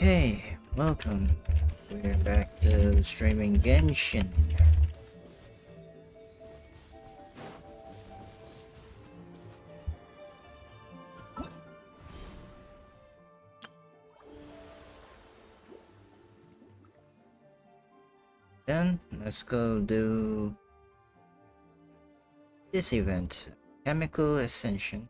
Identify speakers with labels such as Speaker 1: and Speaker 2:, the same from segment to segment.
Speaker 1: Okay, welcome. We're back to streaming Genshin. Then let's go do this event, Chemical Ascension.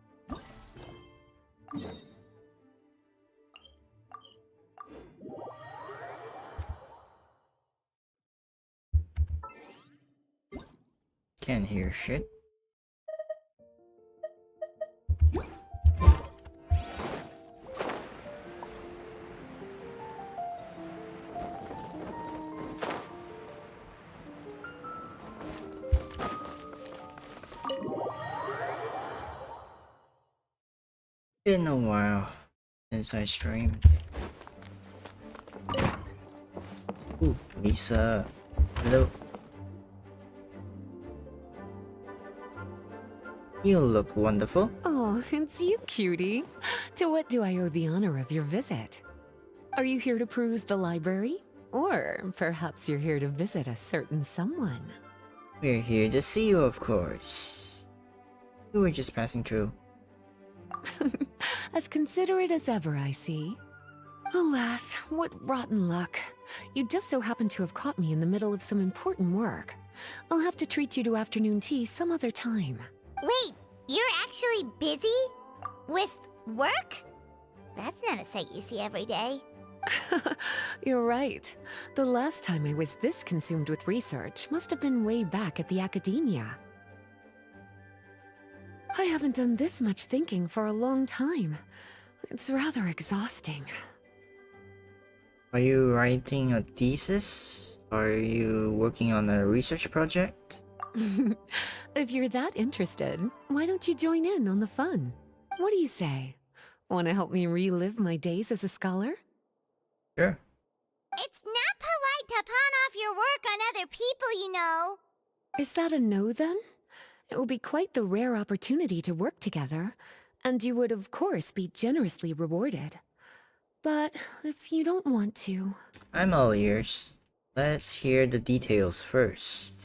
Speaker 1: Can't hear shit. Been a while since I streamed. Ooh, Lisa. Hello. You look wonderful.
Speaker 2: Oh, it's you, cutie. To what do I owe the honor of your visit? Are you here to peruse the library? Or perhaps you're here to visit a certain someone?
Speaker 1: We're here to see you, of course. We were just passing through.
Speaker 2: As considerate as ever, I see. Alas, what rotten luck. You just so happen to have caught me in the middle of some important work. I'll have to treat you to afternoon tea some other time.
Speaker 3: Wait, you're actually busy? With work? That's not a sight you see every day.
Speaker 2: You're right. The last time I was this consumed with research must have been way back at the academia. I haven't done this much thinking for a long time. It's rather exhausting.
Speaker 1: Are you writing a thesis? Are you working on a research project?
Speaker 2: If you're that interested, why don't you join in on the fun? What do you say? Want to help me relive my days as a scholar?
Speaker 1: Sure.
Speaker 3: It's not polite to pawn off your work on other people, you know.
Speaker 2: Is that a no then? It will be quite the rare opportunity to work together, and you would of course be generously rewarded. But if you don't want to...
Speaker 1: I'm all ears. Let's hear the details first.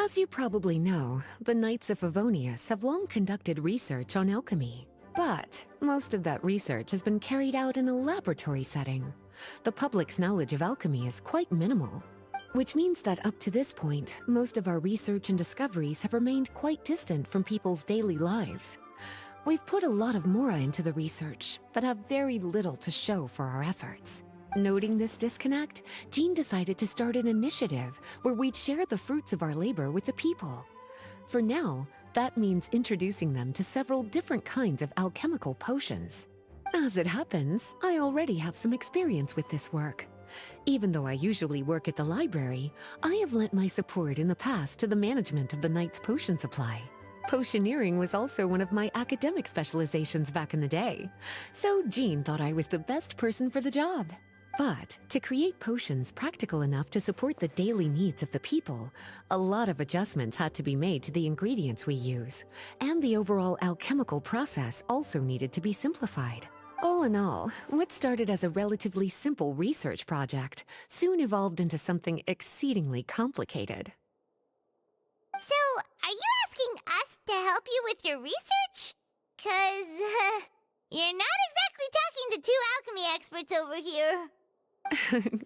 Speaker 2: As you probably know, the Knights of Favonius have long conducted research on alchemy. But most of that research has been carried out in a laboratory setting. The public's knowledge of alchemy is quite minimal, which means that up to this point, most of our research and discoveries have remained quite distant from people's daily lives. We've put a lot of mora into the research, but have very little to show for our efforts. Noting this disconnect, Jean decided to start an initiative where we'd share the fruits of our labor with the people. For now, that means introducing them to several different kinds of alchemical potions. As it happens, I already have some experience with this work. Even though I usually work at the library, I have lent my support in the past to the management of the Knight's potion supply. Potioneering was also one of my academic specializations back in the day, so Jean thought I was the best person for the job. But to create potions practical enough to support the daily needs of the people, a lot of adjustments had to be made to the ingredients we use, and the overall alchemical process also needed to be simplified. All in all, what started as a relatively simple research project soon evolved into something exceedingly complicated.
Speaker 3: So, are you asking us to help you with your research? 'Cause, you're not exactly talking to two alchemy experts over here.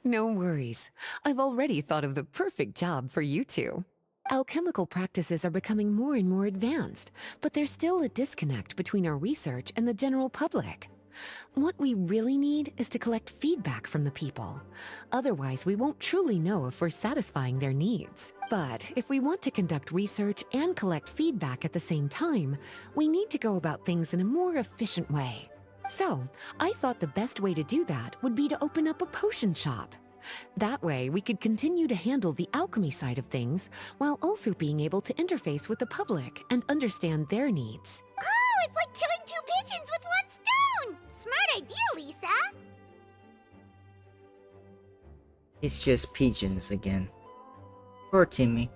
Speaker 2: No worries. I've already thought of the perfect job for you two. Alchemical practices are becoming more and more advanced, but there's still a disconnect between our research and the general public. What we really need is to collect feedback from the people. Otherwise, we won't truly know if we're satisfying their needs. But if we want to conduct research and collect feedback at the same time, we need to go about things in a more efficient way. So, I thought the best way to do that would be to open up a potion shop. That way, we could continue to handle the alchemy side of things while also being able to interface with the public and understand their needs.
Speaker 3: Oh, it's like killing two pigeons with one stone! Smart idea, Lisa!
Speaker 1: It's just pigeons again. Poor Timmy.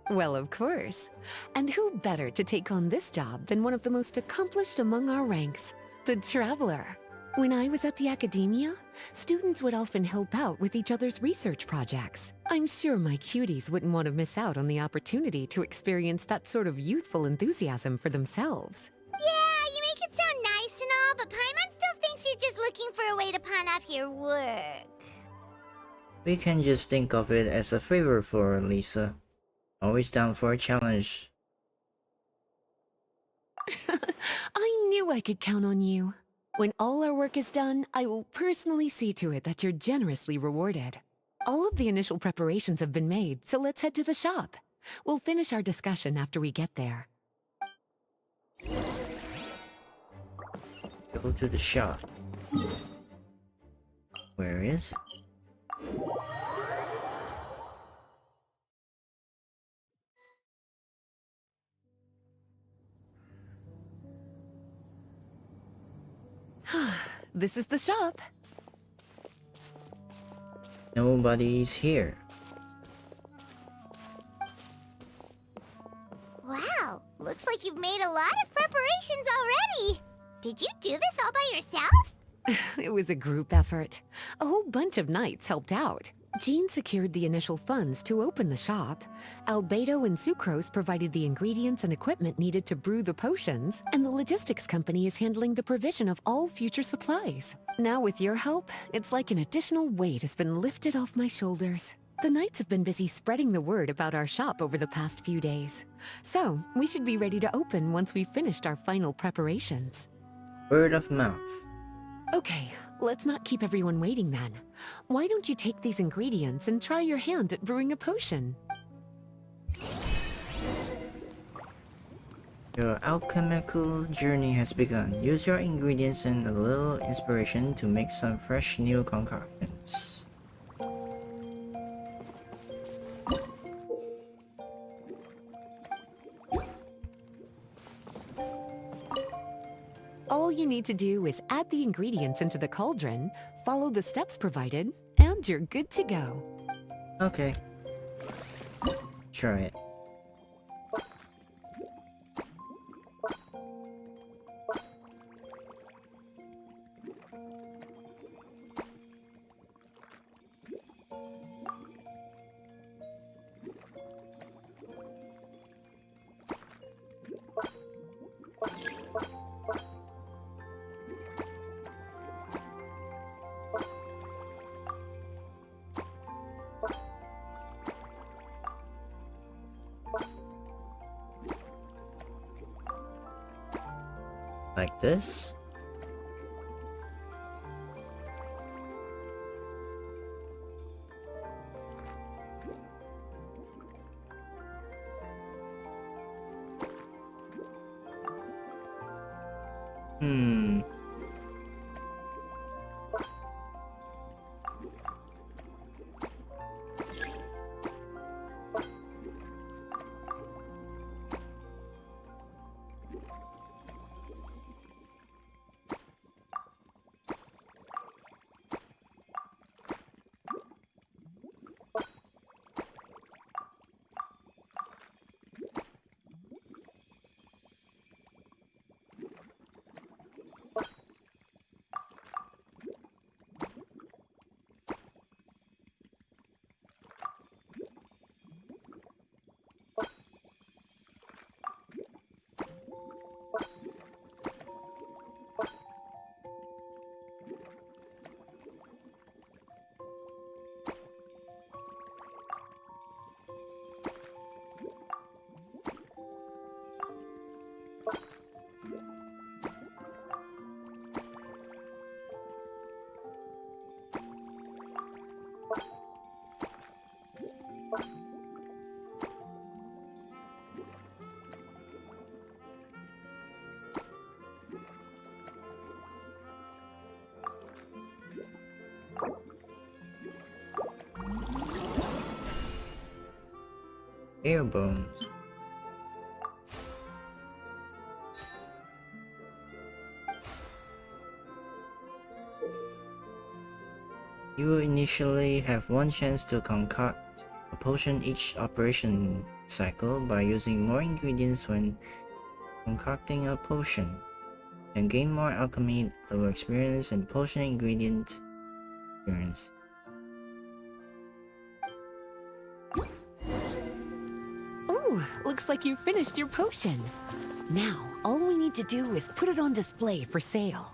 Speaker 2: Well, of course. And who better to take on this job than one of the most accomplished among our ranks, the Traveler? When I was at the academia, students would often help out with each other's research projects. I'm sure my cuties wouldn't want to miss out on the opportunity to experience that sort of youthful enthusiasm for themselves.
Speaker 3: Yeah, you make it sound nice and all, but Paimon still thinks you're just looking for a way to pawn off your work.
Speaker 1: We can just think of it as a favor for Lisa. Always down for a challenge.
Speaker 2: I knew I could count on you. When all our work is done, I will personally see to it that you're generously rewarded. All of the initial preparations have been made, so let's head to the shop. We'll finish our discussion after we get there.
Speaker 1: Go to the shop. Where is it?
Speaker 2: This is the shop.
Speaker 1: Nobody's here.
Speaker 3: Wow, looks like you've made a lot of preparations already. Did you do this all by yourself?
Speaker 2: It was a group effort. A whole bunch of knights helped out. Jean secured the initial funds to open the shop. Albedo and Sucrose provided the ingredients and equipment needed to brew the potions, and the logistics company is handling the provision of all future supplies. Now with your help, it's like an additional weight has been lifted off my shoulders. The knights have been busy spreading the word about our shop over the past few days. So, we should be ready to open once we've finished our final preparations.
Speaker 1: Word of mouth.
Speaker 2: Okay, let's not keep everyone waiting then. Why don't you take these ingredients and try your hand at brewing a potion?
Speaker 1: Your alchemical journey has begun. Use your ingredients and a little inspiration to make some fresh new concoctions.
Speaker 2: All you need to do is add the ingredients into the cauldron, follow the steps provided, and you're good to go.
Speaker 1: Okay. Try it. Like this? Hmm. Air bones. You will initially have one chance to concoct a potion each operation cycle by using more ingredients when concocting a potion. and gain more alchemy level experience and potion ingredient experience.
Speaker 2: Ooh, looks like you finished your potion. Now, all we need to do is put it on display for sale.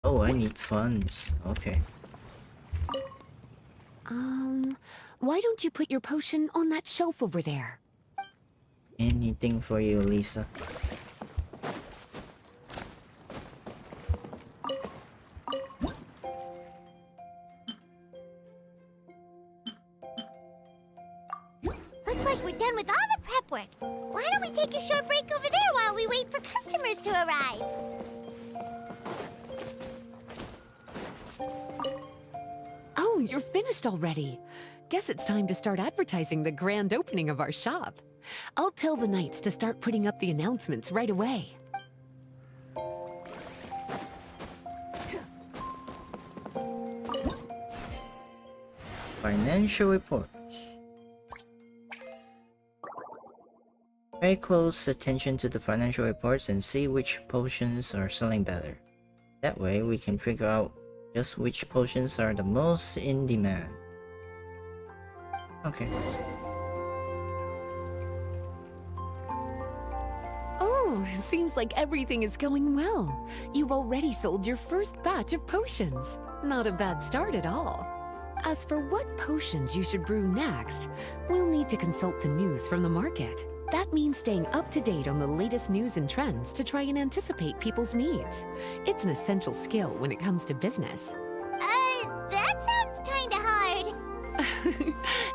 Speaker 1: Oh, I need funds. Okay.
Speaker 2: Why don't you put your potion on that shelf over there?
Speaker 1: Anything for you, Lisa.
Speaker 3: Looks like we're done with all the prep work. Why don't we take a short break over there while we wait for customers to arrive?
Speaker 2: Oh, you're finished already. Guess it's time to start advertising the grand opening of our shop. I'll tell the knights to start putting up the announcements right away.
Speaker 1: Financial report. Pay close attention to the financial reports and see which potions are selling better. That way we can figure out just which potions are the most in demand. Okay.
Speaker 2: Oh, seems like everything is going well. You've already sold your first batch of potions. Not a bad start at all. As for what potions you should brew next, we'll need to consult the news from the market. That means staying up to date on the latest news and trends to try and anticipate people's needs. It's an essential skill when it comes to business.
Speaker 3: That sounds kinda hard.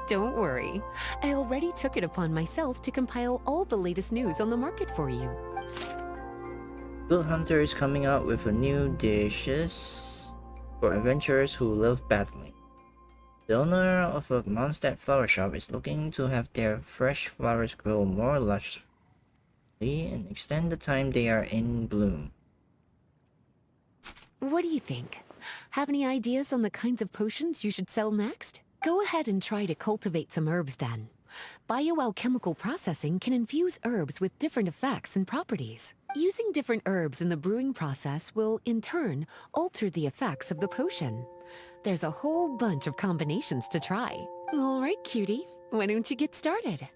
Speaker 2: Don't worry. I already took it upon myself to compile all the latest news on the market for you.
Speaker 1: Good Hunter is coming out with a new dishes for adventurers who love battling. The owner of a Mondstadt flower shop is looking to have their fresh flowers grow more lushly and extend the time they are in bloom.
Speaker 2: What do you think? Have any ideas on the kinds of potions you should sell next? Go ahead and try to cultivate some herbs then. Bioalchemical processing can infuse herbs with different effects and properties. Using different herbs in the brewing process will, in turn, alter the effects of the potion. There's a whole bunch of combinations to try. All right, cutie, why don't you get started?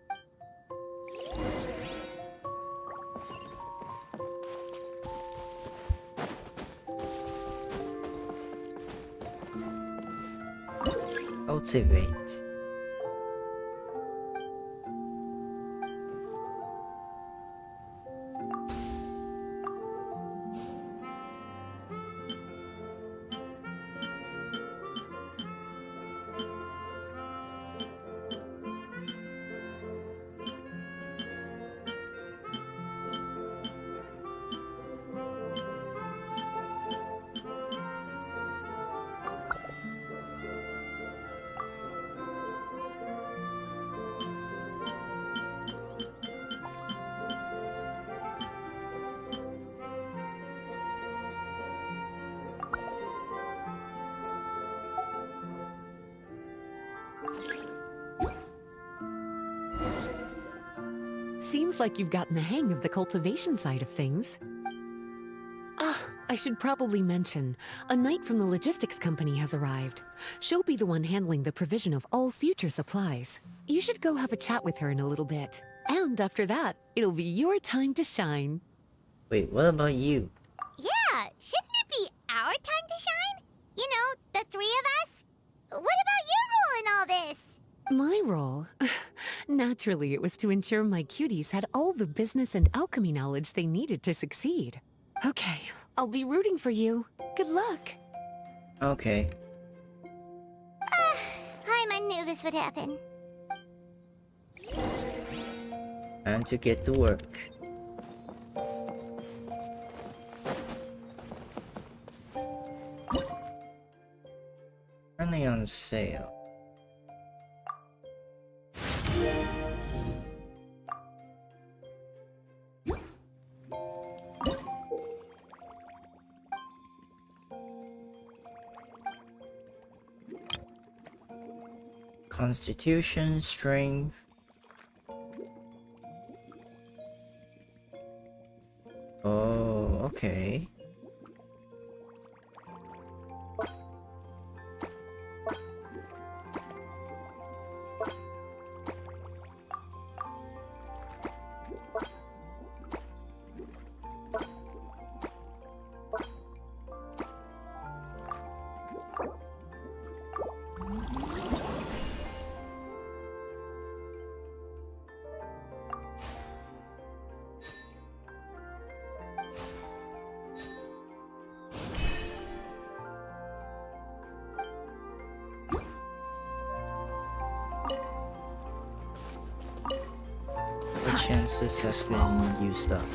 Speaker 1: Cultivate.
Speaker 2: Seems like you've gotten the hang of the cultivation side of things. Ah, I should probably mention, a knight from the logistics company has arrived. She'll be the one handling the provision of all future supplies. You should go have a chat with her in a little bit. And after that, it'll be your time to shine.
Speaker 1: Wait, what about you?
Speaker 3: Yeah, shouldn't it be our time to shine? You know, the three of us? What about your role in all this?
Speaker 2: My role? Naturally, it was to ensure my cuties had all the business and alchemy knowledge they needed to succeed. Okay, I'll be rooting for you. Good luck.
Speaker 1: Okay.
Speaker 3: I knew this would happen.
Speaker 1: Time to get to work. Currently on sale. Constitution, strength. Oh, okay. What chances has been used up?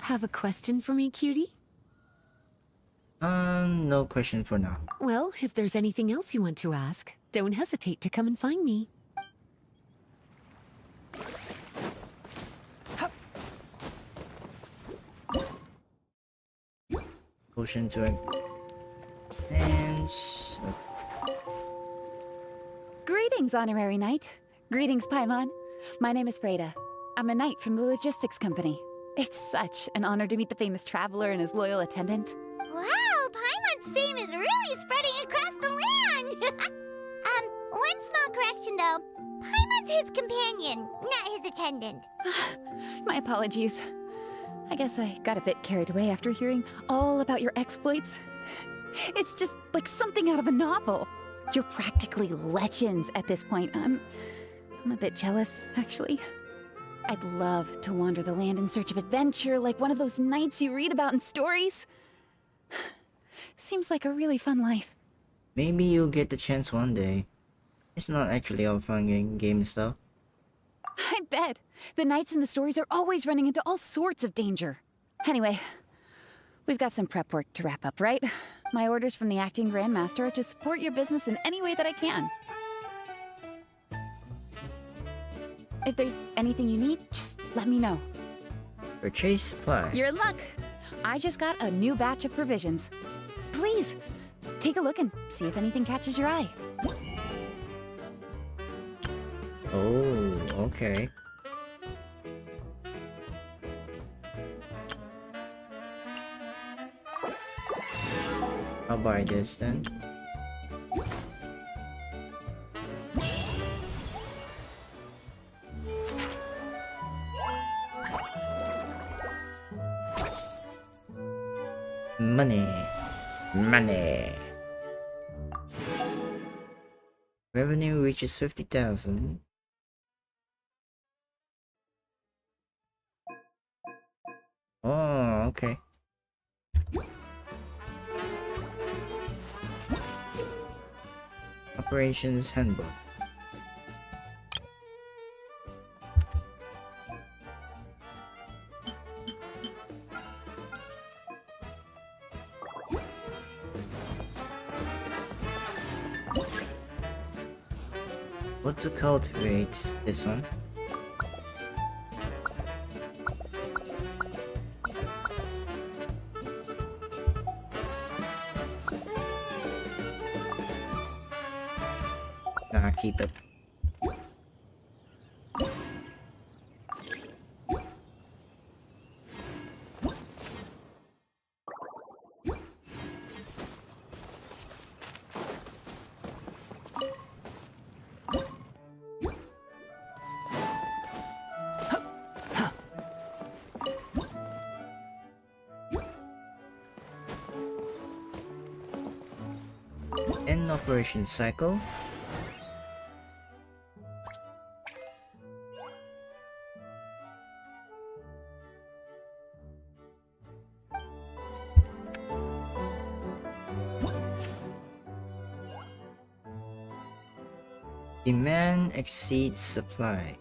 Speaker 2: Have a question for me, cutie?
Speaker 1: No question for now.
Speaker 2: Well, if there's anything else you want to ask, don't hesitate to come and find me.
Speaker 1: Potion to and
Speaker 4: Greetings, Honorary Knight. Greetings, Paimon. My name is Freda. I'm a knight from the logistics company. It's such an honor to meet the famous traveler and his loyal attendant.
Speaker 3: Wow, Paimon's fame is really spreading across the land! One small correction though. Paimon's his companion, not his attendant.
Speaker 4: My apologies. I guess I got a bit carried away after hearing all about your exploits. It's just like something out of a novel. You're practically legends at this point. I'm a bit jealous, actually. I'd love to wander the land in search of adventure like one of those knights you read about in stories. Seems like a really fun life.
Speaker 1: maybe you'll get the chance one day. It's not actually all fun game stuff.
Speaker 4: I bet. The knights in the stories are always running into all sorts of danger. Anyway, we've got some prep work to wrap up, right? My orders from the acting grandmaster are to support your business in any way that I can. If there's anything you need, just let me know.
Speaker 1: Purchase supplies.
Speaker 4: You're in luck. I just got a new batch of provisions. Please, take a look and see if anything catches your eye.
Speaker 1: Oh, okay. I'll buy this then. Money. Money. Revenue reaches 50,000. Oh, okay. Operations handbook. What to cultivate this one? Nah, keep it. End operation cycle. Demand exceeds supply.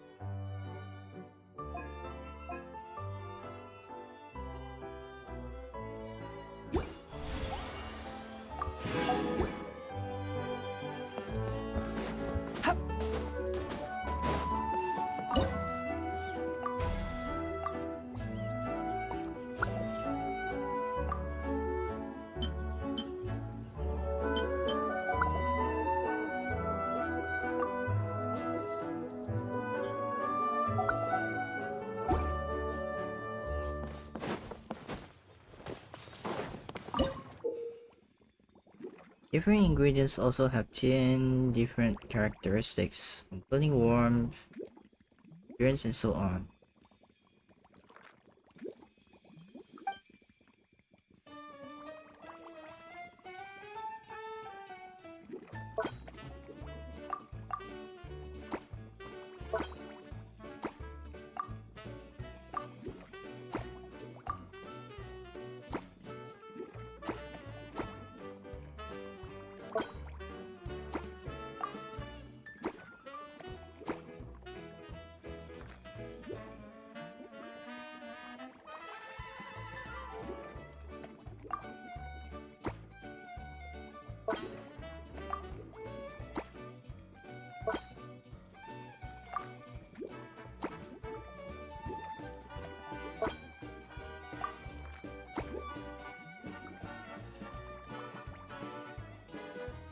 Speaker 1: Different ingredients also have 10 different characteristics, including warmth, appearance, and so on.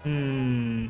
Speaker 1: Hmm.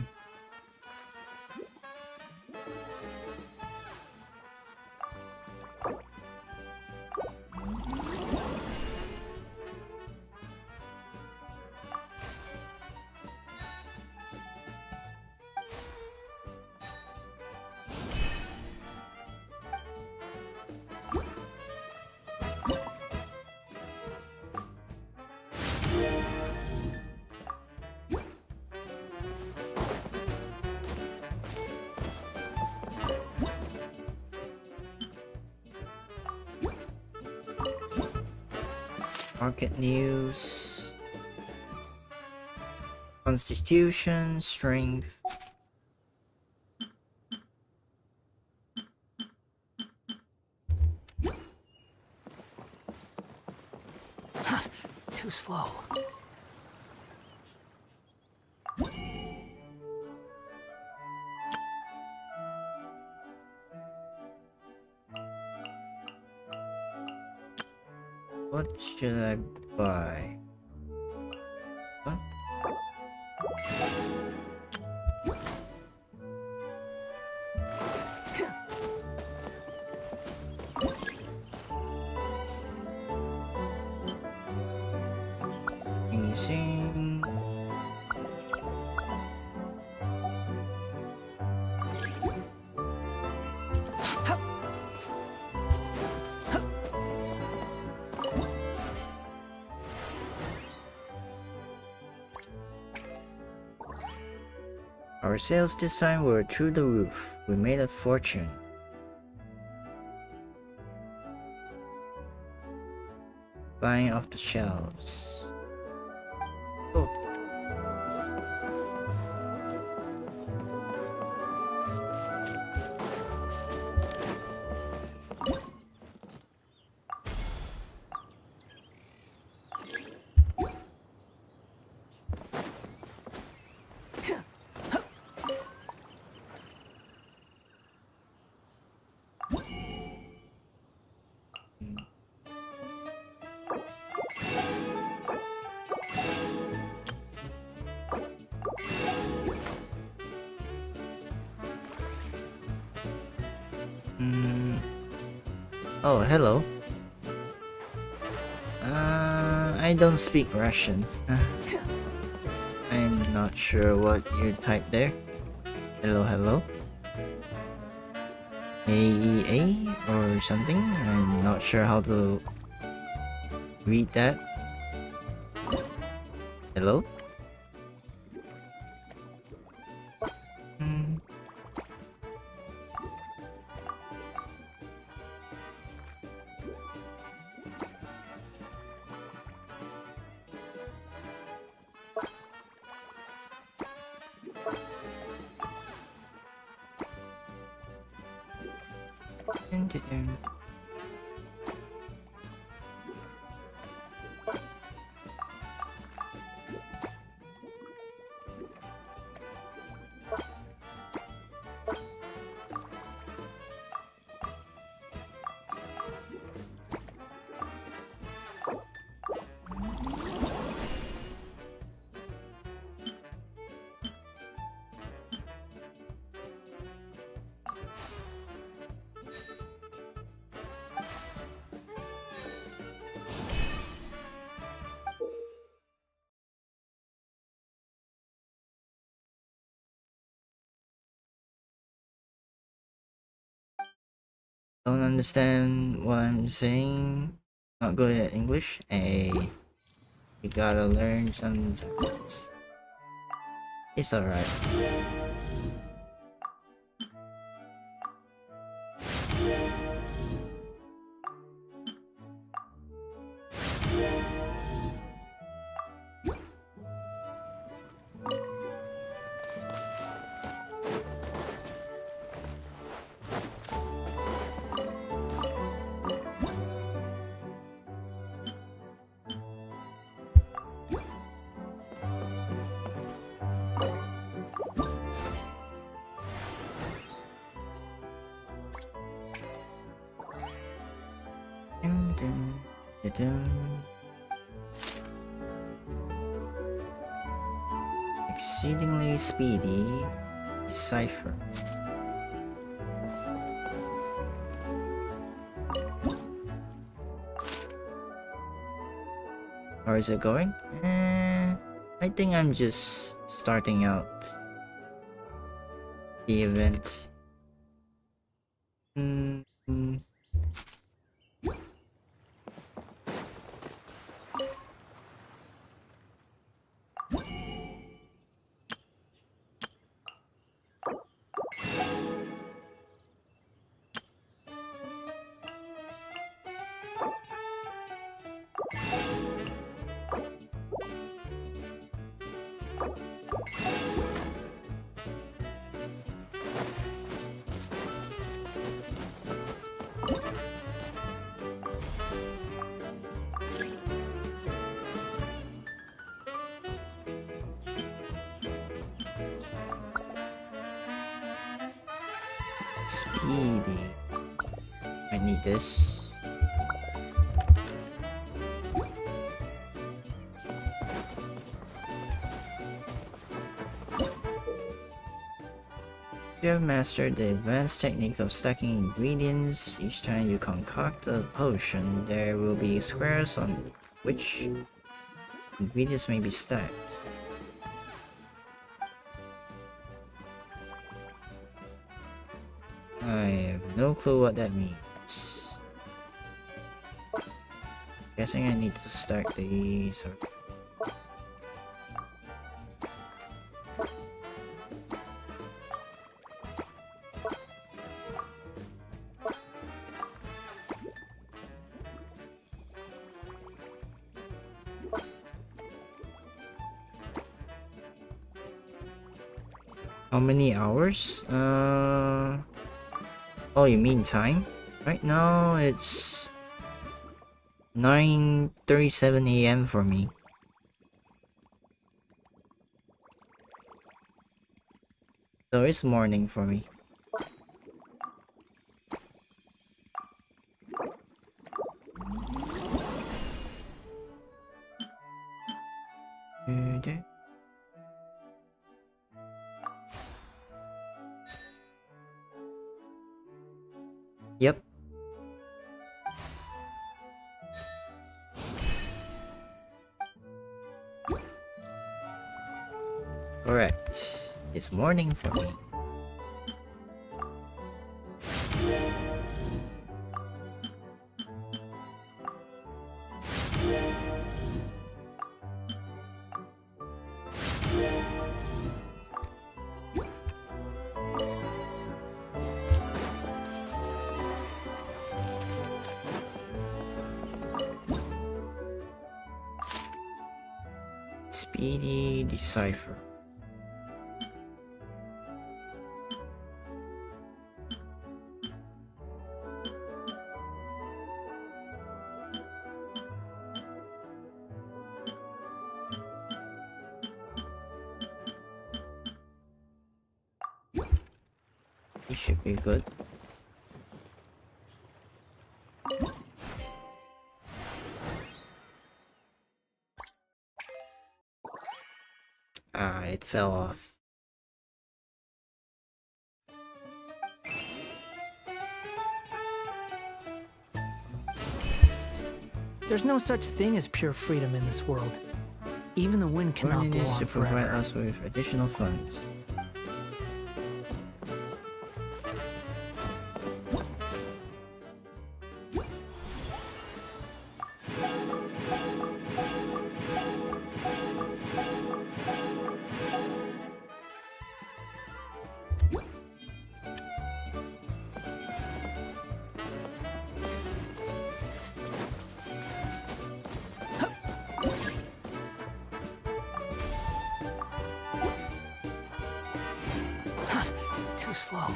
Speaker 1: Market news. Constitution, strength.
Speaker 5: Too slow.
Speaker 1: What should I buy? What? Sing. Our sales this time were through the roof. We made a fortune. Flying off the shelves. Oh. Oh, hello. I don't speak Russian. I'm not sure what you typed there. Hello, hello. AEA or something? I'm not sure how to read that. Hello? Don't understand what I'm saying? Not good at English? Hey, you gotta learn some Japanese. It's alright. Dun, dun, dun, dun. Exceedingly speedy cipher. How is it going? I think I'm just starting out the event. Speedy. I need this. You have mastered the advanced technique of stacking ingredients. Each time you concoct a potion, there will be squares on which ingredients may be stacked. I have no clue what that means. Guessing I need to stack these. How many hours? Oh, you mean time? Right now it's 9:37 a.m. for me. So it's morning for me. Yep. Correct. It's morning for me. Speedy decipher. It should be good. Ah, it fell off.
Speaker 5: There's no such thing as pure freedom in this world. Even the wind cannot
Speaker 1: Warning
Speaker 5: blow
Speaker 1: is
Speaker 5: on
Speaker 1: to provide
Speaker 5: forever.
Speaker 1: us with additional funds.
Speaker 5: slow.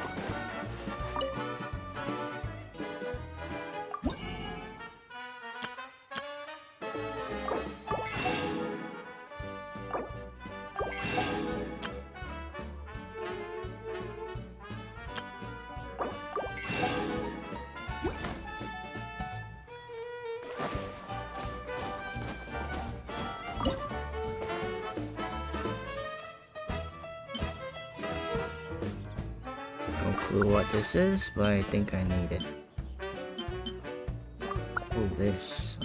Speaker 1: No clue what this is, but I think I need it. Oh, this.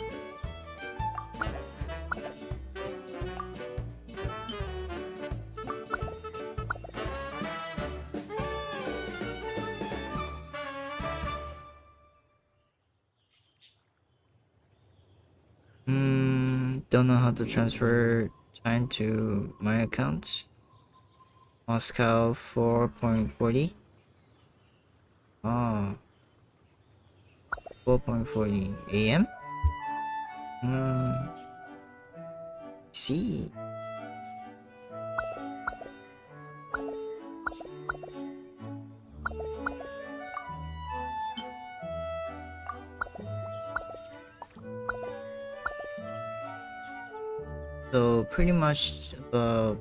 Speaker 1: Don't know how to transfer time to my account. Moscow 4.40. Ah, 4.40 AM. See. So pretty much about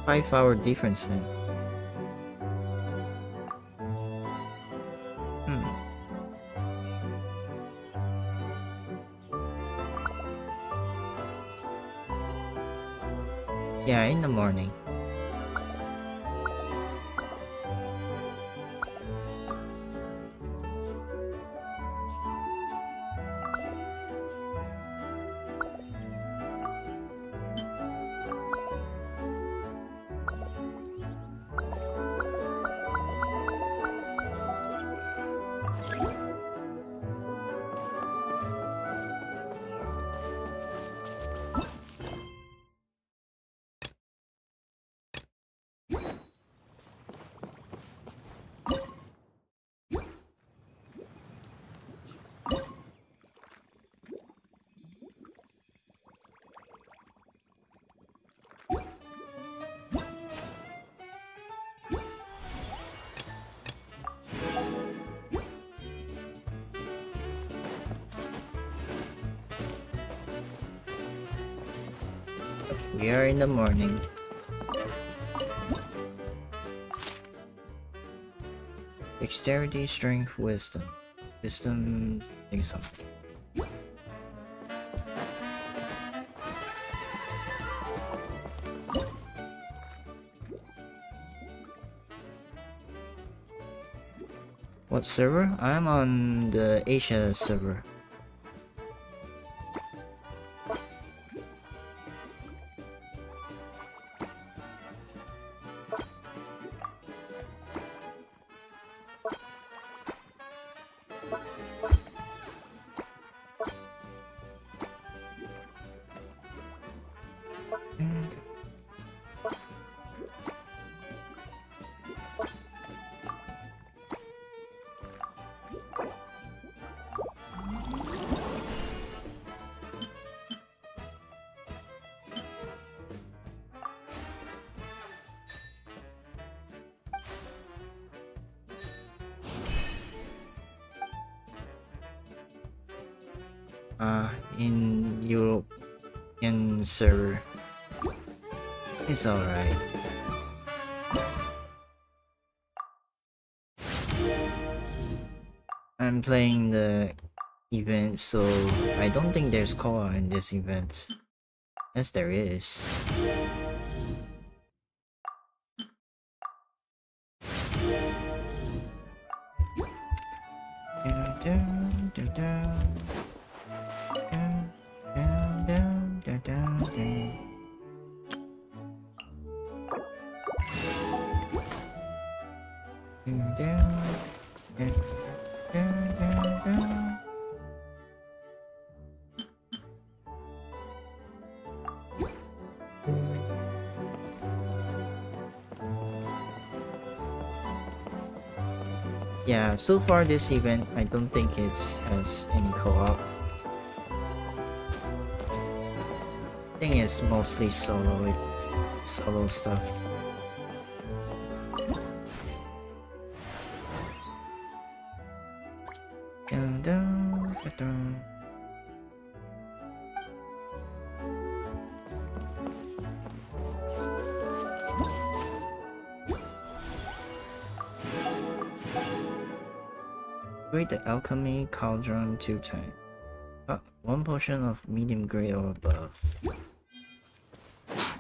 Speaker 1: 5-hour difference then. Yeah, in the morning. We are in the morning. Dexterity, strength, wisdom. Wisdom, I think something. What server? I'm on the Asia server. In European server. It's alright. I'm playing the event, so I don't think there's co-op in this event. Yes, there is. Yeah, so far this event, I don't think it has any co-op. I think it's mostly solo stuff. Dun, dun, dun, dun. Upgrade the alchemy cauldron 2 times. 1 potion of medium grade or above.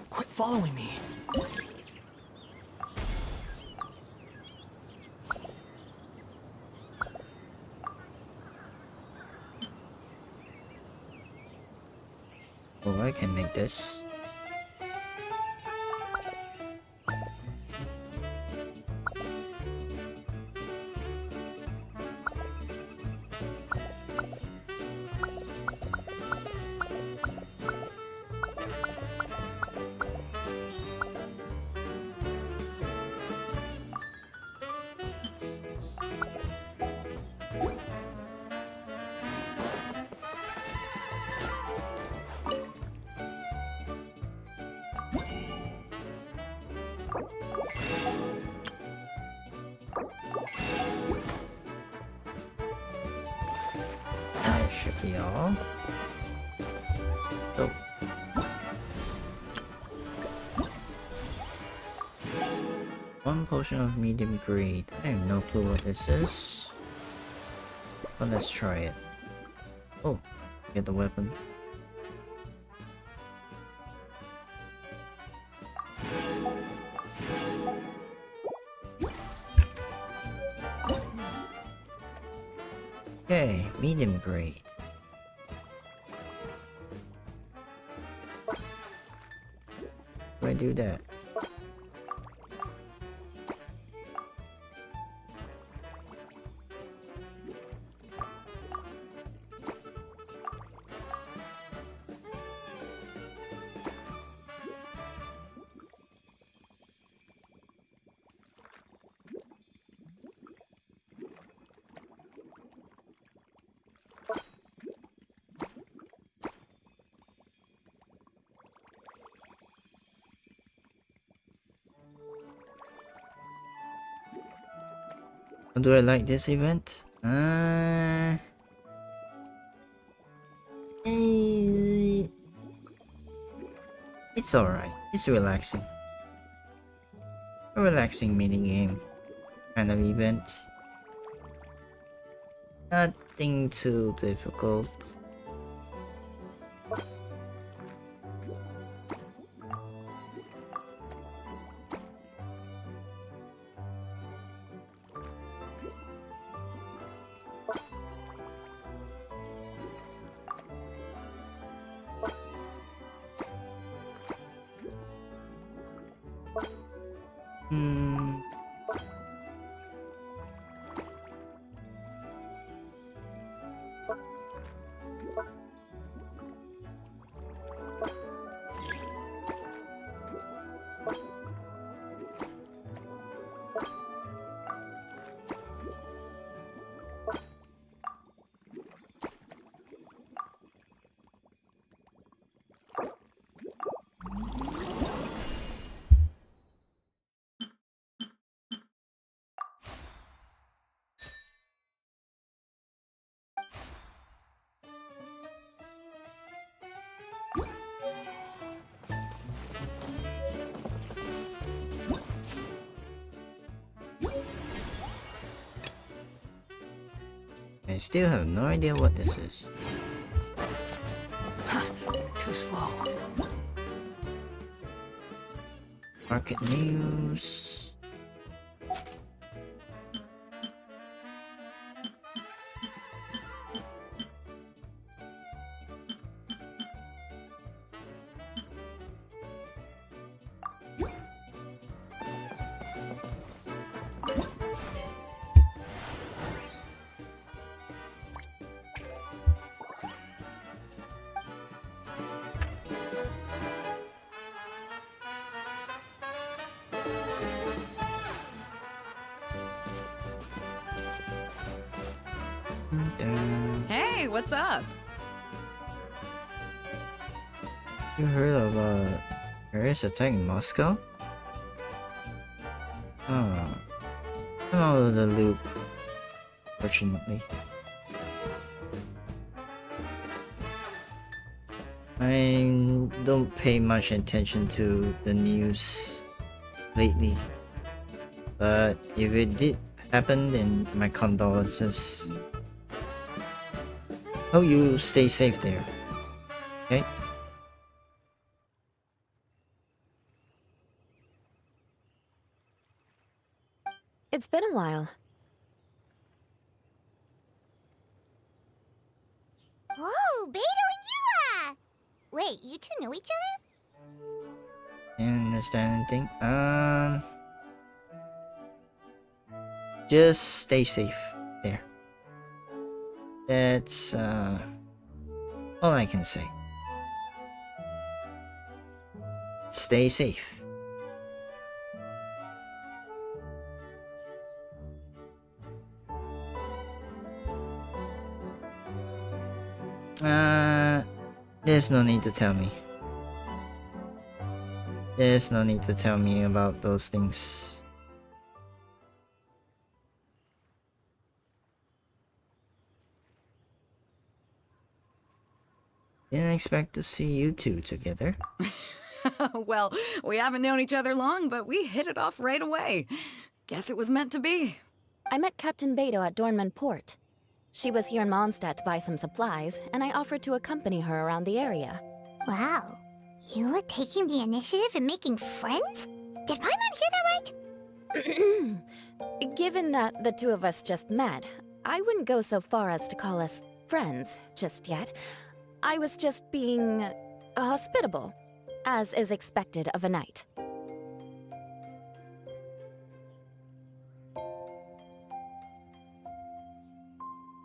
Speaker 5: Quit following me.
Speaker 1: Oh, I can make this. That should be all. Oh. One potion of medium grade. I have no clue what this is. But let's try it. Oh, get the weapon. Okay, medium grade. Why do that? Do I like this event? It's alright. It's relaxing. A relaxing minigame kind of event. Nothing too difficult. Hmm. I still have no idea what this is.
Speaker 5: Too slow.
Speaker 1: Market news.
Speaker 2: Hey, what's up?
Speaker 1: You heard of terrorist attack in Moscow? I'm out of the loop, fortunately. I don't pay much attention to the news lately, but if it did happen, then my condolences. Hope you stay safe there, okay?
Speaker 2: It's been a while.
Speaker 3: Whoa, Beto and Yua! Wait, you two know each other?
Speaker 1: Didn't understand anything. Just stay safe there. That's all I can say. Stay safe. There's no need to tell me. There's no need to tell me about those things. Didn't expect to see you two together.
Speaker 4: Well, we haven't known each other long, but we hit it off right away. Guess it was meant to be.
Speaker 6: I met Captain Beto at Dornman Port. She was here in Mondstadt to buy some supplies, and I offered to accompany her around the area.
Speaker 3: Wow. Yula taking the initiative and making friends? Did Paimon hear that right?
Speaker 6: Given that the two of us just met, I wouldn't go so far as to call us friends just yet. I was just being hospitable, as is expected of a knight.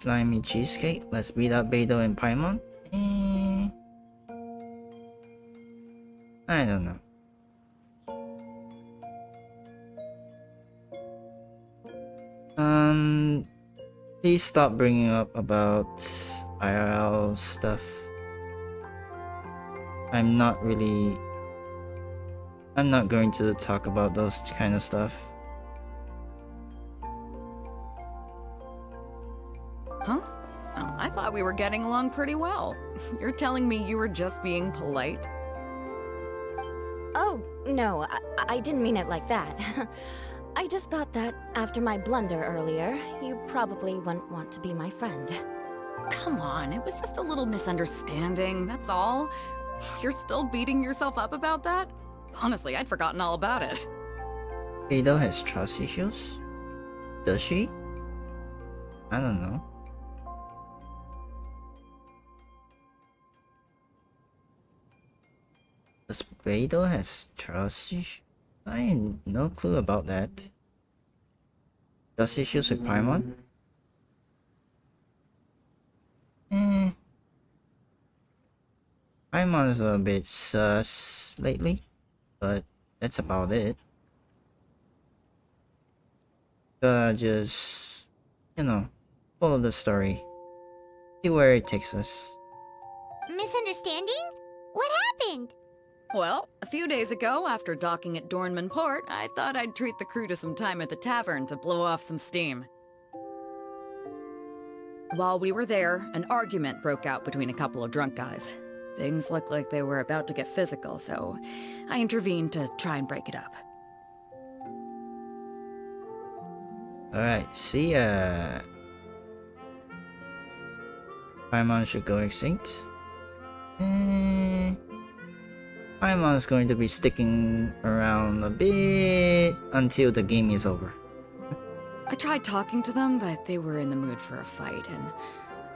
Speaker 1: Slimy cheesecake. Let's beat up Beidou and Paimon. I don't know. Please stop bringing up about IRL stuff. I'm not going to talk about those kind of stuff.
Speaker 4: Huh? Oh, I thought we were getting along pretty well. You're telling me you were just being polite?
Speaker 6: Oh, no, I didn't mean it like that. I just thought that after my blunder earlier, you probably wouldn't want to be my friend.
Speaker 4: Come on, it was just a little misunderstanding, that's all. You're still beating yourself up about that? Honestly, I'd forgotten all about it.
Speaker 1: Beidou has trust issues? Does she? I don't know. Does Beidou has trust issues? I had no clue about that. Trust issues with Paimon? Paimon's a bit sus lately, but that's about it. Just, follow the story. See where it takes us.
Speaker 3: Misunderstanding? What happened?
Speaker 4: Well, a few days ago, after docking at Dornman Port, I thought I'd treat the crew to some time at the tavern to blow off some steam. While we were there, an argument broke out between a couple of drunk guys. Things looked like they were about to get physical, so I intervened to try and break it up.
Speaker 1: Alright, see ya. Paimon should go extinct. Paimon's going to be sticking around a bit until the game is over.
Speaker 4: I tried talking to them, but they were in the mood for a fight, and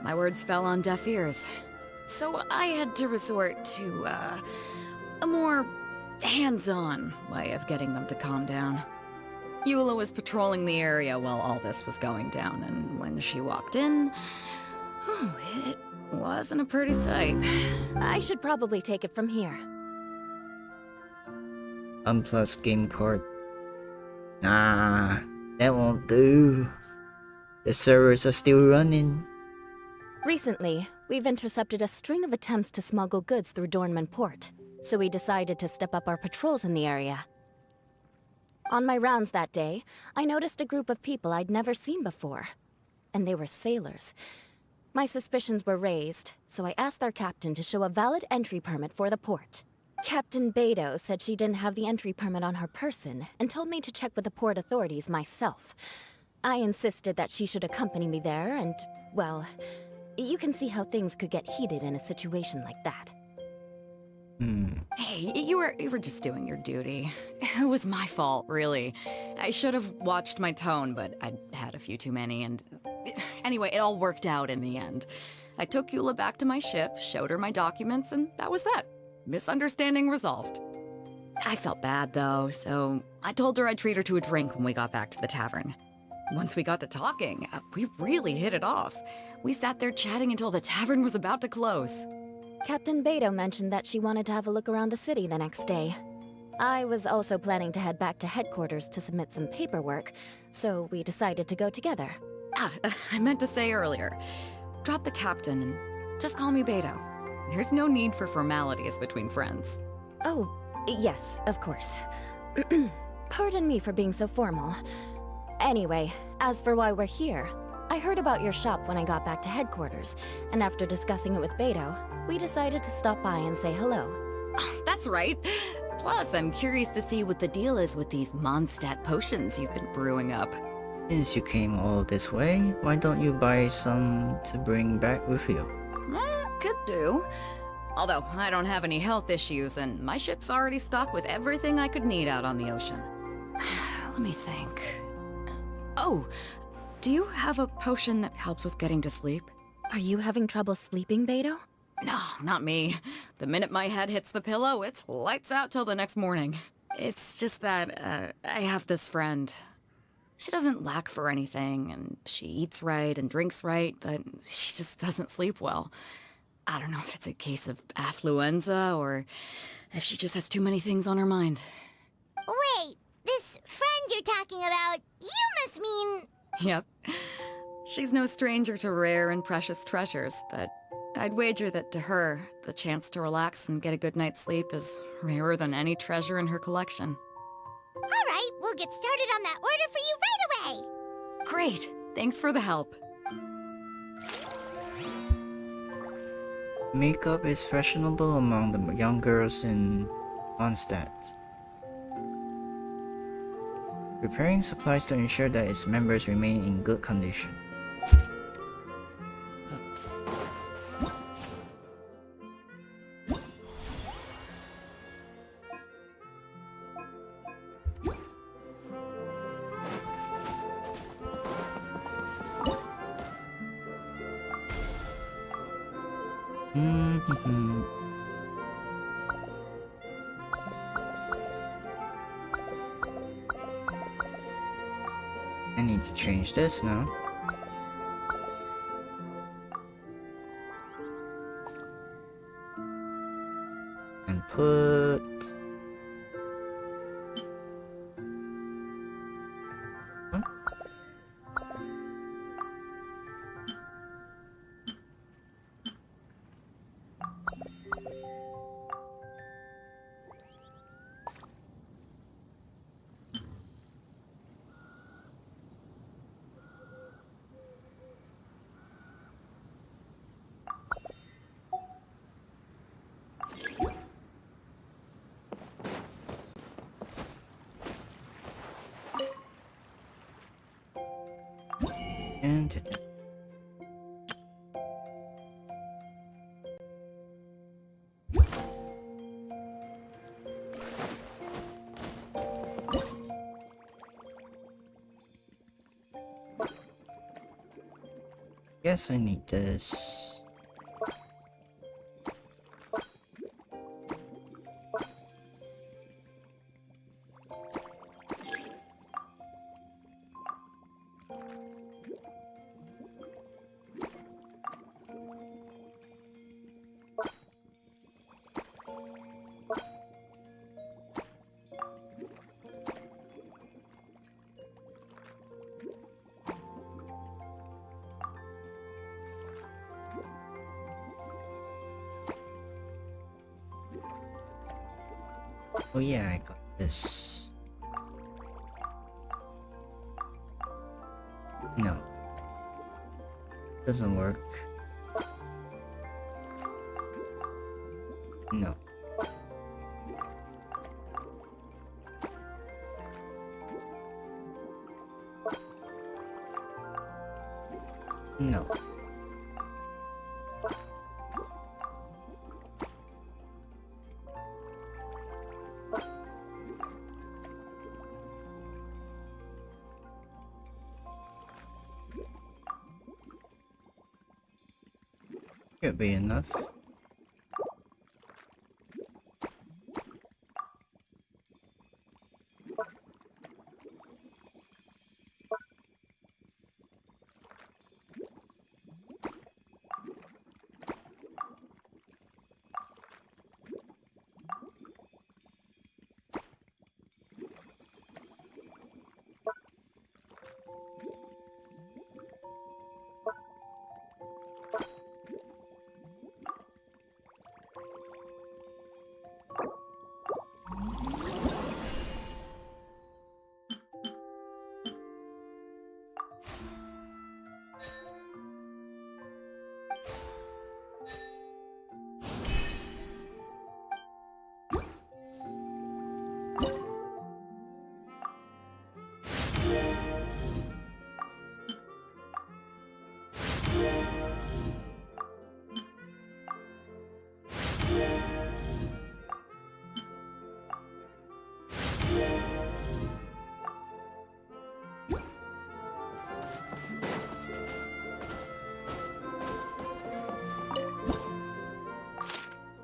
Speaker 4: my words fell on deaf ears. So I had to resort to, a more hands-on way of getting them to calm down. Eula was patrolling the area while all this was going down, and when she walked in, it wasn't a pretty sight.
Speaker 6: I should probably take it from here.
Speaker 1: Unplus game card. Nah, that won't do. The servers are still running.
Speaker 6: Recently, we've intercepted a string of attempts to smuggle goods through Dornman Port, so we decided to step up our patrols in the area. On my rounds that day, I noticed a group of people I'd never seen before. And they were sailors. My suspicions were raised, so I asked our captain to show a valid entry permit for the port. Captain Beto said she didn't have the entry permit on her person and told me to check with the port authorities myself. I insisted that she should accompany me there and, well, you can see how things could get heated in a situation like that.
Speaker 4: Hey, you were just doing your duty. It was my fault, really. I should have watched my tone, but I'd had a few too many, and anyway, it all worked out in the end. I took Eula back to my ship, showed her my documents, and that was that. Misunderstanding resolved. I felt bad, though, so I told her I'd treat her to a drink when we got back to the tavern. Once we got to talking, we really hit it off. We sat there chatting until the tavern was about to close.
Speaker 6: Captain Beto mentioned that she wanted to have a look around the city the next day. I was also planning to head back to headquarters to submit some paperwork, so we decided to go together.
Speaker 4: I meant to say earlier. Drop the captain and just call me Beto. There's no need for formalities between friends.
Speaker 6: Oh, yes, of course. Pardon me for being so formal. Anyway, as for why we're here, I heard about your shop when I got back to headquarters, and after discussing it with Beto, we decided to stop by and say hello.
Speaker 4: Oh, that's right. Plus, I'm curious to see what the deal is with these Mondstadt potions you've been brewing up.
Speaker 1: Since you came all this way, why don't you buy some to bring back with you?
Speaker 4: Could do. Although, I don't have any health issues, and my ship's already stocked with everything I could need out on the ocean. Let me think. Oh, do you have a potion that helps with getting to sleep?
Speaker 6: Are you having trouble sleeping, Beto?
Speaker 4: No, not me. The minute my head hits the pillow, it's lights out till the next morning. It's just that, I have this friend. She doesn't lack for anything, and she eats right and drinks right, but she just doesn't sleep well. I don't know if it's a case of affluenza, or if she just has too many things on her mind.
Speaker 3: Wait, this friend you're talking about, you must mean...
Speaker 4: Yep. She's no stranger to rare and precious treasures, but I'd wager that to her, the chance to relax and get a good night's sleep is rarer than any treasure in her collection.
Speaker 3: All right, we'll get started on that order for you right away.
Speaker 4: Great! Thanks for the help.
Speaker 1: Makeup is fashionable among the young girls in Mondstadt. Preparing supplies to ensure that its members remain in good condition. I need to change this now. And put... Huh? And guess I need this. Oh yeah, I got this. No. Doesn't work. No. No. Should be enough.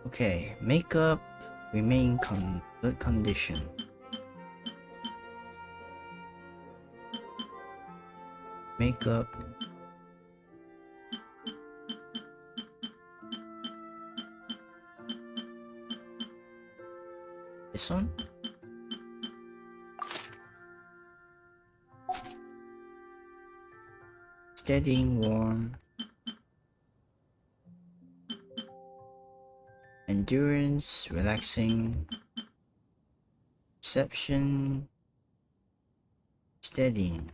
Speaker 1: Okay, makeup remain good condition. Makeup. This one? Steadying warm. Endurance, relaxing. Perception. Steadying.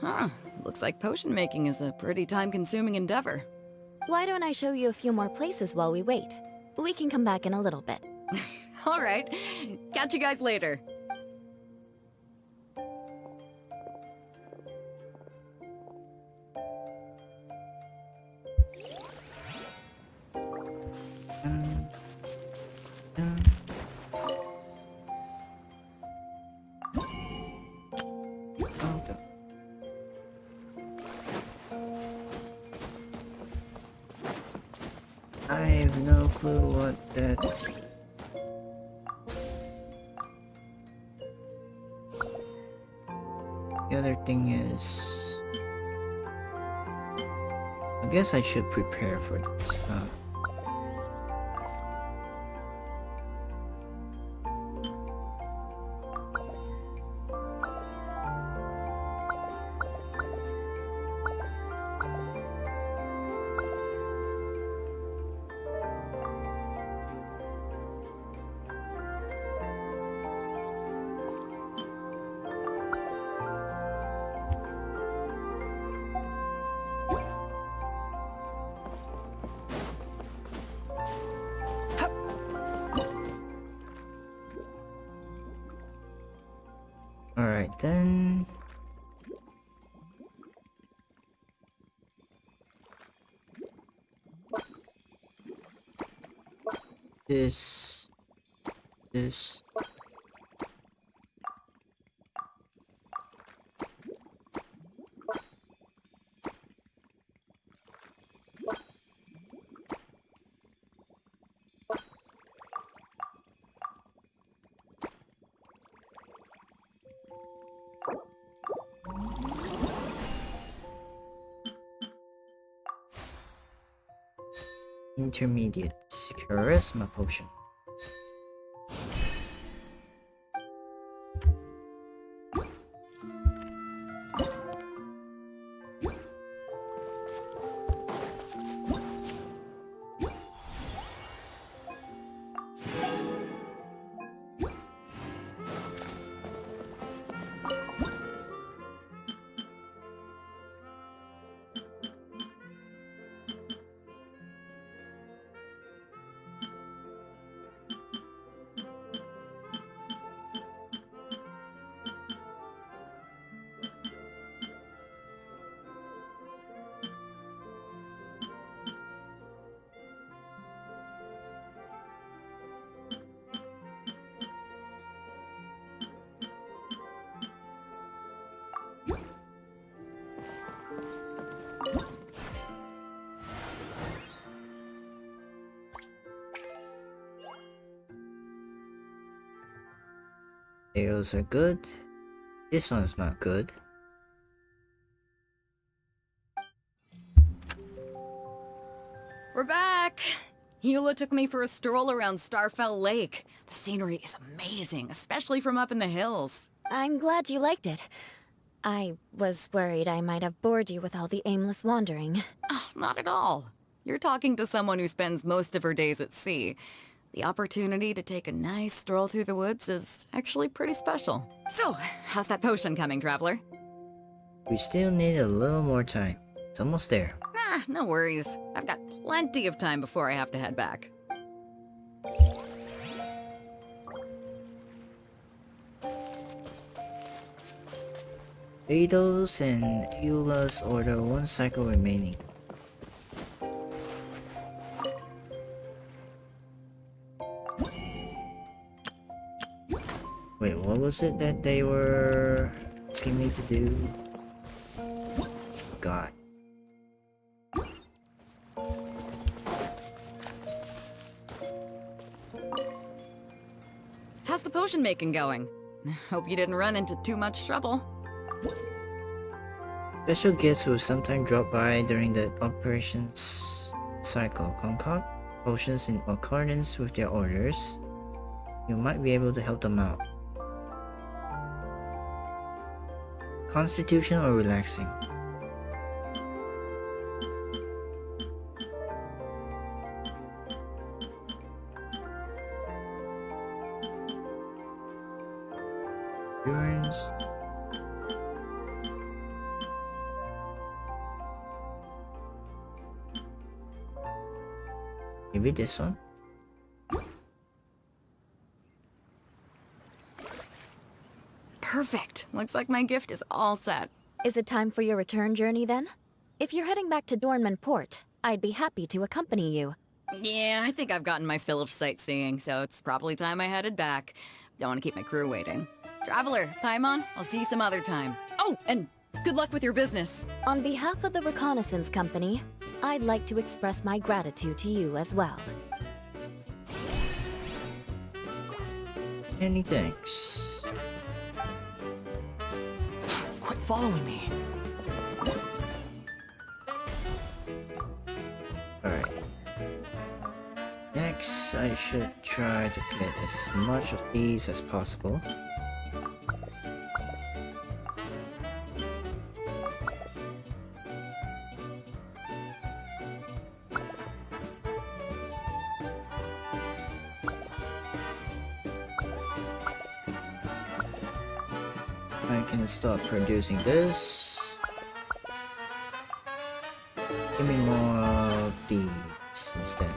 Speaker 7: Huh. Looks like potion making is a pretty time-consuming endeavor.
Speaker 6: Why don't I show you a few more places while we wait? We can come back in a little bit.
Speaker 7: All right. Catch you guys later.
Speaker 1: I have no clue what that. The other thing is, I guess I should prepare for this. Alright then. This. Intermediate charisma potion. Potatoes are good. This one's not good.
Speaker 7: We're back! Eula took me for a stroll around Starfell Lake. The scenery is amazing, especially from up in the hills.
Speaker 6: I'm glad you liked it. I was worried I might have bored you with all the aimless wandering.
Speaker 7: Oh, not at all. You're talking to someone who spends most of her days at sea. The opportunity to take a nice stroll through the woods is actually pretty special. So, how's that potion coming, Traveler?
Speaker 1: We still need a little more time. It's almost there.
Speaker 7: Ah, no worries. I've got plenty of time before I have to head back.
Speaker 1: Beidou's and Eula's order 1 cycle remaining. Wait, what was it that they were asking me to do? God.
Speaker 7: How's the potion making going? Hope you didn't run into too much trouble.
Speaker 1: Special guests will sometimes drop by during the operations cycle. Concoct potions in accordance with their orders. You might be able to help them out. Constitution or relaxing? Endurance. Maybe this one?
Speaker 7: Perfect. Looks like my gift is all set.
Speaker 6: Is it time for your return journey then? If you're heading back to Dornman Port, I'd be happy to accompany you.
Speaker 7: Yeah, I think I've gotten my fill of sightseeing, so it's probably time I headed back. Don't want to keep my crew waiting. Traveler, Paimon, I'll see you some other time. Oh, and good luck with your business.
Speaker 6: On behalf of the Reconnaissance Company, I'd like to express my gratitude to you as well.
Speaker 1: Many thanks.
Speaker 5: Quit following me.
Speaker 1: Alright. Next, I should try to get as much of these as possible. I can start producing this. Give me more of these instead.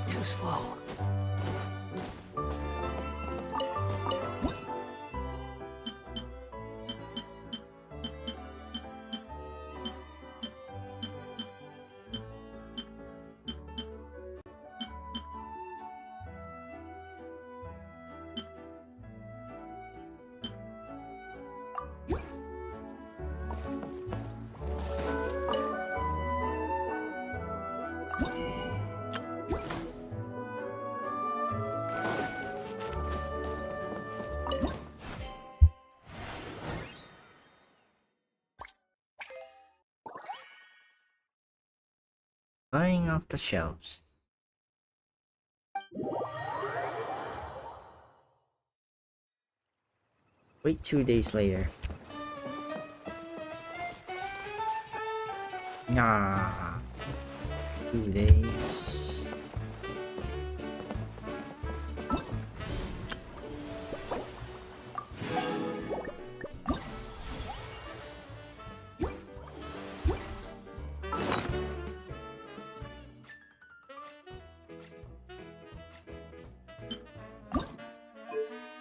Speaker 5: Too slow.
Speaker 1: flying off the shelves. Wait 2 days later. Nah. 2 days.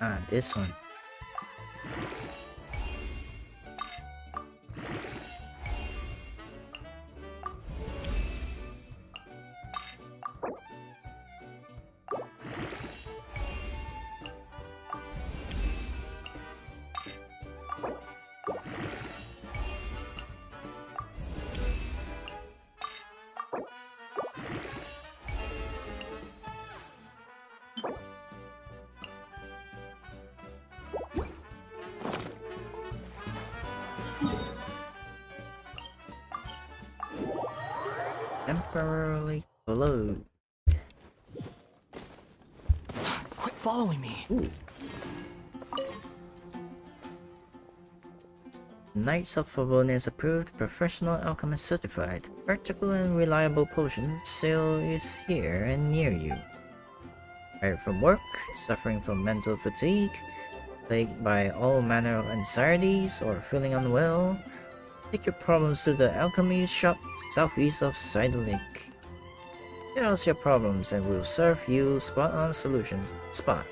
Speaker 1: Ah, this one. Temporarily closed.
Speaker 5: Quit following me.
Speaker 1: Ooh. Knights of Favonius approved, professional alchemist certified. Practical and reliable potion sale is here and near you. Tired from work, suffering from mental fatigue, plagued by all manner of anxieties, or feeling unwell? Take your problems to the alchemy shop southeast of Cider Lake. Tell us your problems and we'll serve you spot-on solutions. Spot.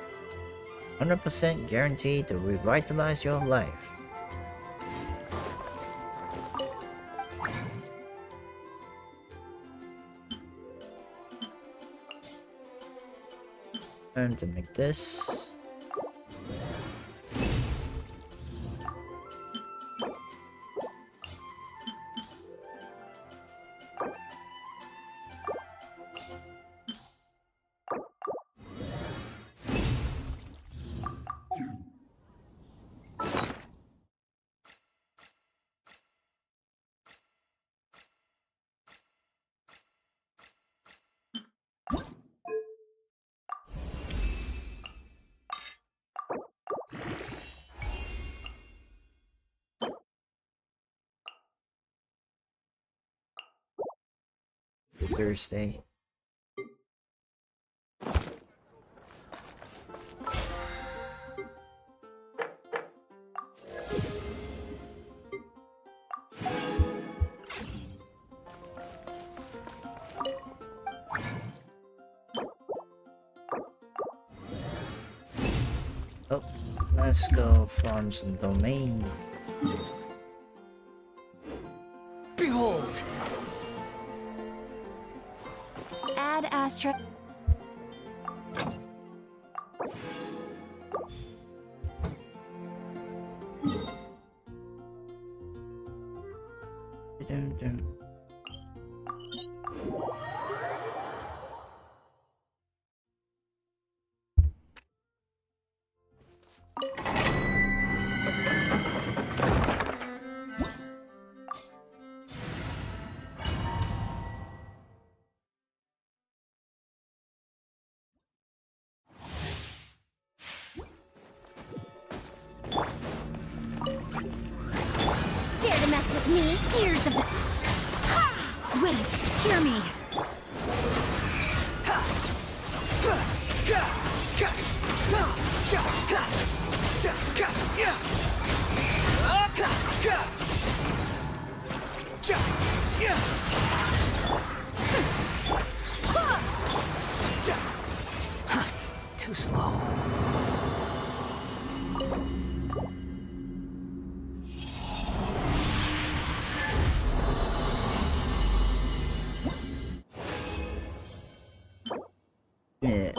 Speaker 1: 100% guaranteed to revitalize your life. Time to make this. Thursday. Oh, let's go farm some domain.
Speaker 5: Behold!
Speaker 6: Add asterisk.
Speaker 1: Dum, dum.
Speaker 3: Dare to mess with me? Here's the...
Speaker 4: Wait, hear me.
Speaker 5: Too slow.
Speaker 1: Yeah.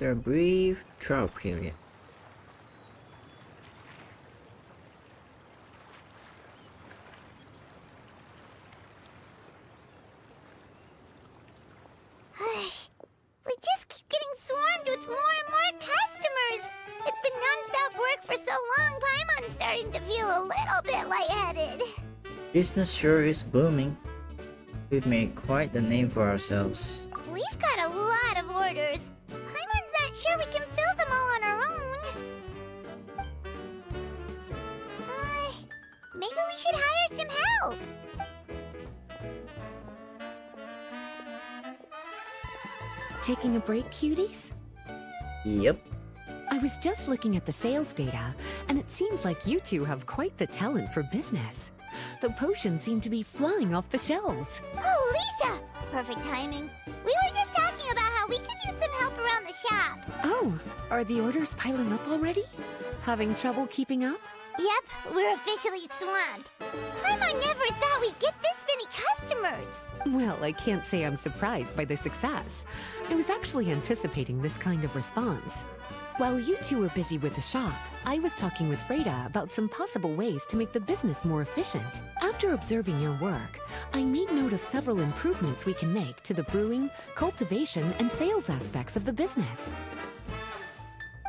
Speaker 1: after a brief trial period.
Speaker 3: We just keep getting swarmed with more and more customers. It's been non-stop work for so long, Paimon's starting to feel a little bit lightheaded.
Speaker 1: Business sure is booming. We've made quite the name for ourselves.
Speaker 3: We've got a lot of orders. Paimon's not sure we can fill them all on our own. Maybe we should hire some help.
Speaker 2: Taking a break, cuties?
Speaker 1: Yep.
Speaker 2: I was just looking at the sales data, and it seems like you two have quite the talent for business. The potions seem to be flying off the shelves.
Speaker 3: Oh, Lisa! Perfect timing. We were just talking about how we could use some help around the shop.
Speaker 2: Oh, are the orders piling up already? Having trouble keeping up?
Speaker 3: Yep, we're officially swamped. Paimon never thought we'd get this many customers.
Speaker 2: Well, I can't say I'm surprised by the success. I was actually anticipating this kind of response. While you two were busy with the shop, I was talking with Freda about some possible ways to make the business more efficient. After observing your work, I made note of several improvements we can make to the brewing, cultivation, and sales aspects of the business.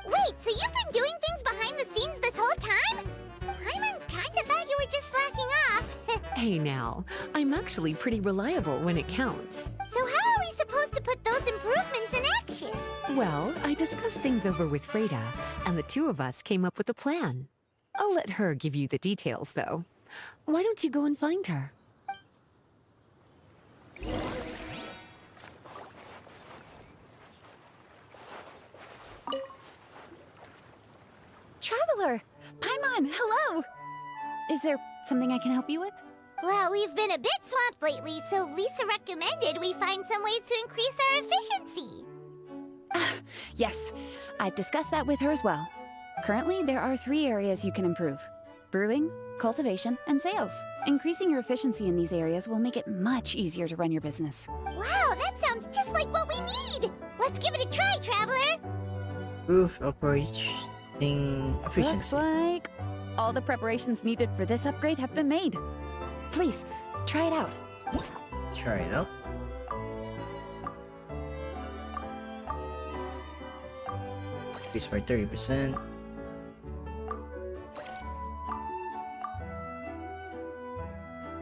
Speaker 3: Wait, so you've been doing things behind the scenes this whole time? Paimon kinda thought you were just slacking off.
Speaker 2: Hey now, I'm actually pretty reliable when it counts.
Speaker 3: So how are we supposed to put those improvements in action?
Speaker 2: Well, I discussed things over with Freda, and the two of us came up with a plan. I'll let her give you the details, though. Why don't you go and find her?
Speaker 4: Traveler! Paimon, hello! Is there something I can help you with?
Speaker 3: Well, we've been a bit swamped lately, so Lisa recommended we find some ways to increase our efficiency.
Speaker 4: Yes, I've discussed that with her as well. Currently, there are 3 areas you can improve: brewing, cultivation, and sales. Increasing your efficiency in these areas will make it much easier to run your business.
Speaker 3: Wow, that sounds just like what we need! Let's give it a try, Traveler!
Speaker 1: Proof operating
Speaker 4: Looks
Speaker 1: efficiency.
Speaker 4: like all the preparations needed for this upgrade have been made. Please, try it out.
Speaker 1: Try it out. Increase by 30%.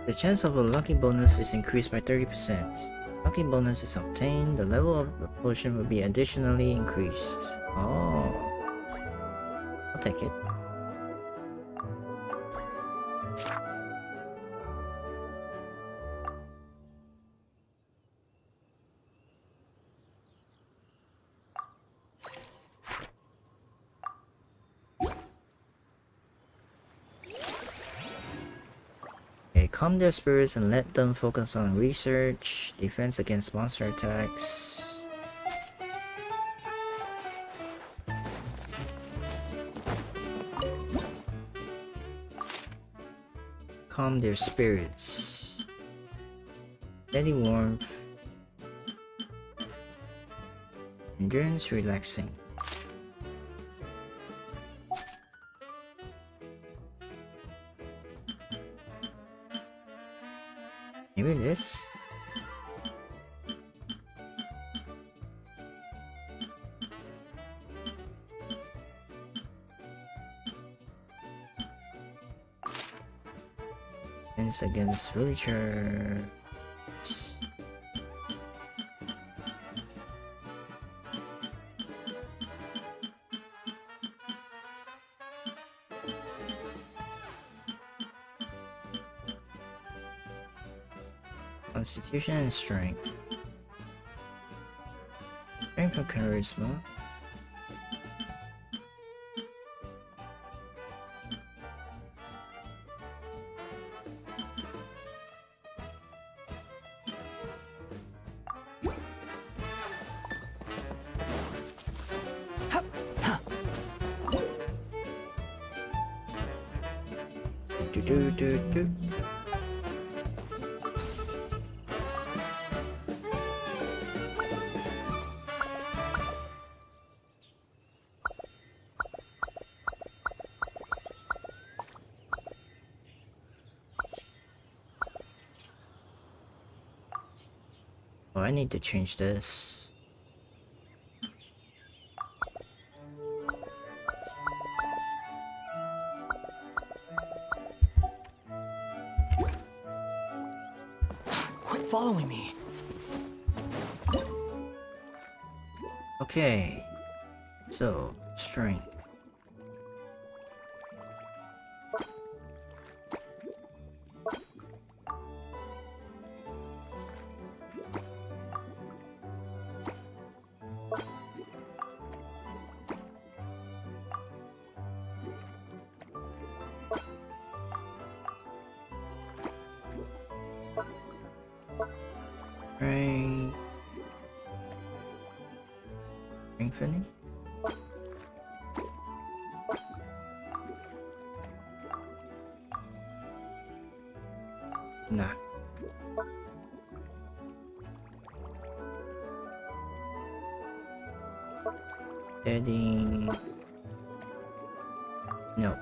Speaker 1: The chance of a lucky bonus is increased by 30%. Lucky bonus is obtained, the level of the potion will be additionally increased. Oh. I'll take it. Okay, calm their spirits and let them focus on research, defense against monster attacks. Calm their spirits. Steady warmth. Endurance relaxing. Maybe this? Defense against villagers. Constitution and strength. Strength and charisma. Do do do do. I need to change this.
Speaker 5: Quit following me.
Speaker 1: Okay, so strength. Strength. Strengthening? Nah. Heading. No.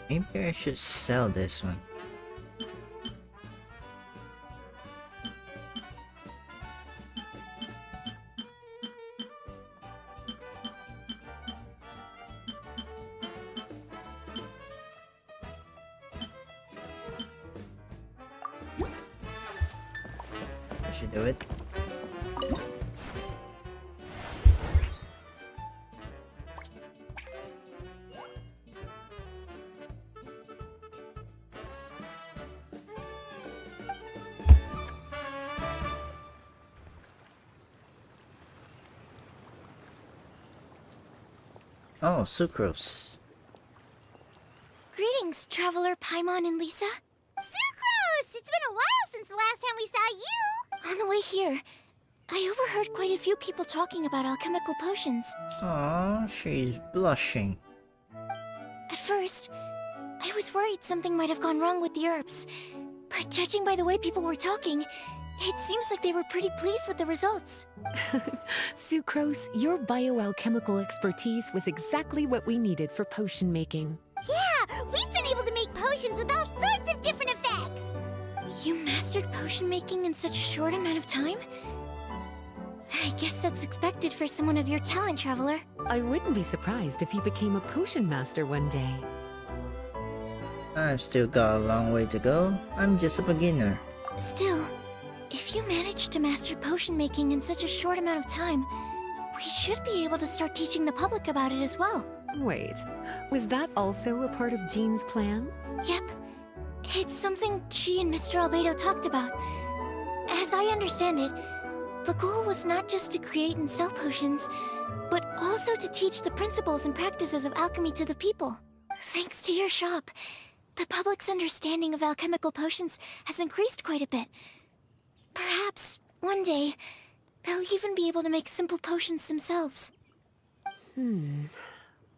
Speaker 1: Maybe I should sell this one. I should do it. Oh, sucrose.
Speaker 3: Greetings, Traveler Paimon and Lisa. Sucrose! It's been a while since the last time we saw you! On the way here, I overheard quite a few people talking about alchemical potions.
Speaker 1: Aw, she's blushing.
Speaker 3: At first, I was worried something might have gone wrong with the herbs. But judging by the way people were talking, it seems like they were pretty pleased with the results.
Speaker 2: Sucrose, your bioalchemical expertise was exactly what we needed for potion making.
Speaker 3: Yeah, we've been able to make potions with all sorts of different effects! You mastered potion making in such a short amount of time? I guess that's expected for someone of your talent, Traveler.
Speaker 2: I wouldn't be surprised if you became a potion master one day.
Speaker 1: I've still got a long way to go. I'm just a beginner.
Speaker 3: Still, if you managed to master potion making in such a short amount of time, we should be able to start teaching the public about it as well.
Speaker 2: Wait, was that also a part of Jean's plan?
Speaker 3: Yep. It's something she and Mr. Albedo talked about. As I understand it, the goal was not just to create and sell potions, but also to teach the principles and practices of alchemy to the people. Thanks to your shop, the public's understanding of alchemical potions has increased quite a bit. Perhaps, one day, they'll even be able to make simple potions themselves.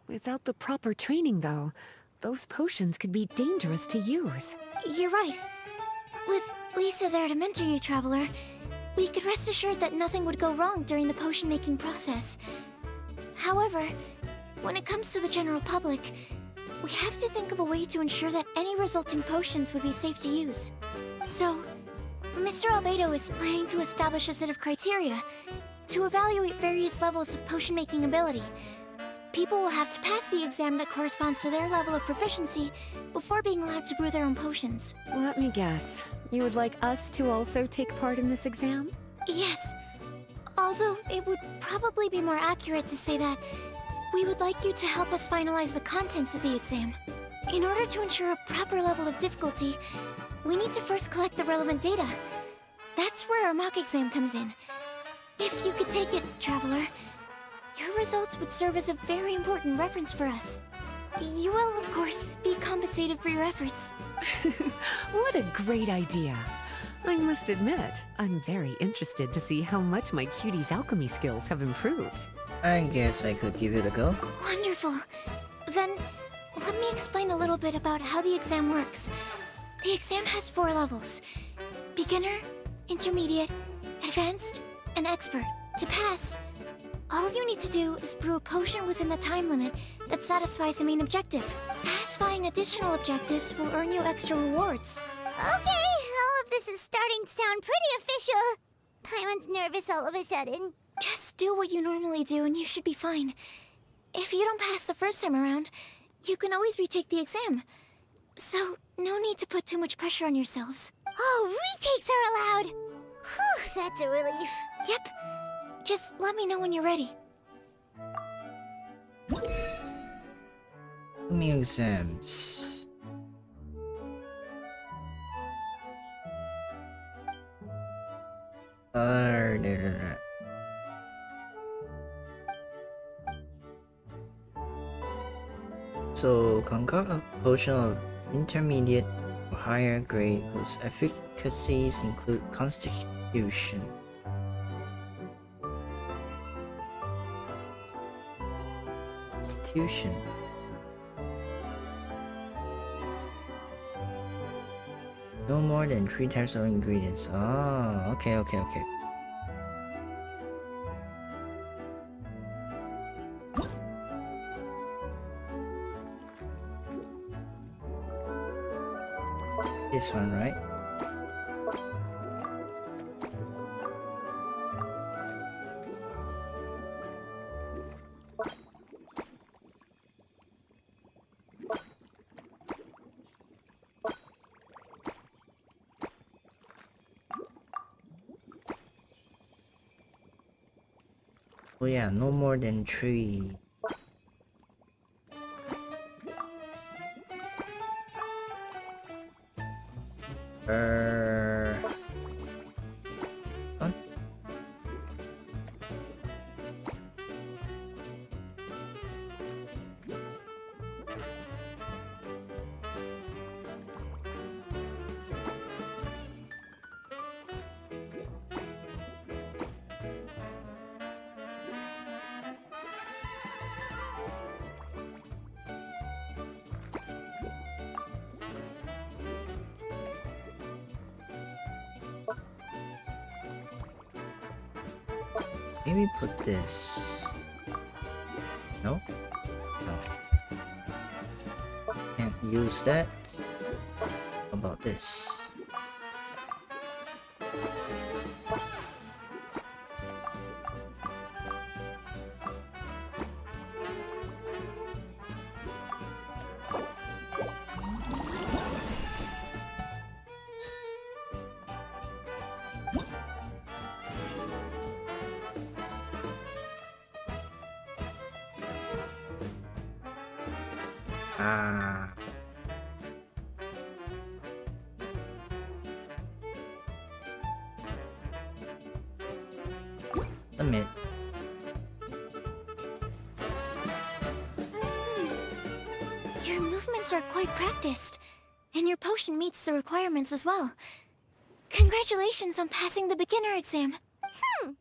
Speaker 2: Without the proper training, though, those potions could be dangerous to use.
Speaker 3: You're right. With Lisa there to mentor you, Traveler, we could rest assured that nothing would go wrong during the potion-making process. However, when it comes to the general public, we have to think of a way to ensure that any resulting potions would be safe to use. So, Mr. Albedo is planning to establish a set of criteria to evaluate various levels of potion-making ability. People will have to pass the exam that corresponds to their level of proficiency before being allowed to brew their own potions.
Speaker 2: Let me guess. You would like us to also take part in this exam?
Speaker 3: Yes. Although it would probably be more accurate to say that we would like you to help us finalize the contents of the exam. In order to ensure a proper level of difficulty, we need to first collect the relevant data. That's where our mock exam comes in. If you could take it, Traveler, your results would serve as a very important reference for us. You will, of course, be compensated for your efforts.
Speaker 2: What a great idea. I must admit, I'm very interested to see how much my cutie's alchemy skills have improved.
Speaker 1: I guess I could give it a go.
Speaker 3: Wonderful. Then, let me explain a little bit about how the exam works. The exam has 4 levels: beginner, intermediate, advanced, and expert. To pass, all you need to do is brew a potion within the time limit that satisfies the main objective. Satisfying additional objectives will earn you extra rewards.
Speaker 8: Okay, all of this is starting to sound pretty official. Paimon's nervous all of a sudden.
Speaker 3: Just do what you normally do and you should be fine. If you don't pass the first time around, you can always retake the exam. So, no need to put too much pressure on yourselves.
Speaker 8: Oh, retakes are allowed! Whew, that's a relief.
Speaker 3: Yep. Just let me know when you're ready.
Speaker 1: Alchemy exams. Da. So, concoct a potion of intermediate or higher grade whose efficacies include Constitution. Constitution. No more than 3 types of ingredients. Oh, okay. This one, right? Oh yeah, no more than 3. Huh? Maybe put this. No? No. Can't use that. How about this? Ah. Admit.
Speaker 3: Your movements are quite practiced, and your potion meets the requirements as well. Congratulations on passing the beginner exam.
Speaker 8: That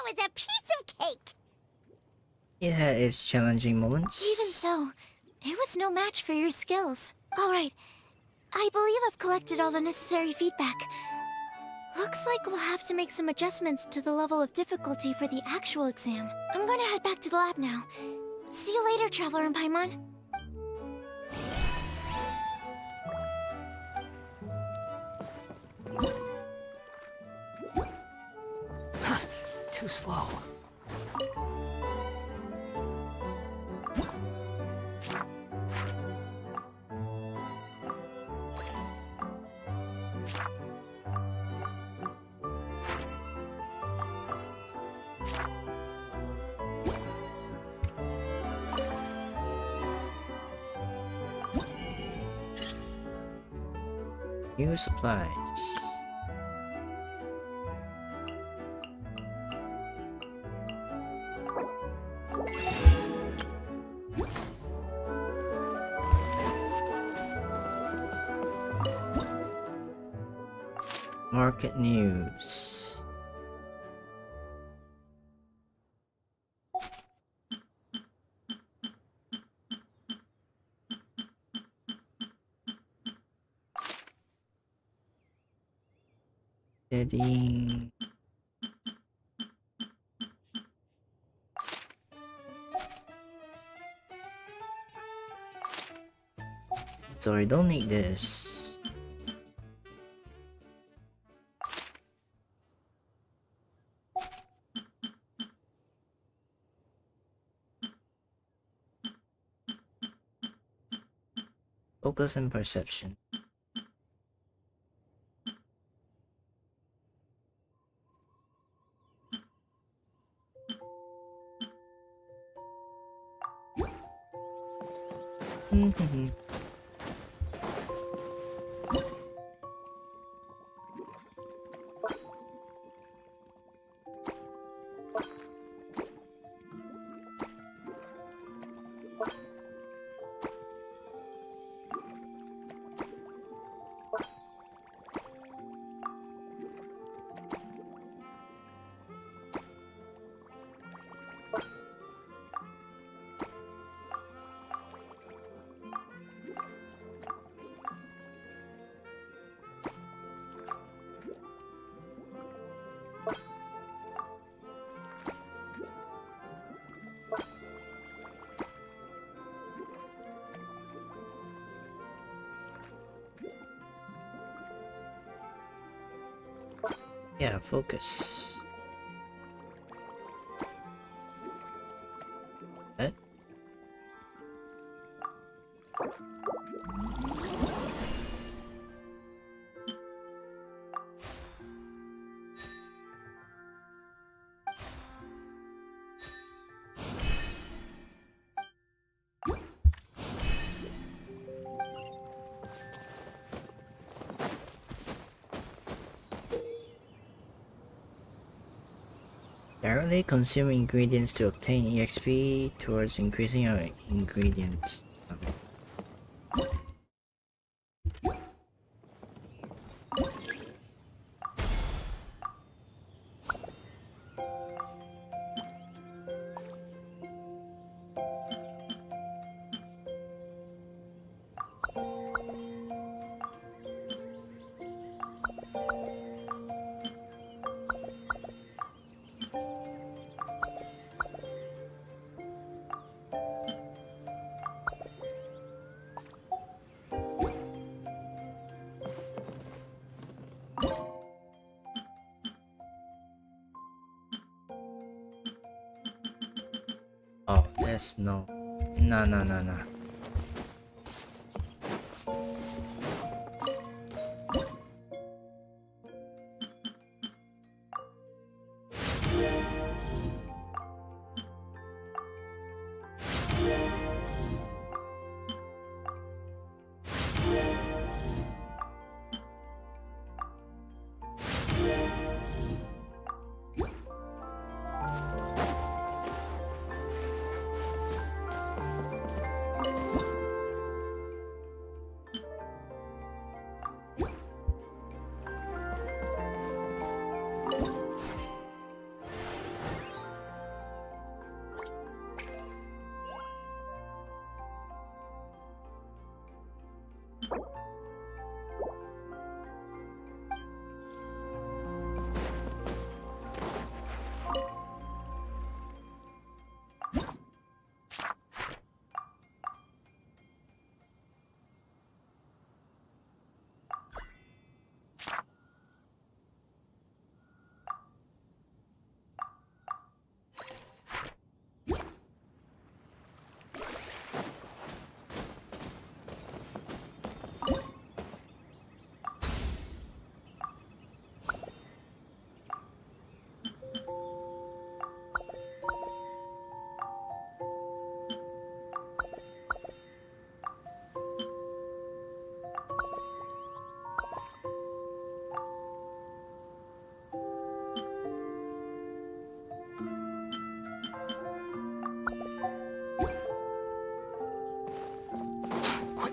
Speaker 8: was a piece of cake!
Speaker 1: It had its challenging moments.
Speaker 3: Even so, it was no match for your skills. Alright, I believe I've collected all the necessary feedback. Looks like we'll have to make some adjustments to the level of difficulty for the actual exam. I'm going to head back to the lab now. See you later, Traveler and Paimon.
Speaker 5: too slow.
Speaker 1: New supplies. Market news. Heading. Sorry, don't need this. Focus and perception. Yeah, focus. What? Directly consume ingredients to obtain EXP towards increasing our ingredients. Okay. Oh, that's no. No, no, no, no.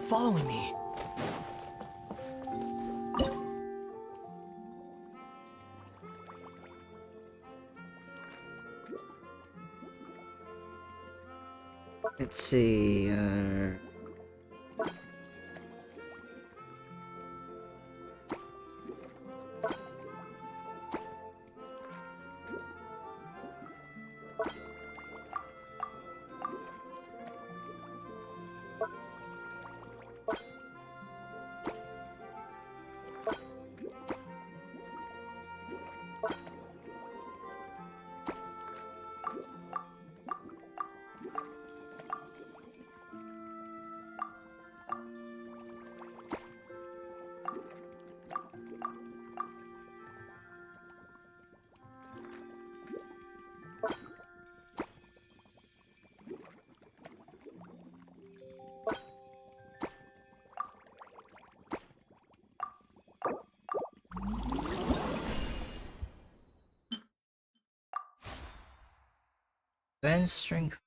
Speaker 5: following me.
Speaker 1: Let's see. Advanced strength.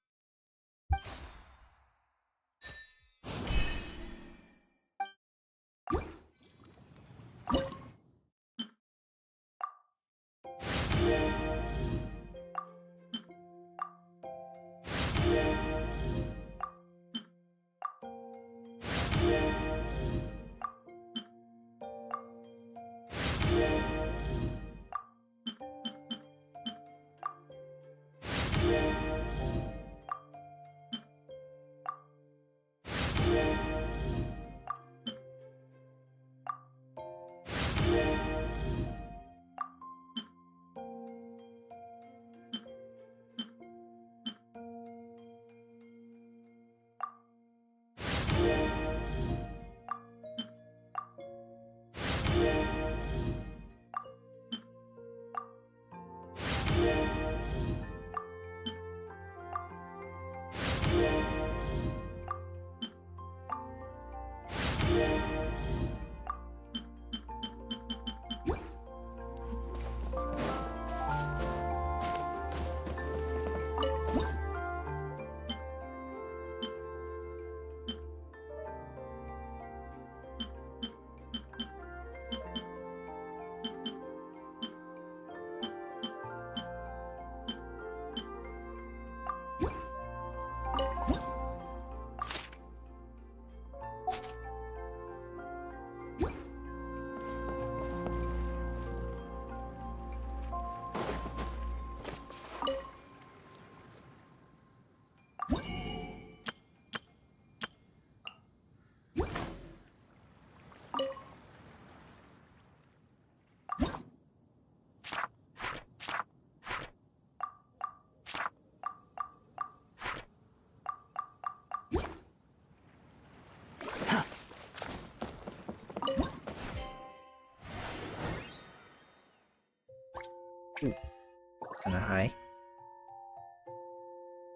Speaker 1: Kinda high.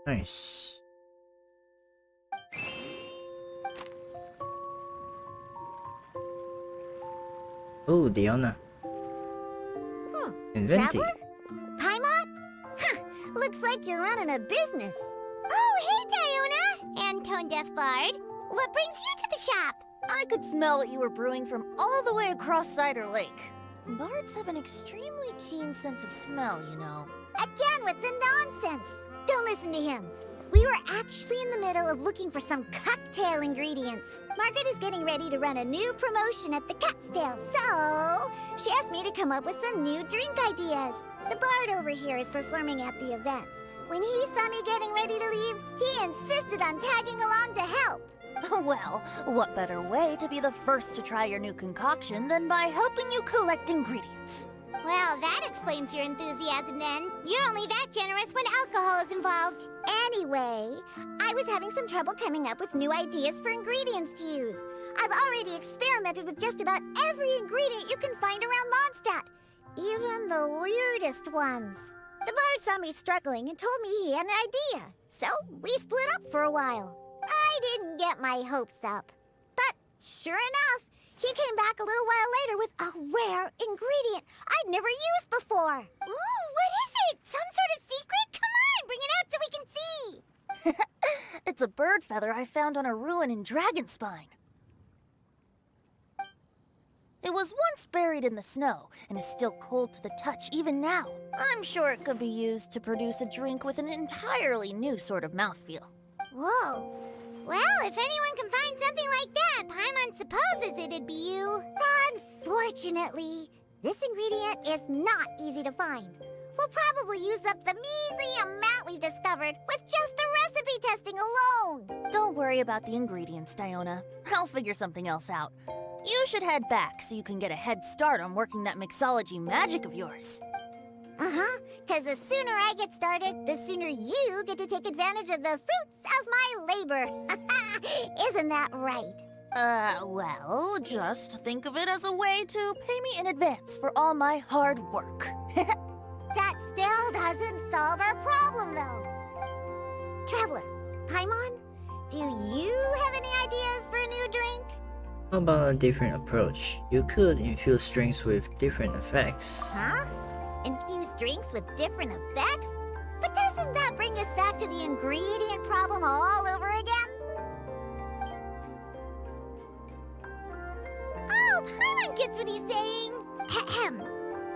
Speaker 1: Nice. Oh, Diona. Inventi.
Speaker 8: Traveler? Paimon? Huh, looks like you're running a business. Oh, hey, Diona! And Tone Deaf Bard. What brings you to the shop?
Speaker 9: I could smell what you were brewing from all the way across Cider Lake. Bards have an extremely keen sense of smell, you know.
Speaker 8: Again with the nonsense. Don't listen to him. We were actually in the middle of looking for some cocktail ingredients. Margaret is getting ready to run a new promotion at the Catstail, so she asked me to come up with some new drink ideas. The bard over here is performing at the event. When he saw me getting ready to leave, he insisted on tagging along to help.
Speaker 9: Well, what better way to be the first to try your new concoction than by helping you collect ingredients?
Speaker 8: Well, that explains your enthusiasm then. You're only that generous when alcohol is involved. Anyway, I was having some trouble coming up with new ideas for ingredients to use. I've already experimented with just about every ingredient you can find around Mondstadt, even the weirdest ones. The bard saw me struggling and told me he had an idea, so we split up for a while. I didn't get my hopes up, but sure enough, he came back a little while later with a rare ingredient I'd never used before. Ooh, what is it? Some sort of secret? Come on, bring it out so we can see.
Speaker 9: It's a bird feather I found on a ruin in Dragonspine. It was once buried in the snow and is still cold to the touch even now. I'm sure it could be used to produce a drink with an entirely new sort of mouthfeel.
Speaker 8: Whoa. Well, if anyone can find something like that, Paimon supposes it'd be you. Unfortunately, this ingredient is not easy to find. We'll probably use up the measly amount we've discovered with just the recipe testing alone.
Speaker 9: Don't worry about the ingredients, Diona. I'll figure something else out. You should head back so you can get a head start on working that mixology magic of yours.
Speaker 8: Uh-huh, because the sooner I get started, the sooner you get to take advantage of the fruits of my labor. Isn't that right?
Speaker 9: Well, just think of it as a way to pay me in advance for all my hard work.
Speaker 8: That still doesn't solve our problem, though. Traveler, Paimon, do you have any ideas for a new drink?
Speaker 1: How about a different approach? You could infuse drinks with different effects.
Speaker 8: Huh? Infuse drinks with different effects? But doesn't that bring us back to the ingredient problem all over again? Oh, Paimon gets what he's saying. Ahem.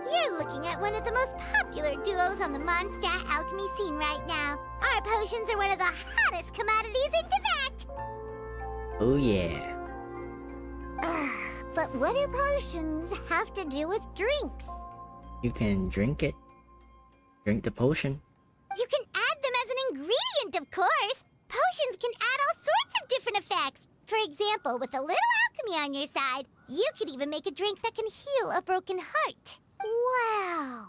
Speaker 8: You're looking at one of the most popular duos on the Mondstadt alchemy scene right now. Our potions are one of the hottest commodities in Tibet.
Speaker 1: Oh yeah.
Speaker 8: But what do potions have to do with drinks?
Speaker 1: You can drink it. Drink the potion.
Speaker 8: You can add them as an ingredient, of course. Potions can add all sorts of different effects. For example, with a little alchemy on your side, you could even make a drink that can heal a broken heart. Wow.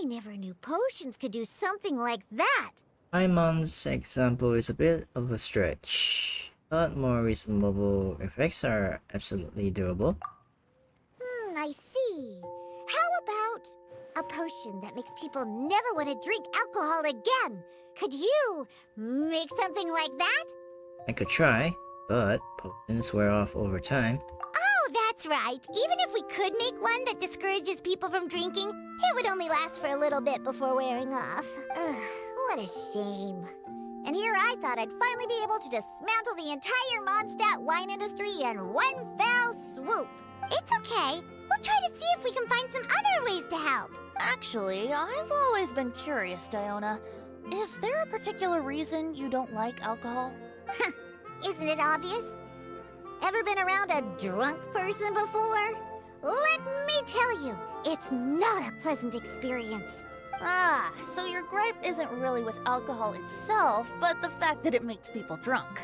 Speaker 8: I never knew potions could do something like that.
Speaker 1: Paimon's example is a bit of a stretch, but more reasonable effects are absolutely doable.
Speaker 8: I see. How about a potion that makes people never want to drink alcohol again? Could you make something like that?
Speaker 1: I could try, but potions wear off over time.
Speaker 8: Oh, that's right. Even if we could make one that discourages people from drinking, it would only last for a little bit before wearing off. Ugh, what a shame. And here I thought I'd finally be able to dismantle the entire Mondstadt wine industry in one fell swoop. It's okay. We'll try to see if we can find some other ways to help.
Speaker 9: Actually, I've always been curious, Diona. Is there a particular reason you don't like alcohol?
Speaker 8: Isn't it obvious? Ever been around a drunk person before? Let me tell you, it's not a pleasant experience.
Speaker 9: Ah, so your gripe isn't really with alcohol itself, but the fact that it makes people drunk.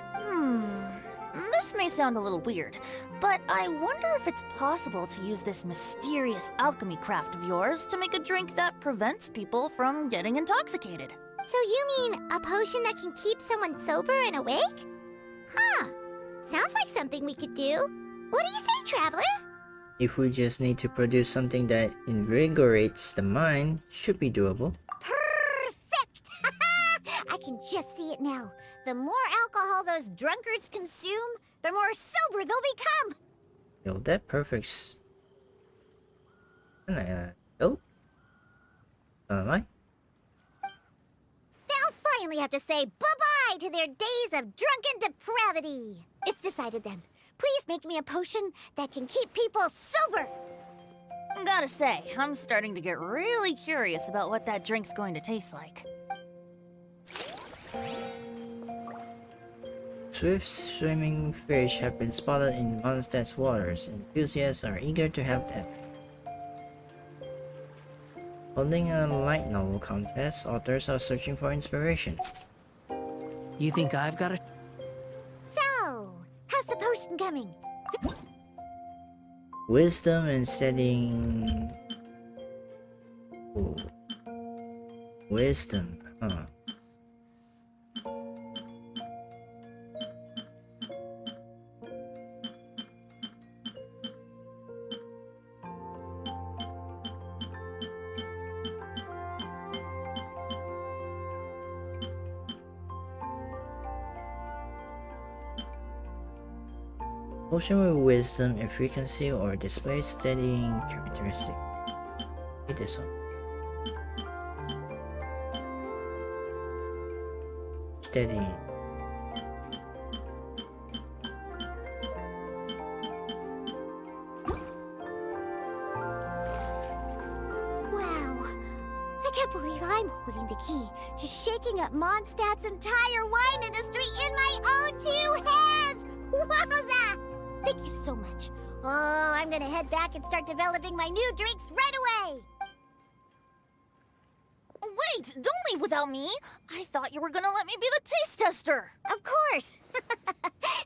Speaker 9: This may sound a little weird, but I wonder if it's possible to use this mysterious alchemy craft of yours to make a drink that prevents people from getting intoxicated.
Speaker 8: So you mean a potion that can keep someone sober and awake? Huh. Sounds like something we could do. What do you say, Traveler?
Speaker 1: If we just need to produce something that invigorates the mind, should be doable.
Speaker 8: Perfect! I can just see it now. The more alcohol those drunkards consume, the more sober they'll become.
Speaker 1: Yo, that perfects. Oh. Am I?
Speaker 8: They'll finally have to say bye-bye to their days of drunken depravity. It's decided then. Please make me a potion that can keep people sober.
Speaker 9: Gotta say, I'm starting to get really curious about what that drink's going to taste like.
Speaker 1: Swift swimming fish have been spotted in Mondstadt's waters. Enthusiasts are eager to have them. Holding a light novel contest, authors are searching for inspiration.
Speaker 5: You think I've got a...
Speaker 8: So, how's the potion coming?
Speaker 1: Wisdom and studying. Ooh. Wisdom, huh? Potion with wisdom and frequency or display steadying characteristic. Okay, this one. Steadying.
Speaker 8: can't believe I'm holding the key to shaking up Mondstadt's entire wine industry in my own 2 hands! Wowza! Thank you so much. Oh, I'm gonna head back and start developing my new drinks right away!
Speaker 9: Wait, don't leave without me. I thought you were gonna let me be the taste tester.
Speaker 8: Of course!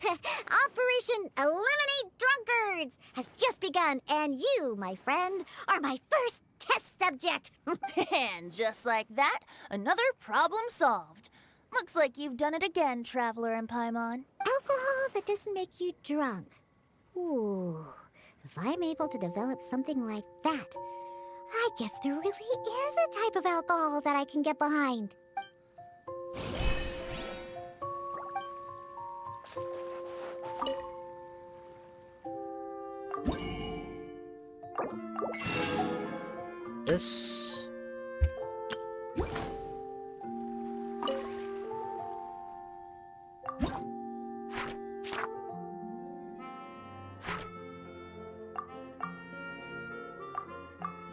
Speaker 8: Operation Eliminate Drunkards has just begun, and you, my friend, are my first test subject.
Speaker 9: And just like that, another problem solved. Looks like you've done it again, Traveler and Paimon.
Speaker 8: Alcohol that doesn't make you drunk. Ooh, if I'm able to develop something like that, I guess there really is a type of alcohol that I can get behind.
Speaker 1: This.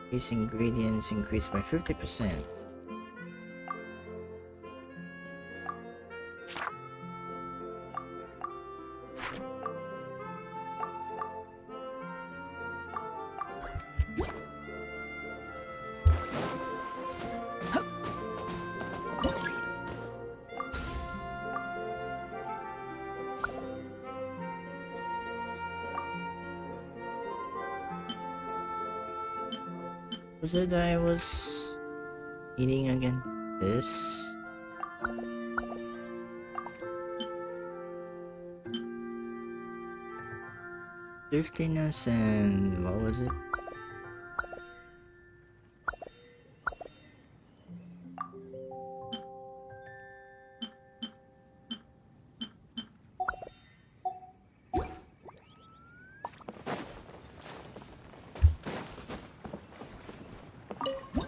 Speaker 1: These ingredients increased by 50%. Was it that I was eating again? This? Thriftiness and what was it?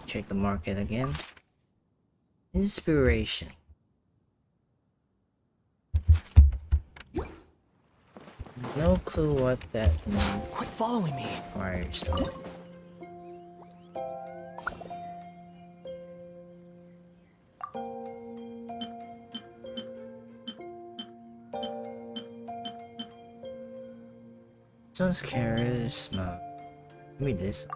Speaker 1: Check the market again. Inspiration. No clue what that
Speaker 5: Quit following me.
Speaker 1: requires. This one's charisma. Give me this.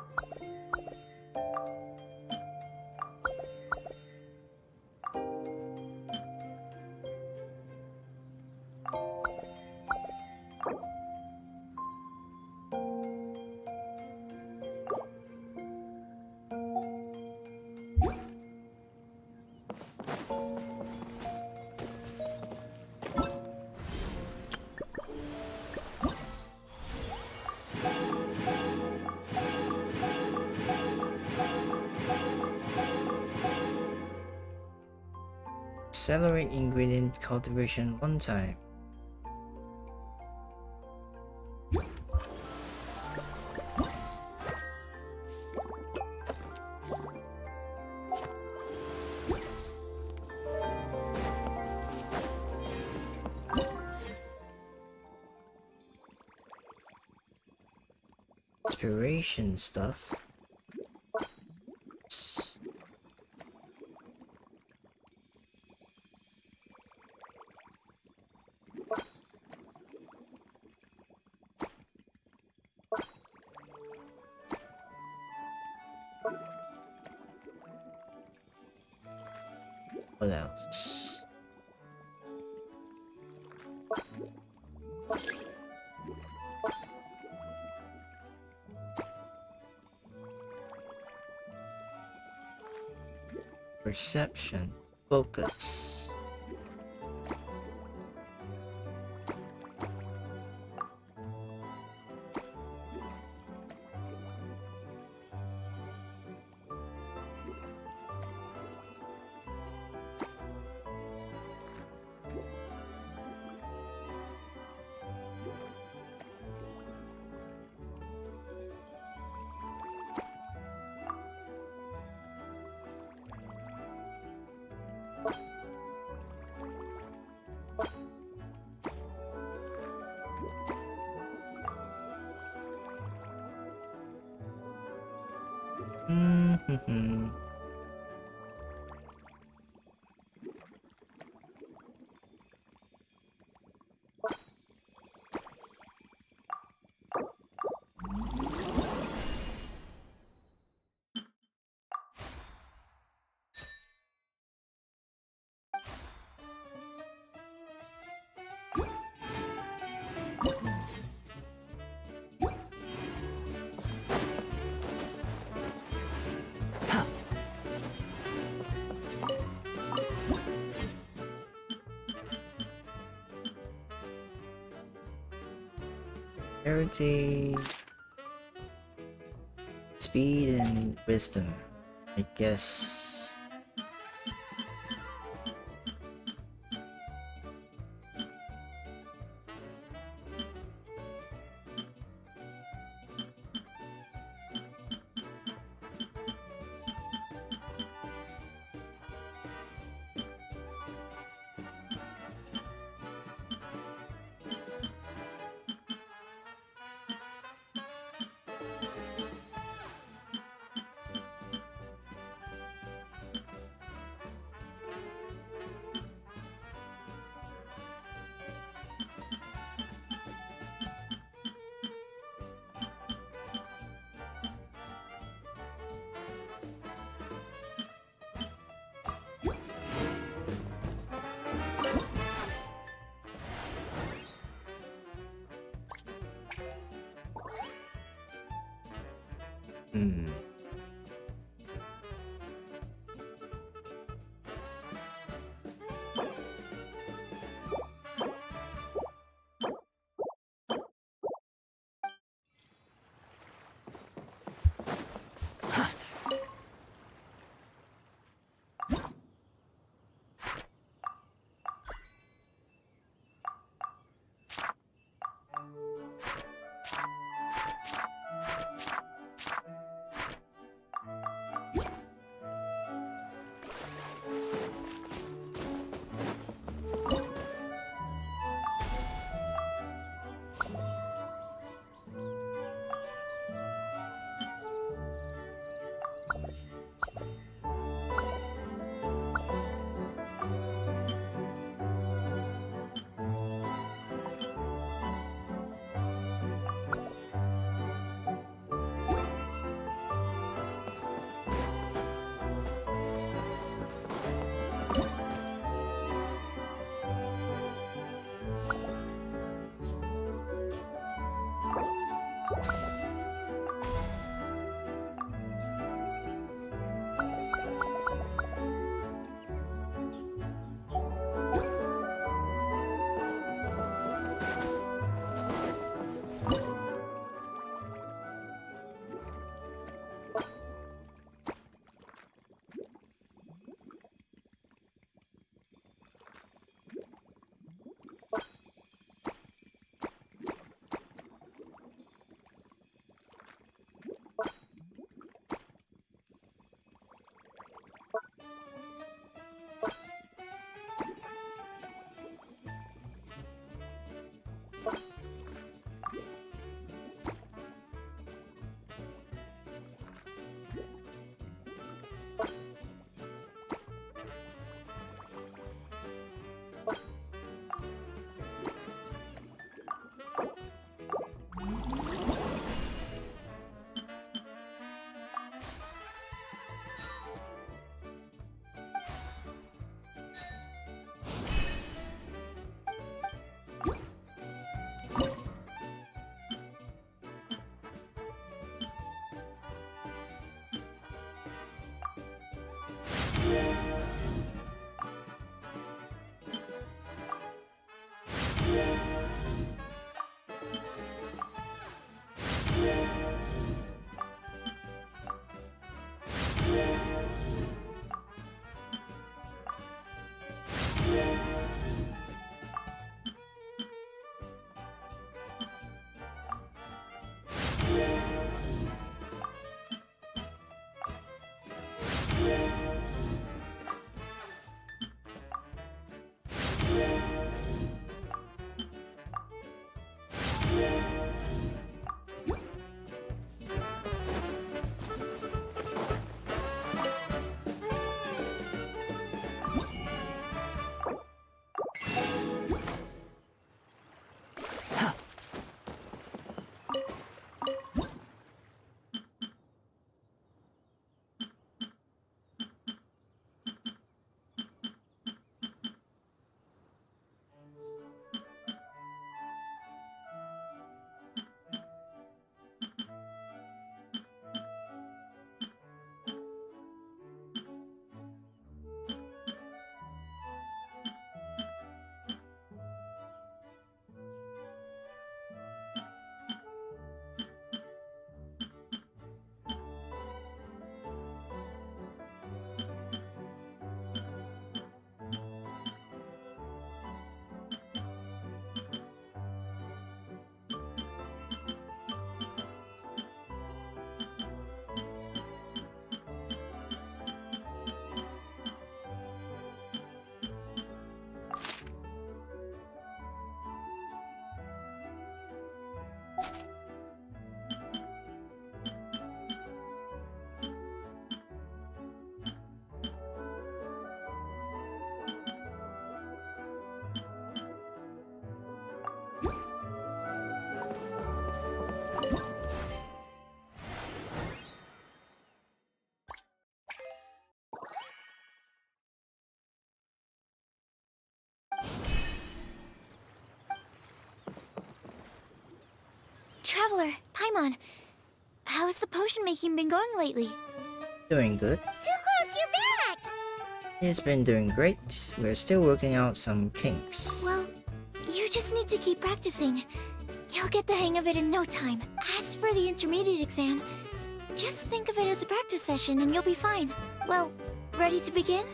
Speaker 1: Accelerate ingredient cultivation 1 time. Inspiration stuff. What else? Perception, focus. Clarity, speed, and wisdom. I guess. Hmm.
Speaker 3: Paimon, how has the potion making been going lately?
Speaker 1: Doing good.
Speaker 8: Sucrose, you're back!
Speaker 1: It's been doing great. We're still working out some kinks.
Speaker 3: Well, you just need to keep practicing. You'll get the hang of it in no time. As for the intermediate exam, just think of it as a practice session and you'll be fine. Well, ready to begin?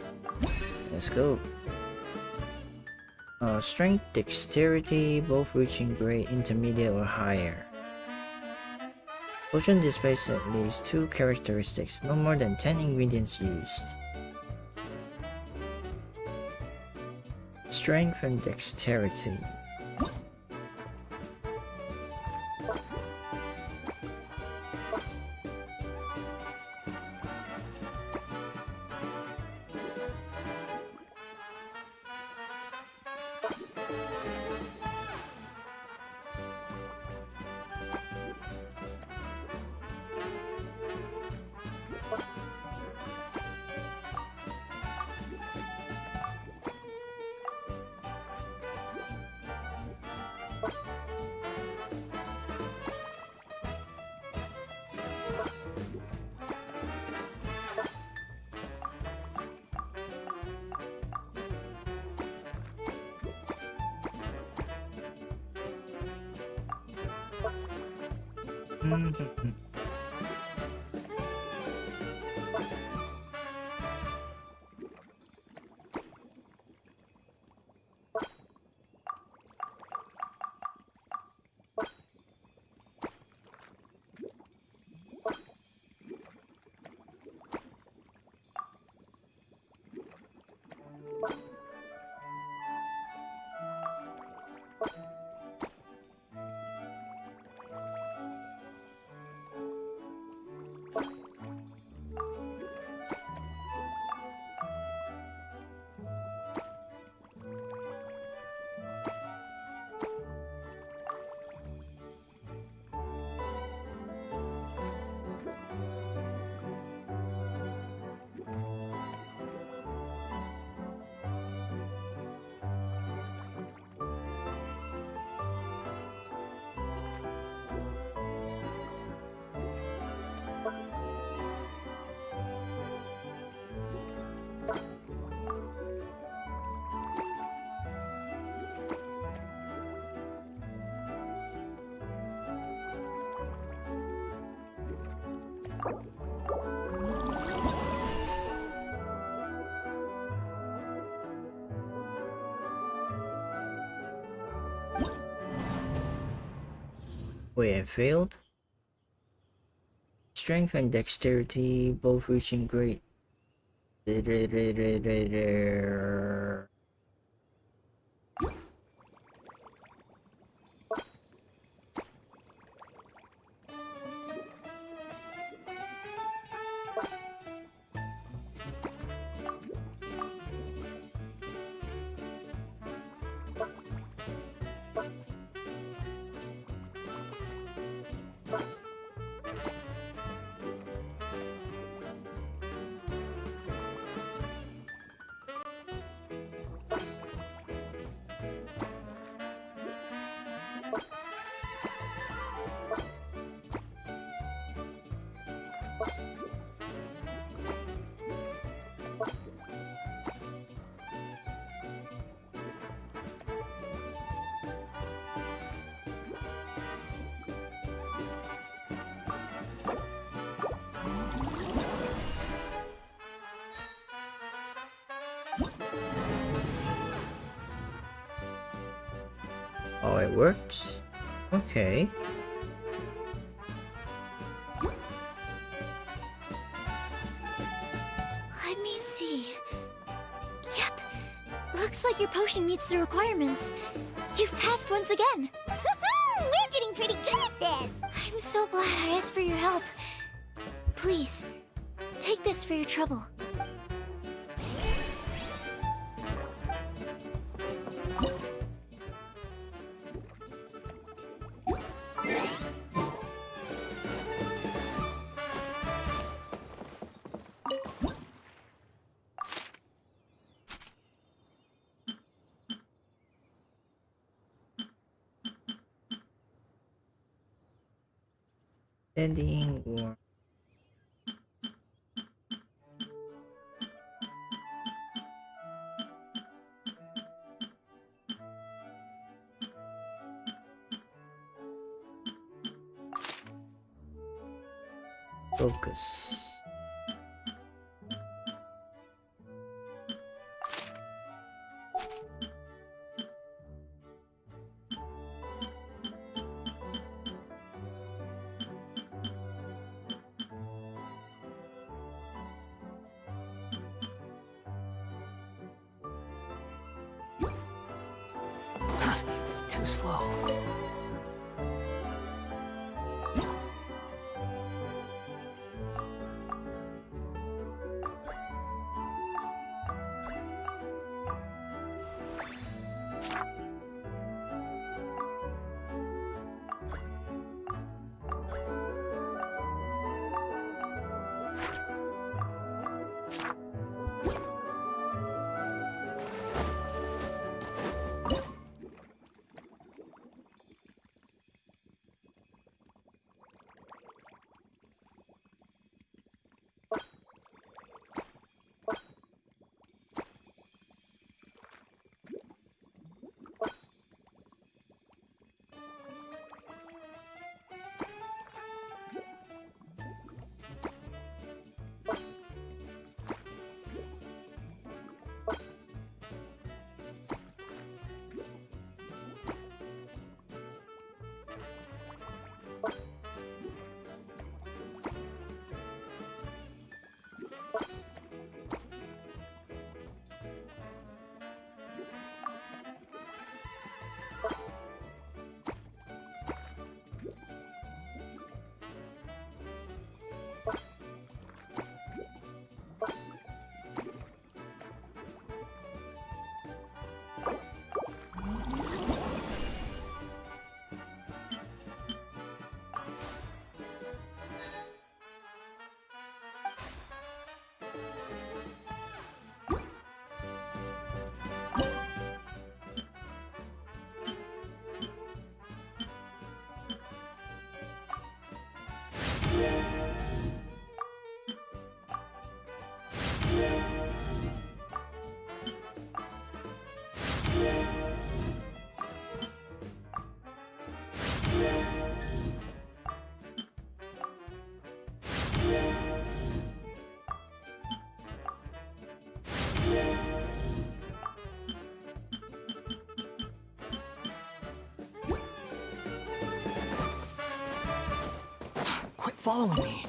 Speaker 1: Let's go. Strength, dexterity, both reaching grade intermediate or higher. Potion displays at least 2 characteristics, no more than 10 ingredients used. Strength and dexterity. Wait, I failed? Strength and dexterity, both reaching great. Oh, it worked? Okay.
Speaker 3: Let me see. Yep. Looks like your potion meets the requirements. You've passed once again.
Speaker 8: We're getting pretty good at this!
Speaker 3: I'm so glad I asked for your help. Please, take this for your trouble.
Speaker 1: Steadying or focus.
Speaker 5: Too slow. Quit following me.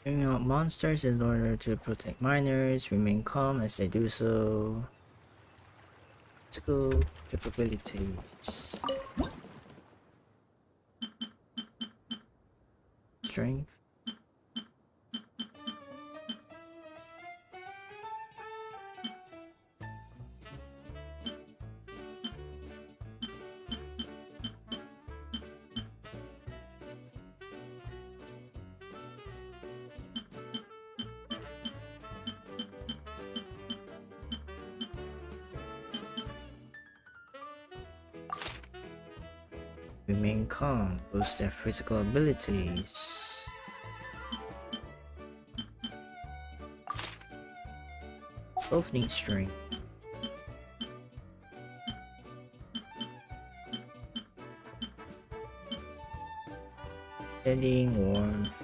Speaker 1: Bring out monsters in order to protect miners. Remain calm as they do so. Physical capabilities. Strength. Remain calm, boost their physical abilities. Both need strength. Steadying warmth.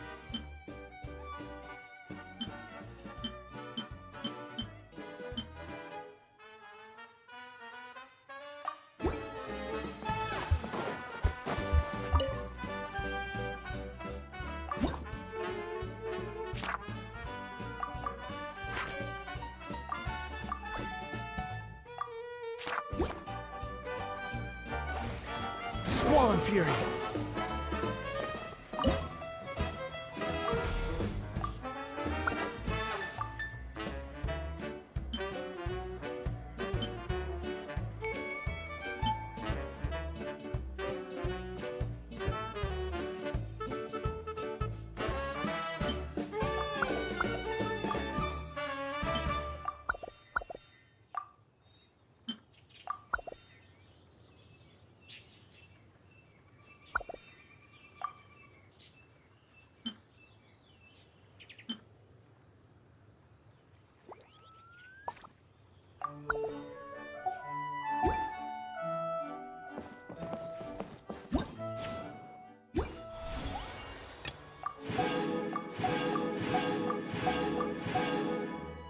Speaker 5: Swollen Fury!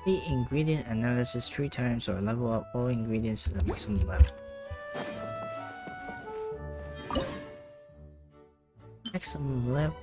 Speaker 1: The ingredient analysis 3 times or level up all ingredients to the maximum level. Maximum level.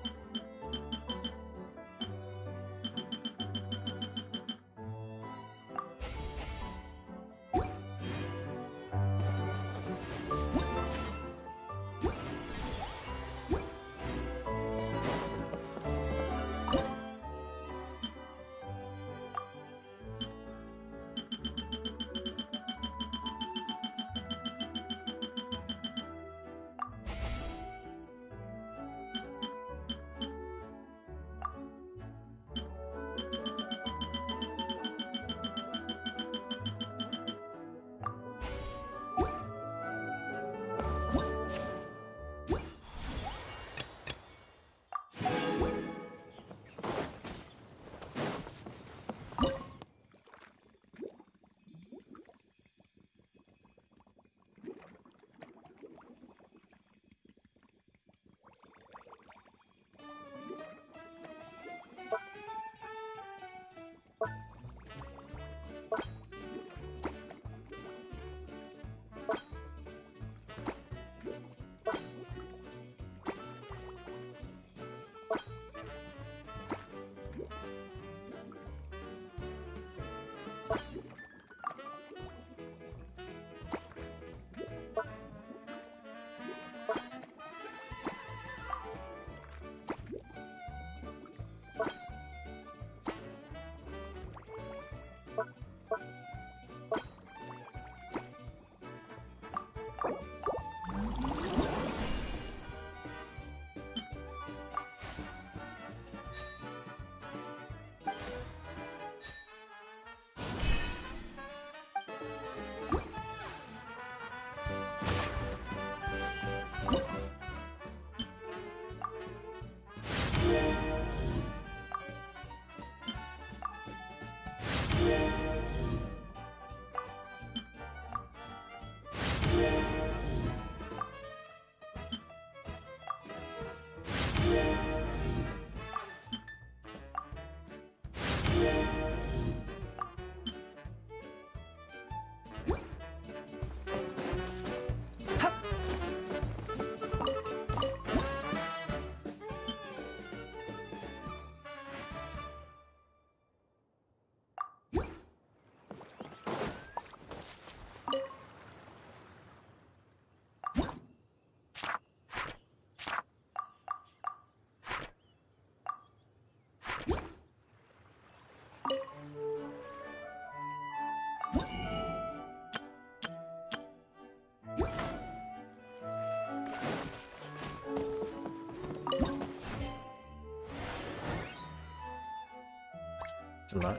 Speaker 1: It's a lot.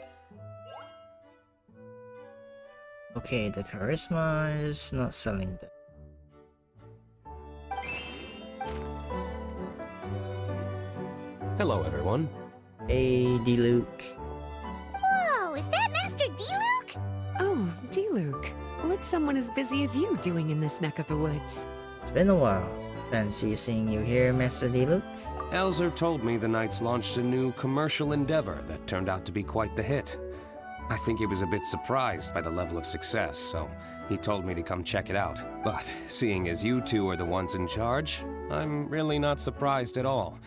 Speaker 1: Okay, the charisma is not selling that.
Speaker 10: Hello, everyone.
Speaker 1: Hey, D-Luke.
Speaker 8: Whoa, is that Master D-Luke?
Speaker 2: Oh, D-Luke. What's someone as busy as you doing in this neck of the woods?
Speaker 1: It's been a while. Fancy seeing you here, Master D-Luke.
Speaker 10: Elzer told me the Knights launched a new commercial endeavor that turned out to be quite the hit. I think he was a bit surprised by the level of success, so he told me to come check it out. But seeing as you two are the ones in charge, I'm really not surprised at all.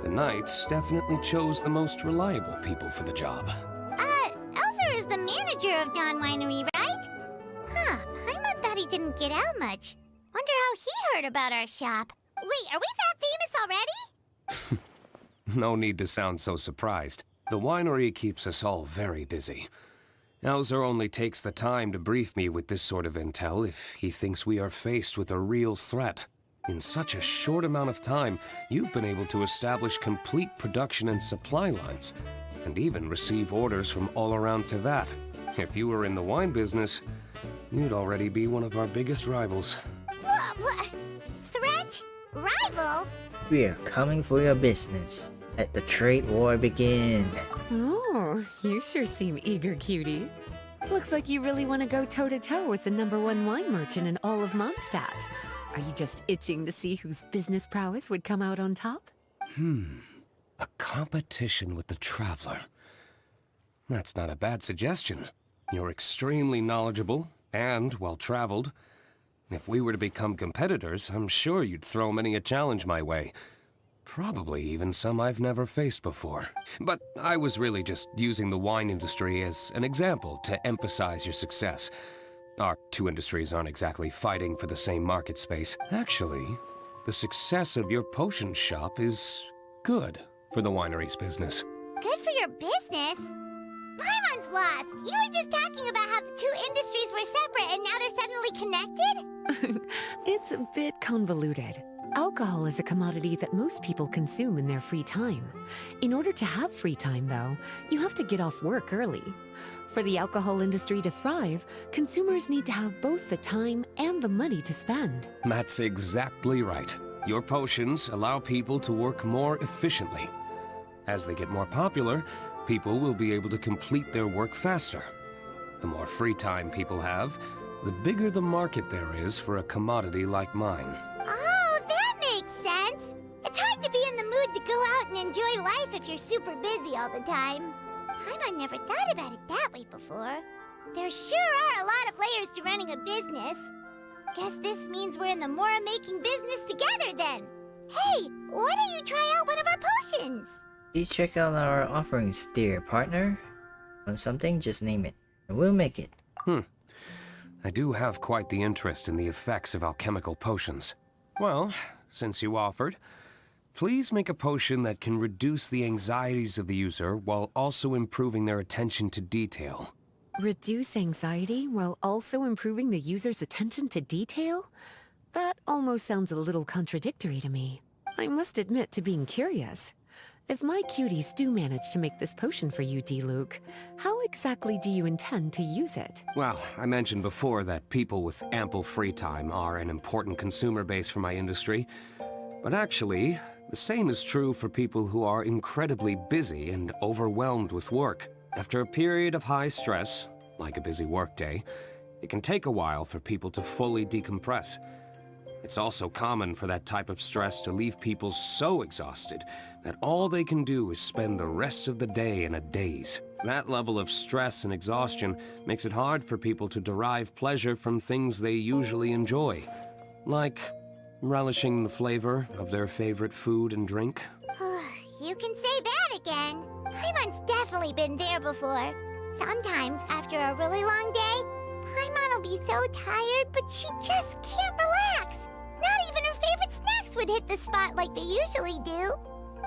Speaker 10: The Knights definitely chose the most reliable people for the job.
Speaker 8: Elzer is the manager of Dawn Winery, right? Huh, Paimon thought he didn't get out much. Wonder how he heard about our shop. Wait, are we that famous already?
Speaker 10: No need to sound so surprised. The winery keeps us all very busy. Elzer only takes the time to brief me with this sort of intel if he thinks we are faced with a real threat. In such a short amount of time, you've been able to establish complete production and supply lines, and even receive orders from all around Tevat. If you were in the wine business, you'd already be one of our biggest rivals.
Speaker 8: What? Threat? Rival?
Speaker 1: We are coming for your business. Let the trade war begin.
Speaker 2: Oh, you sure seem eager, cutie. Looks like you really want to go toe-to-toe with the #1 wine merchant in all of Mondstadt. Are you just itching to see whose business prowess would come out on top?
Speaker 10: A competition with the Traveler. That's not a bad suggestion. You're extremely knowledgeable and well-traveled. If we were to become competitors, I'm sure you'd throw many a challenge my way. Probably even some I've never faced before. But I was really just using the wine industry as an example to emphasize your success. Our two industries aren't exactly fighting for the same market space. Actually, the success of your potion shop is good for the winery's business.
Speaker 8: Good for your business? Paimon's lost. You were just talking about how the two industries were separate and now they're suddenly connected?
Speaker 2: It's a bit convoluted. Alcohol is a commodity that most people consume in their free time. In order to have free time, though, you have to get off work early. For the alcohol industry to thrive, consumers need to have both the time and the money to spend.
Speaker 10: That's exactly right. Your potions allow people to work more efficiently. As they get more popular, people will be able to complete their work faster. The more free time people have, the bigger the market there is for a commodity like mine.
Speaker 8: Oh, that makes sense. It's hard to be in the mood to go out and enjoy life if you're super busy all the time. Paimon never thought about it that way before. There sure are a lot of layers to running a business. Guess this means we're in the Mora-making business together then. Hey, why don't you try out one of our potions?
Speaker 1: Please check out our offerings, dear partner. Want something? Just name it, and we'll make it.
Speaker 10: I do have quite the interest in the effects of alchemical potions. Well, since you offered, please make a potion that can reduce the anxieties of the user while also improving their attention to detail.
Speaker 2: Reduce anxiety while also improving the user's attention to detail? That almost sounds a little contradictory to me. I must admit to being curious. If my cuties do manage to make this potion for you, D-Luke, how exactly do you intend to use it?
Speaker 10: Well, I mentioned before that people with ample free time are an important consumer base for my industry. But actually, the same is true for people who are incredibly busy and overwhelmed with work. After a period of high stress, like a busy workday, it can take a while for people to fully decompress. It's also common for that type of stress to leave people so exhausted that all they can do is spend the rest of the day in a daze. That level of stress and exhaustion makes it hard for people to derive pleasure from things they usually enjoy, like relishing the flavor of their favorite food and drink.
Speaker 8: You can say that again. Paimon's definitely been there before. Sometimes, after a really long day, Paimon will be so tired, but she just can't relax. Not even her favorite snacks would hit the spot like they usually do.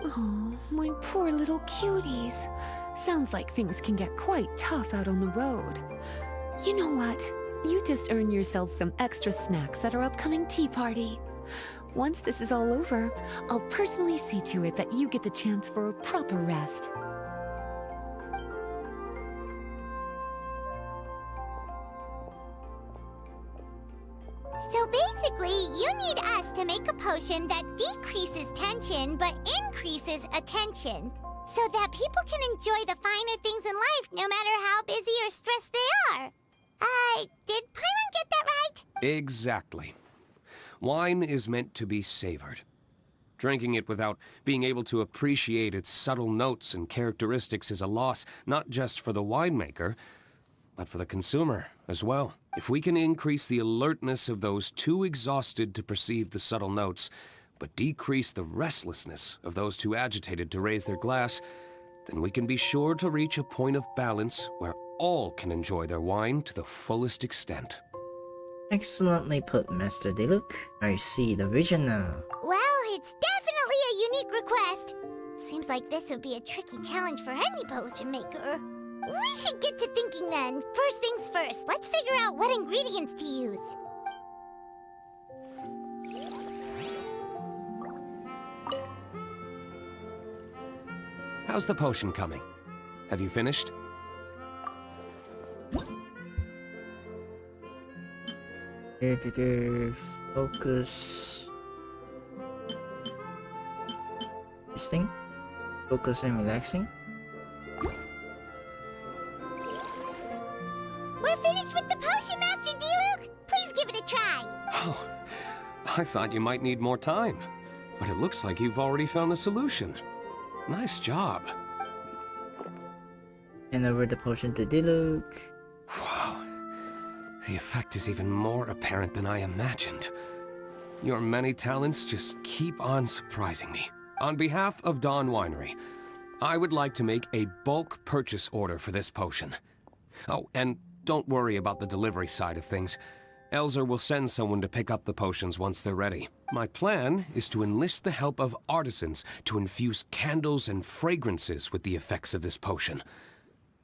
Speaker 2: Oh, my poor little cuties. Sounds like things can get quite tough out on the road. You know what? You just earn yourself some extra snacks at our upcoming tea party. Once this is all over, I'll personally see to it that you get the chance for a proper rest.
Speaker 8: So basically, you need us to make a potion that decreases tension but increases attention, so that people can enjoy the finer things in life no matter how busy or stressed they are. Did Paimon get that right?
Speaker 10: Exactly. Wine is meant to be savored. Drinking it without being able to appreciate its subtle notes and characteristics is a loss not just for the winemaker, but for the consumer as well. If we can increase the alertness of those too exhausted to perceive the subtle notes, but decrease the restlessness of those too agitated to raise their glass, then we can be sure to reach a point of balance where all can enjoy their wine to the fullest extent.
Speaker 1: Excellently put, Master Diluc. I see the vision now.
Speaker 8: Well, it's definitely a unique request. Seems like this would be a tricky challenge for any potion maker. We should get to thinking then. First things first, let's figure out what ingredients to use.
Speaker 10: How's the potion coming? Have you finished?
Speaker 1: Focus. This thing? Focus and relaxing?
Speaker 8: We're finished with the potion, Master Diluc! Please give it a try!
Speaker 10: Oh, I thought you might need more time, but it looks like you've already found the solution. Nice job.
Speaker 1: Hand over the potion to Diluc.
Speaker 10: Wow. The effect is even more apparent than I imagined. Your many talents just keep on surprising me. On behalf of Dawn Winery, I would like to make a bulk purchase order for this potion. Oh, and don't worry about the delivery side of things. Elzer will send someone to pick up the potions once they're ready. My plan is to enlist the help of artisans to infuse candles and fragrances with the effects of this potion.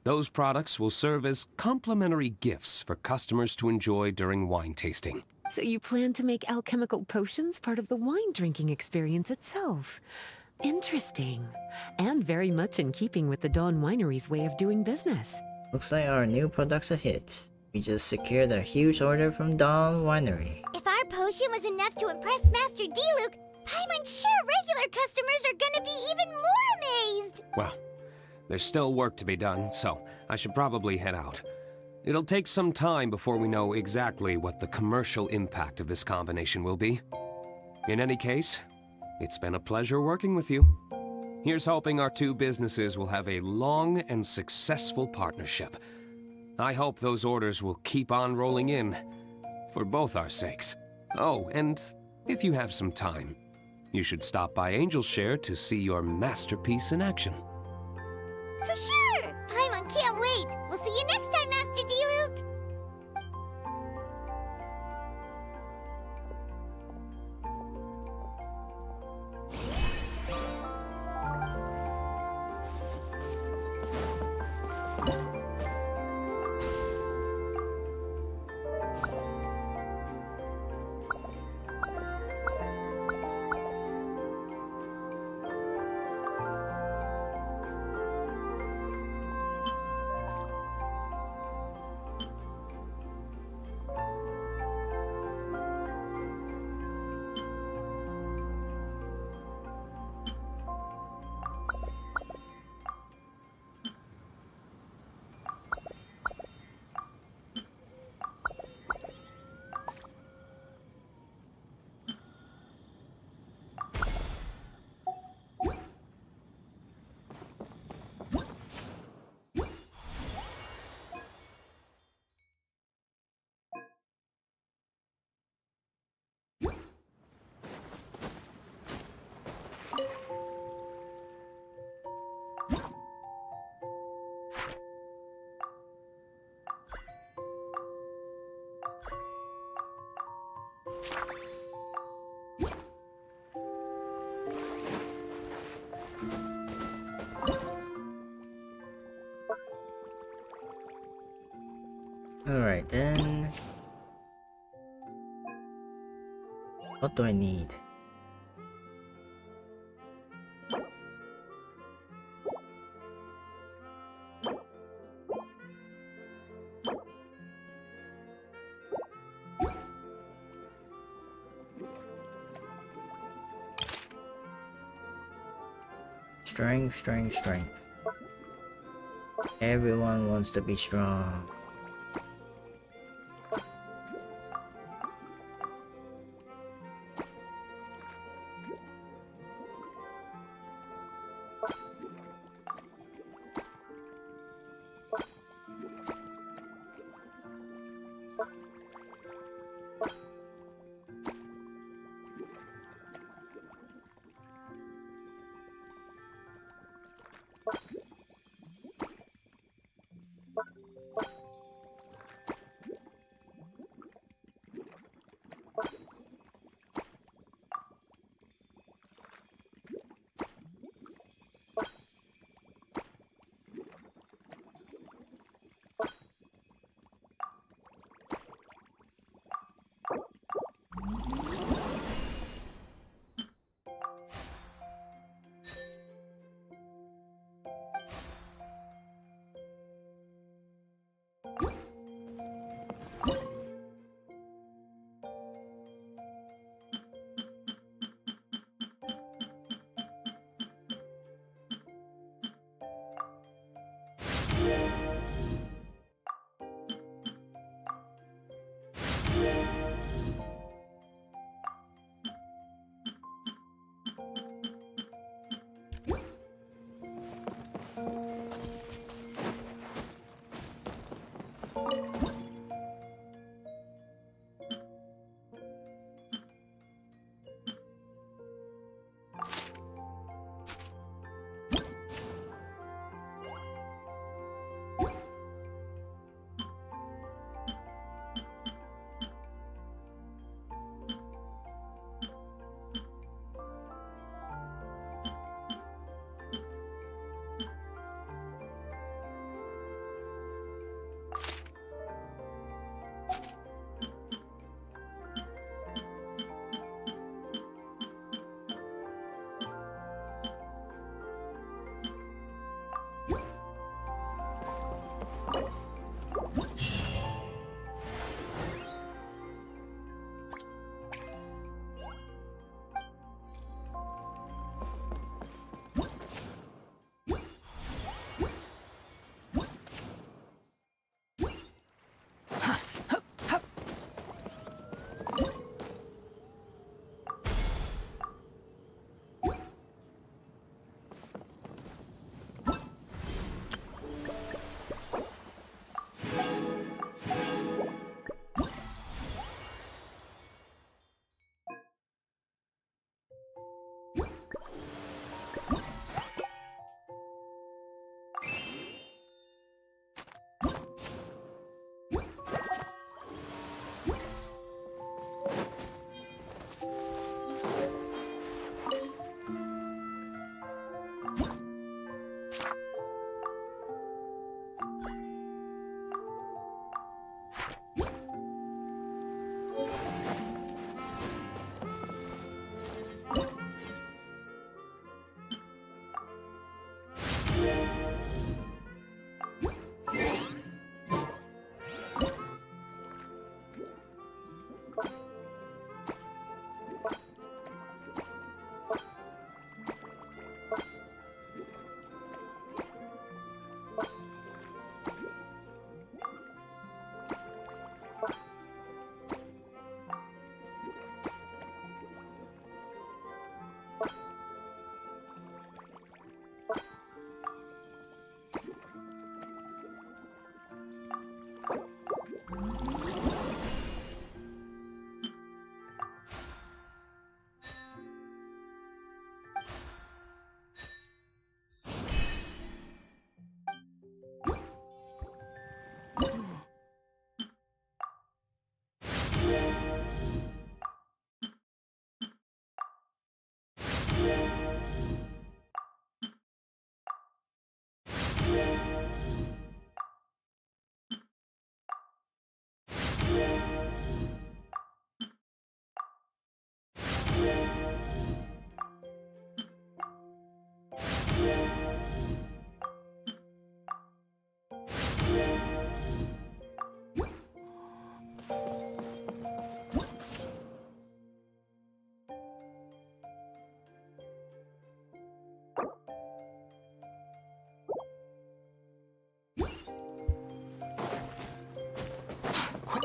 Speaker 10: Those products will serve as complimentary gifts for customers to enjoy during wine tasting.
Speaker 2: So you plan to make alchemical potions part of the wine drinking experience itself. Interesting. And very much in keeping with the Dawn Winery's way of doing business.
Speaker 1: Looks like our new product's a hit. We just secured a huge order from Dawn Winery.
Speaker 8: If our potion was enough to impress Master Diluc, Paimon's sure regular customers are gonna be even more amazed!
Speaker 10: Well, there's still work to be done, so I should probably head out. It'll take some time before we know exactly what the commercial impact of this combination will be. In any case, it's been a pleasure working with you. Here's hoping our two businesses will have a long and successful partnership. I hope those orders will keep on rolling in, for both our sakes. Oh, and if you have some time, you should stop by Angel's Share to see your masterpiece in action.
Speaker 8: For sure! Paimon can't wait! We'll see you next time, Master Diluc!
Speaker 1: Alright then. What do I need? Strength, strength, strength. Everyone wants to be strong.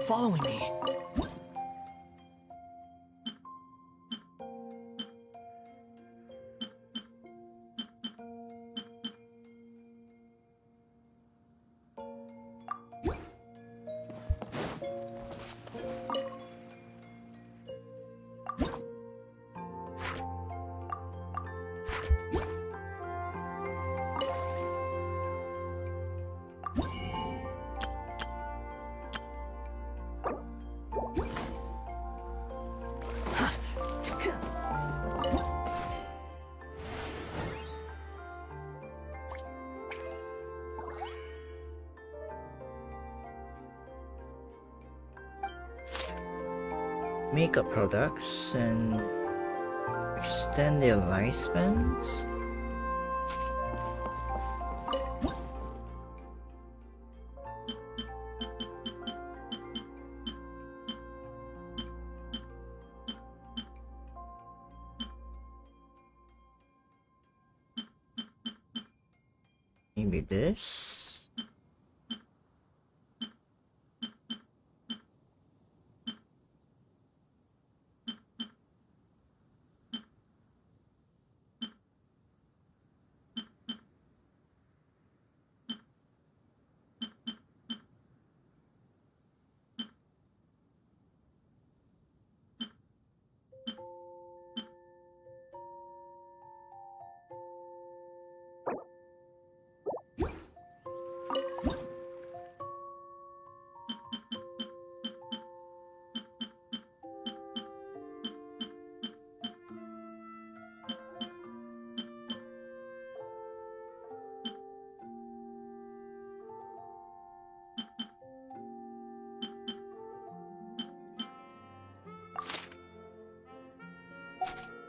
Speaker 5: following me.
Speaker 1: Makeup products and extend their lifespans. Maybe this.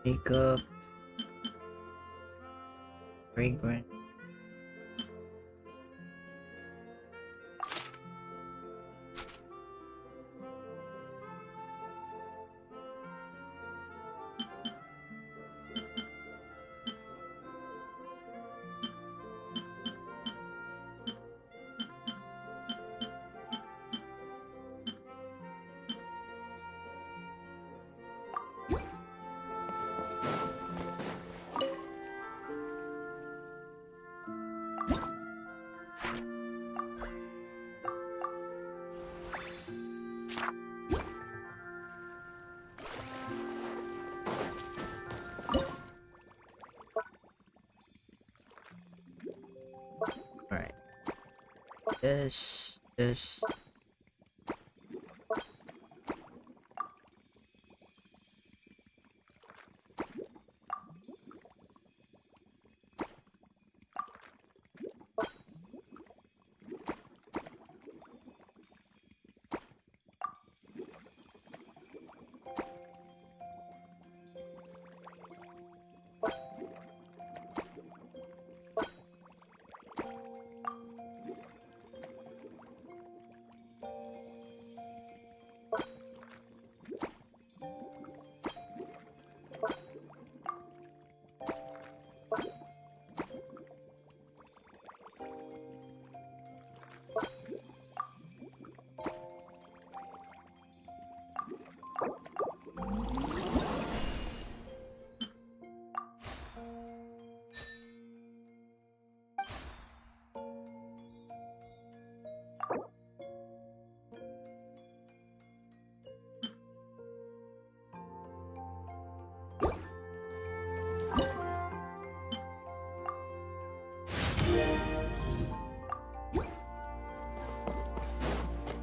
Speaker 1: Makeup, fragrance. Alright. This.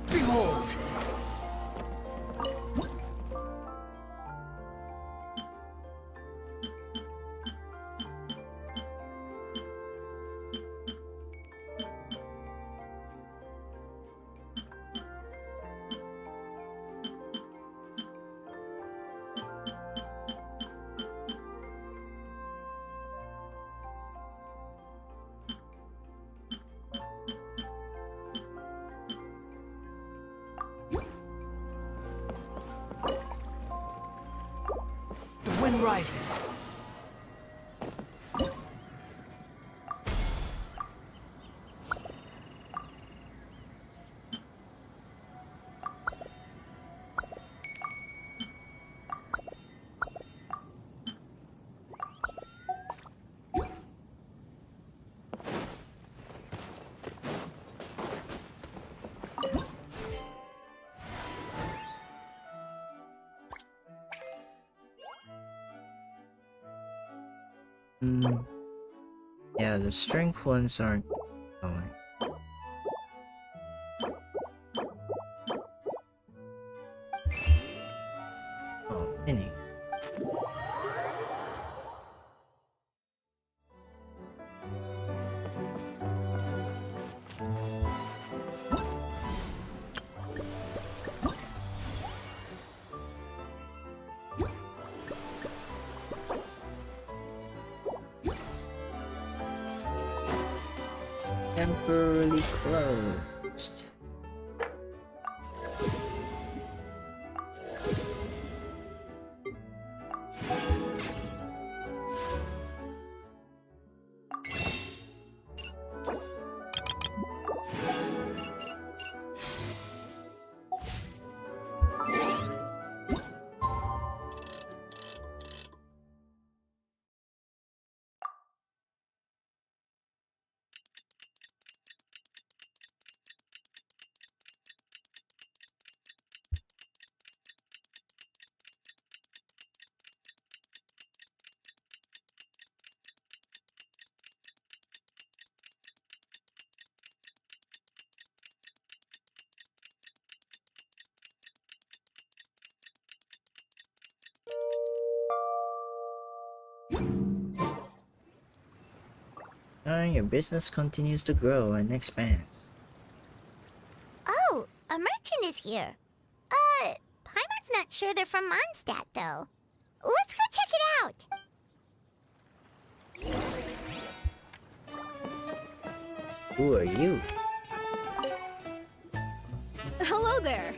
Speaker 5: Behold! The wind rises.
Speaker 1: Yeah, the strength ones aren't going. Oh, Minnie. Temporarily closed. Your business continues to grow and expand.
Speaker 8: Oh, a merchant is here. Paimon's not sure they're from Mondstadt, though. Let's go check it out.
Speaker 1: Who are you?
Speaker 11: Hello there.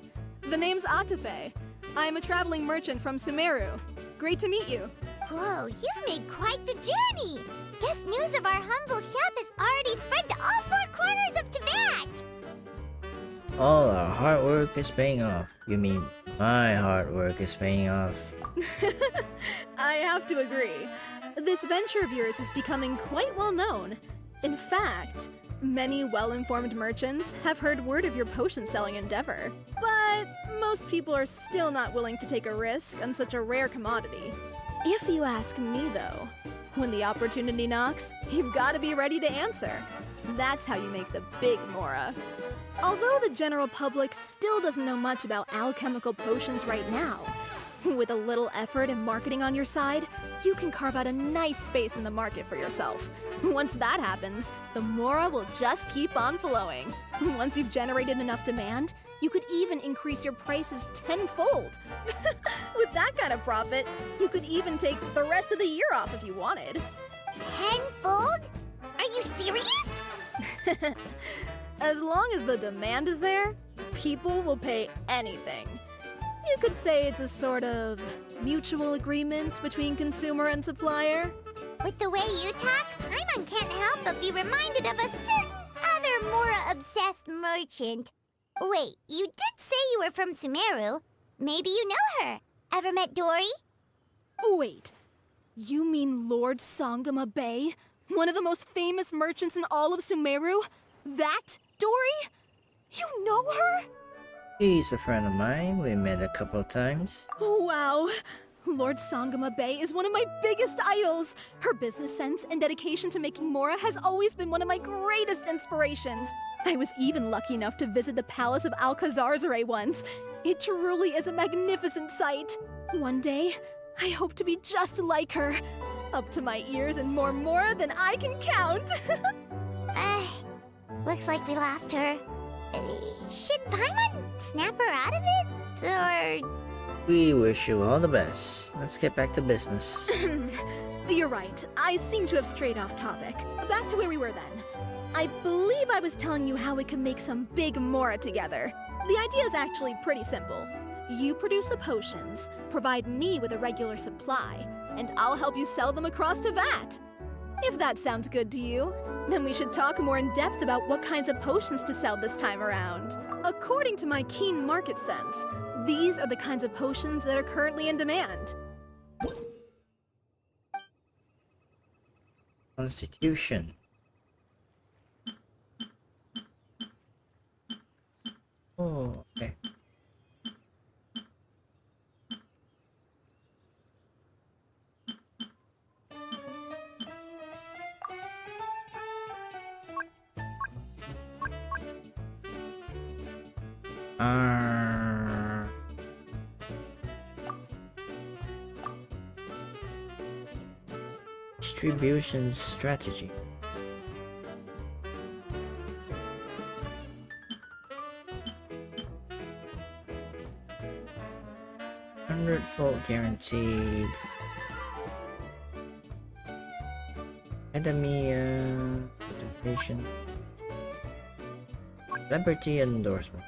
Speaker 11: The name's Atafe. I'm a traveling merchant from Sumeru. Great to meet you.
Speaker 8: Whoa, you've made quite the journey. Guess news of our humble shop has already spread to all four corners of Teyvat.
Speaker 1: All our hard work is paying off. You mean my hard work is paying off?
Speaker 11: I have to agree. This venture of yours is becoming quite well known. In fact, many well-informed merchants have heard word of your potion-selling endeavor. But most people are still not willing to take a risk on such a rare commodity. If you ask me, though, when the opportunity knocks, you've got to be ready to answer. That's how you make the big Mora. Although the general public still doesn't know much about alchemical potions right now, with a little effort and marketing on your side, you can carve out a nice space in the market for yourself. Once that happens, the Mora will just keep on flowing. Once you've generated enough demand, you could even increase your prices tenfold. With that kind of profit, you could even take the rest of the year off if you wanted.
Speaker 8: Tenfold? Are you serious?
Speaker 11: As long as the demand is there, people will pay anything. You could say it's a sort of mutual agreement between consumer and supplier.
Speaker 8: With the way you talk, Paimon can't help but be reminded of a certain other Mora-obsessed merchant. Wait, you did say you were from Sumeru. Maybe you know her. Ever met Dory?
Speaker 11: Wait, you mean Lord Sangama Bay? One of the most famous merchants in all of Sumeru? That Dory? You know her?
Speaker 1: She's a friend of mine. We met a couple of times.
Speaker 11: Wow. Lord Sangama Bay is one of my biggest idols. Her business sense and dedication to making Mora has always been one of my greatest inspirations. I was even lucky enough to visit the palace of Alcazarzare once. It truly is a magnificent sight. One day, I hope to be just like her. Up to my ears in more Mora than I can count.
Speaker 8: Looks like we lost her. Should Paimon snap her out of it? Or...
Speaker 1: We wish you all the best. Let's get back to business.
Speaker 11: You're right. I seem to have strayed off topic. Back to where we were then. I believe I was telling you how we can make some big Mora together. The idea is actually pretty simple. You produce the potions, provide me with a regular supply, and I'll help you sell them across Teyvat. If that sounds good to you, then we should talk more in depth about what kinds of potions to sell this time around. According to my keen market sense, these are the kinds of potions that are currently in demand.
Speaker 1: Constitution. Oh, okay. Distribution strategy. $100 guaranteed. Academia, education, celebrity endorsement.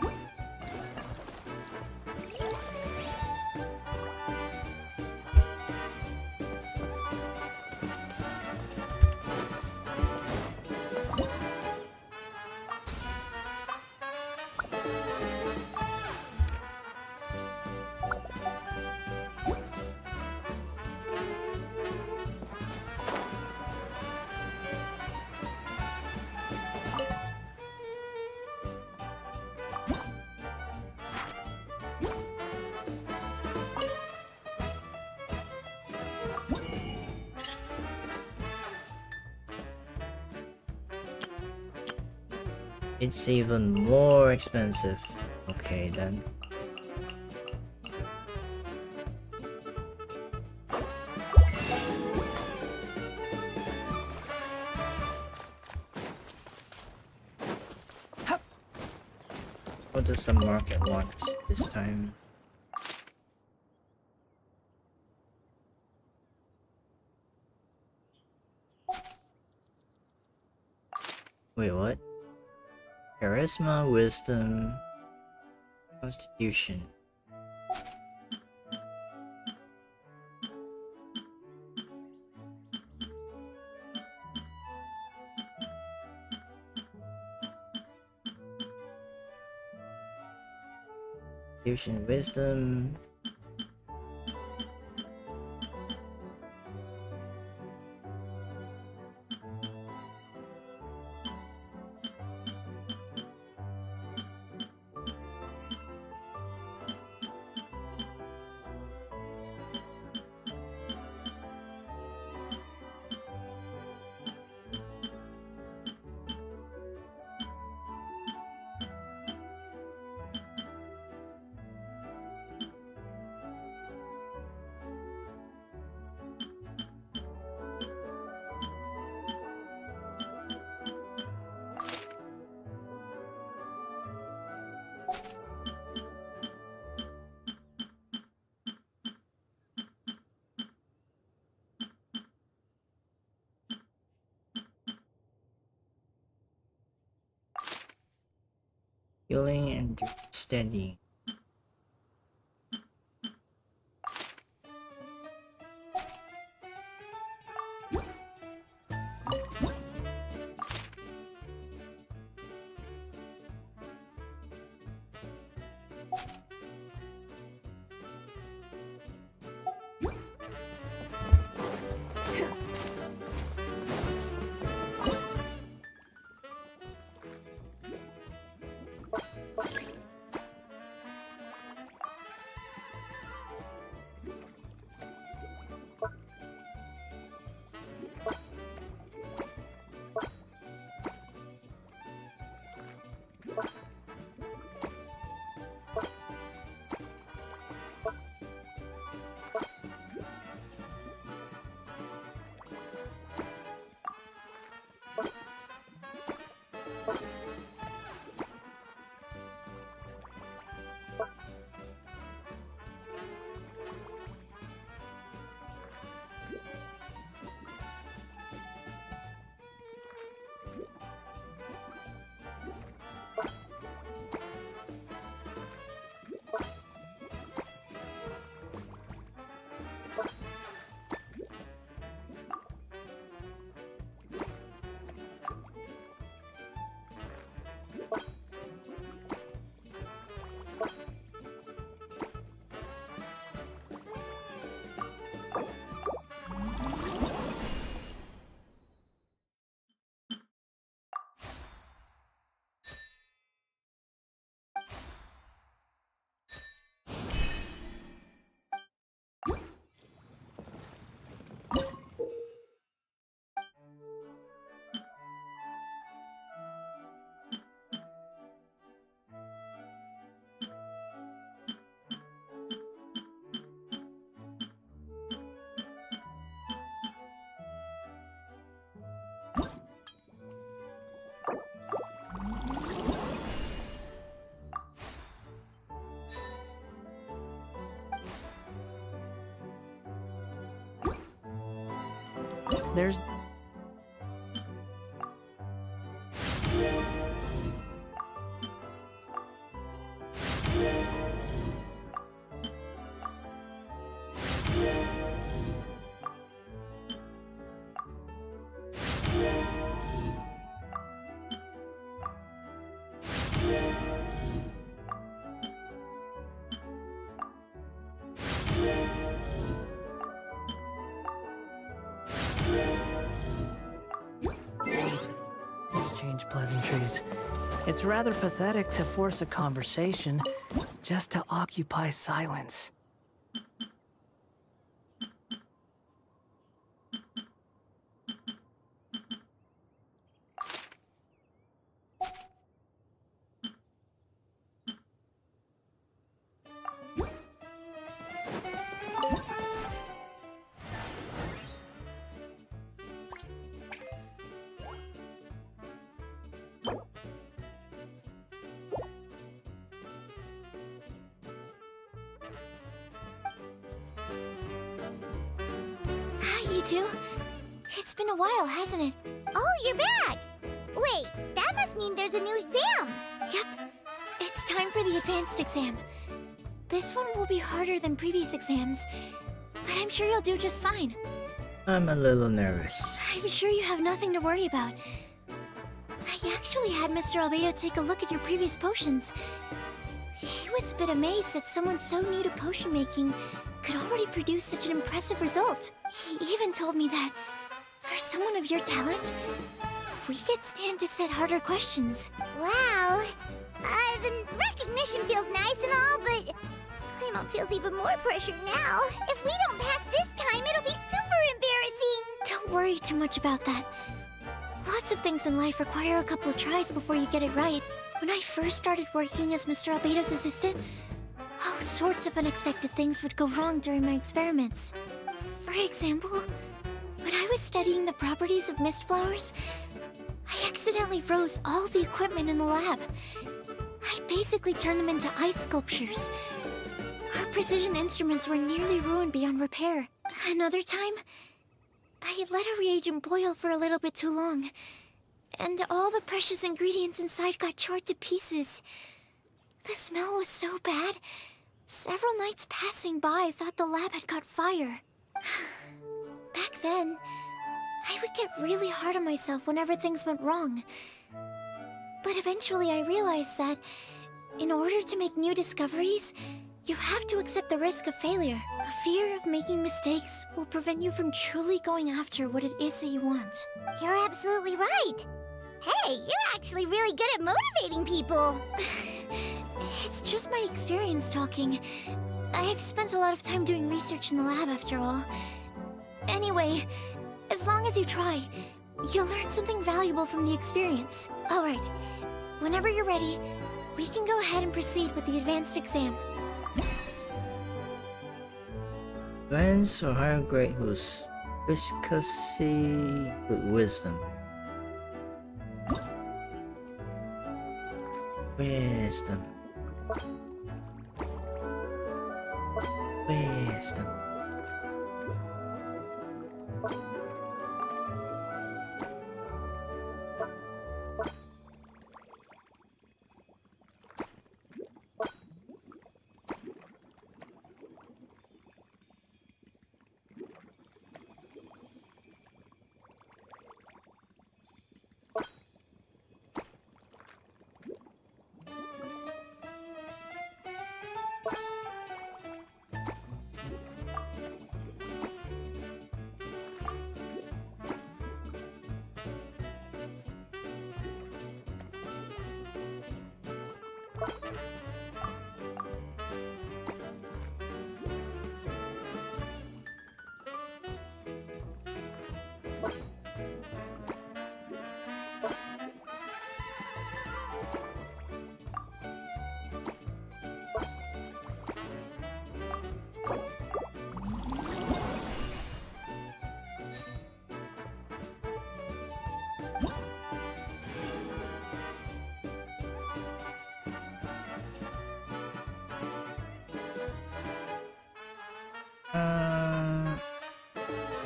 Speaker 1: It's even more expensive. Okay then. What does the market want this time? Wait, what? Charisma, wisdom, constitution. Constitution, wisdom. Healing and steady.
Speaker 5: There's... Change pleasantries. It's rather pathetic to force a conversation just to occupy silence.
Speaker 3: Hi, you two. It's been a while, hasn't it?
Speaker 8: Oh, you're back! Wait, that must mean there's a new exam!
Speaker 3: Yep. It's time for the advanced exam. This one will be harder than previous exams, but I'm sure you'll do just fine.
Speaker 1: I'm a little nervous.
Speaker 3: I'm sure you have nothing to worry about. I actually had Mr. Albedo take a look at your previous potions. He was a bit amazed that someone so new to potion making could already produce such an impressive result. He even told me that, for someone of your talent, we could stand to set harder questions.
Speaker 8: Wow. The recognition feels nice and all, but Paimon feels even more pressure now. If we don't pass this time, it'll be super embarrassing.
Speaker 3: Don't worry too much about that. Lots of things in life require a couple of tries before you get it right. When I first started working as Mr. Albedo's assistant, all sorts of unexpected things would go wrong during my experiments. For example, when I was studying the properties of mist flowers, I accidentally froze all the equipment in the lab. I basically turned them into ice sculptures. Our precision instruments were nearly ruined beyond repair. Another time, I had let a reagent boil for a little bit too long, and all the precious ingredients inside got chored to pieces. The smell was so bad, several nights passing by thought the lab had caught fire. Back then, I would get really hard on myself whenever things went wrong. But eventually I realized that, in order to make new discoveries, you have to accept the risk of failure. A fear of making mistakes will prevent you from truly going after what it is that you want.
Speaker 8: You're absolutely right. Hey, you're actually really good at motivating people.
Speaker 3: It's just my experience talking. I've spent a lot of time doing research in the lab after all. Anyway, as long as you try, you'll learn something valuable from the experience. Alright, whenever you're ready, we can go ahead and proceed with the advanced exam.
Speaker 1: Advanced or higher grade whose viscosity with wisdom. Wisdom. Wisdom.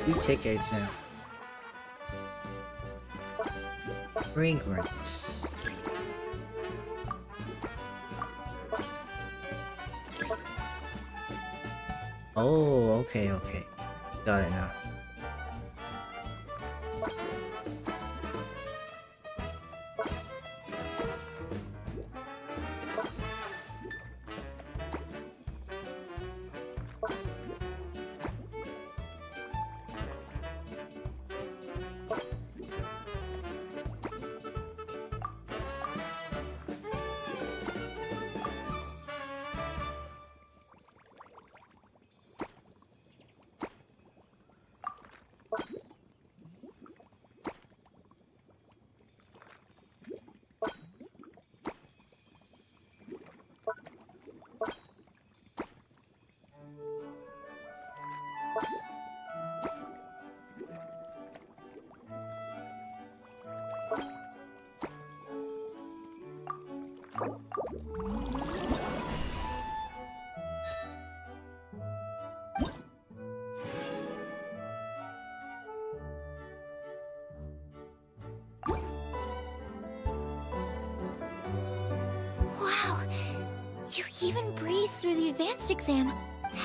Speaker 1: You take exam. Fragrance. Oh, okay, okay. Got it now.
Speaker 3: Wow! You even breezed through the advanced exam.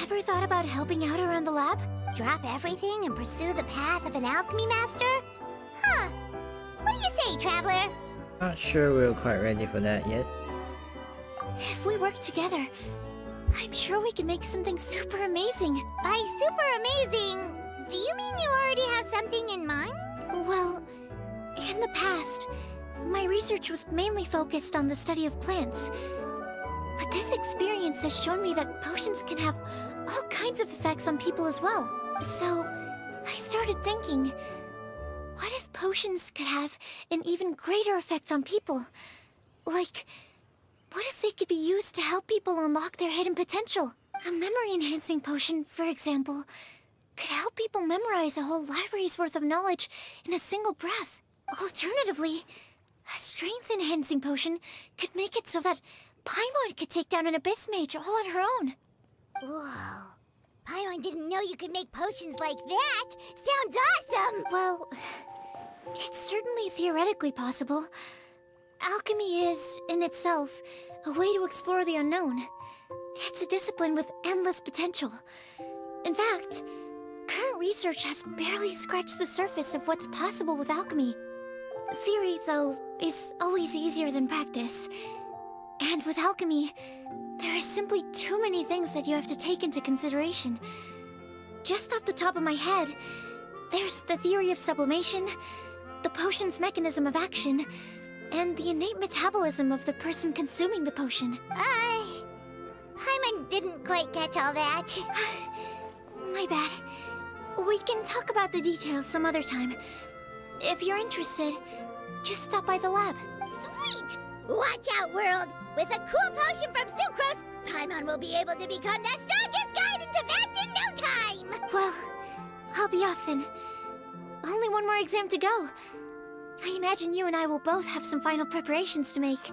Speaker 3: Ever thought about helping out around the lab?
Speaker 8: Drop everything and pursue the path of an alchemy master? Huh. What do you say, Traveler?
Speaker 1: Not sure we're quite ready for that yet.
Speaker 3: If we work together, I'm sure we can make something super amazing.
Speaker 8: By super amazing, do you mean you already have something in mind?
Speaker 3: Well, in the past, my research was mainly focused on the study of plants. But this experience has shown me that potions can have all kinds of effects on people as well. So, I started thinking, what if potions could have an even greater effect on people? Like, what if they could be used to help people unlock their hidden potential? A memory-enhancing potion, for example, could help people memorize a whole library's worth of knowledge in a single breath. Alternatively, a strength-enhancing potion could make it so that Paimon could take down an Abyss Mage all on her own.
Speaker 8: Whoa. Paimon didn't know you could make potions like that. Sounds awesome!
Speaker 3: Well, it's certainly theoretically possible. Alchemy is, in itself, a way to explore the unknown. It's a discipline with endless potential. In fact, current research has barely scratched the surface of what's possible with alchemy. Theory, though, is always easier than practice. And with alchemy, there are simply too many things that you have to take into consideration. Just off the top of my head, there's the theory of sublimation, the potion's mechanism of action, and the innate metabolism of the person consuming the potion.
Speaker 8: Paimon didn't quite catch all that.
Speaker 3: My bad. We can talk about the details some other time. If you're interested, just stop by the lab.
Speaker 8: Sweet! Watch out, world! With a cool potion from Sucrose, Paimon will be able to become the strongest guide into Vance in no time!
Speaker 3: Well, I'll be off then. Only one more exam to go. I imagine you and I will both have some final preparations to make.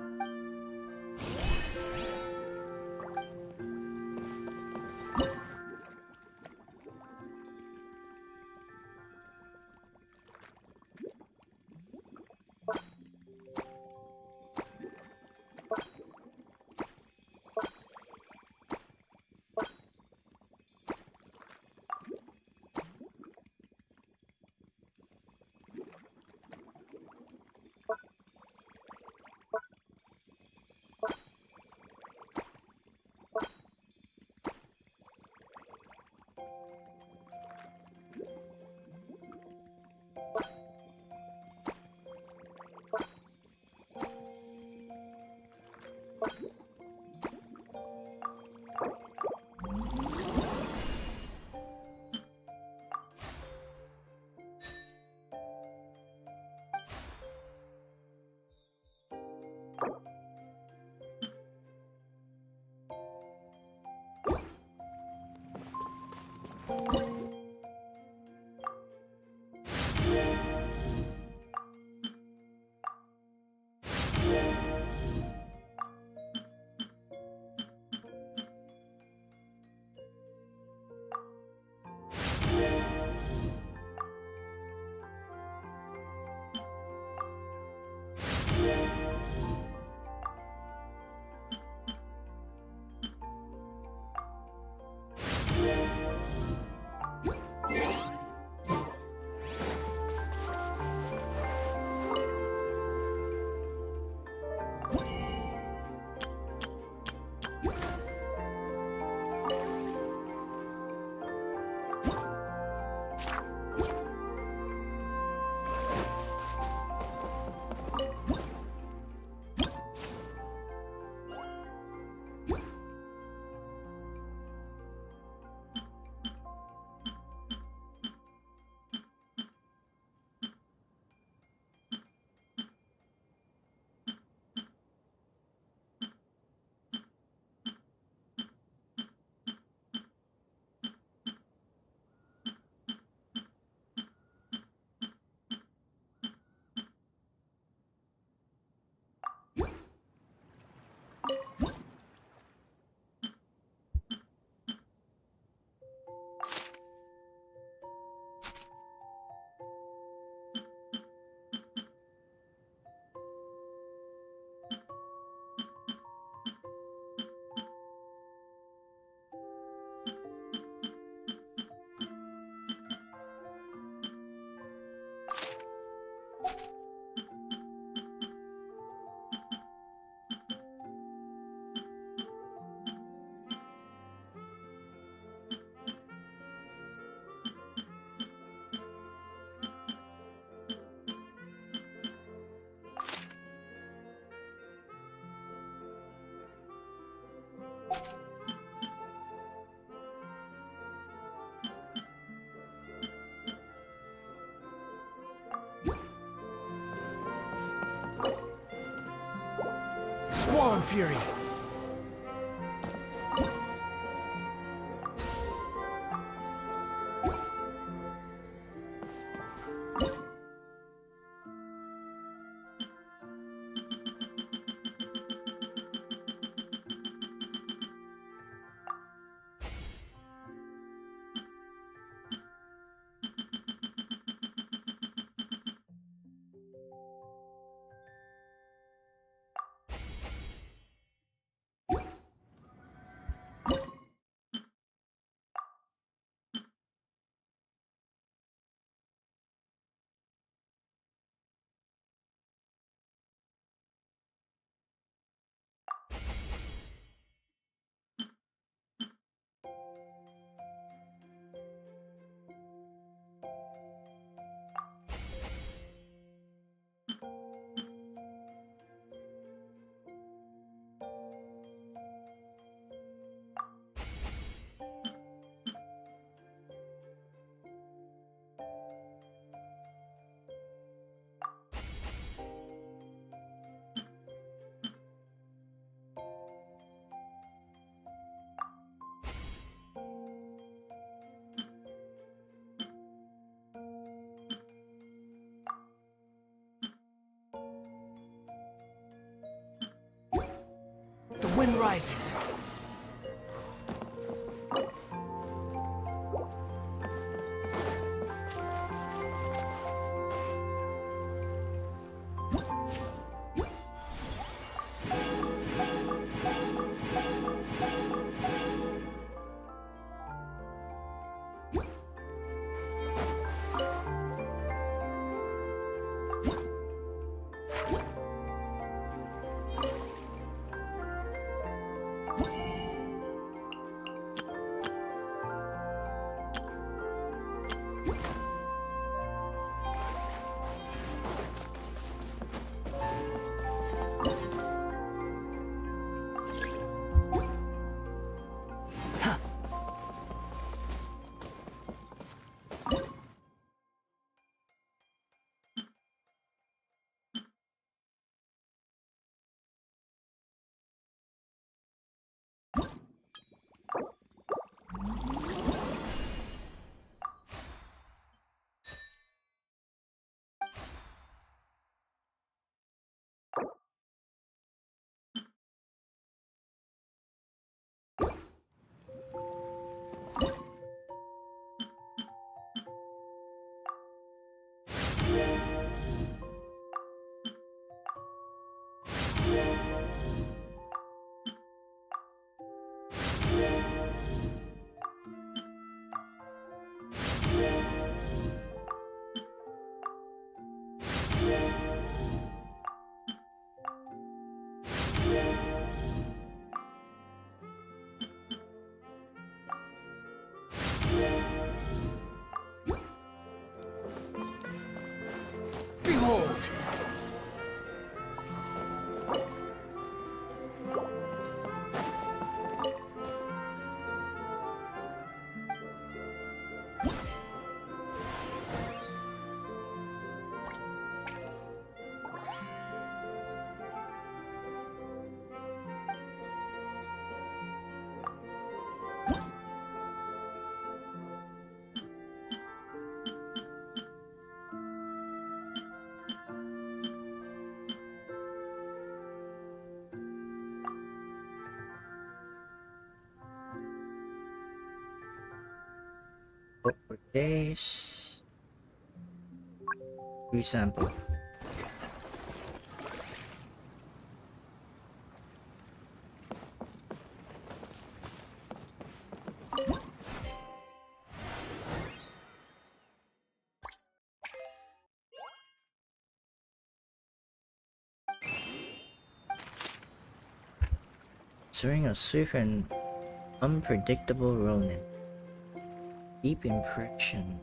Speaker 5: Fury. The wind rises. Behold!
Speaker 1: Look for days. Resample. During a swift and unpredictable Ronin. Deep impression.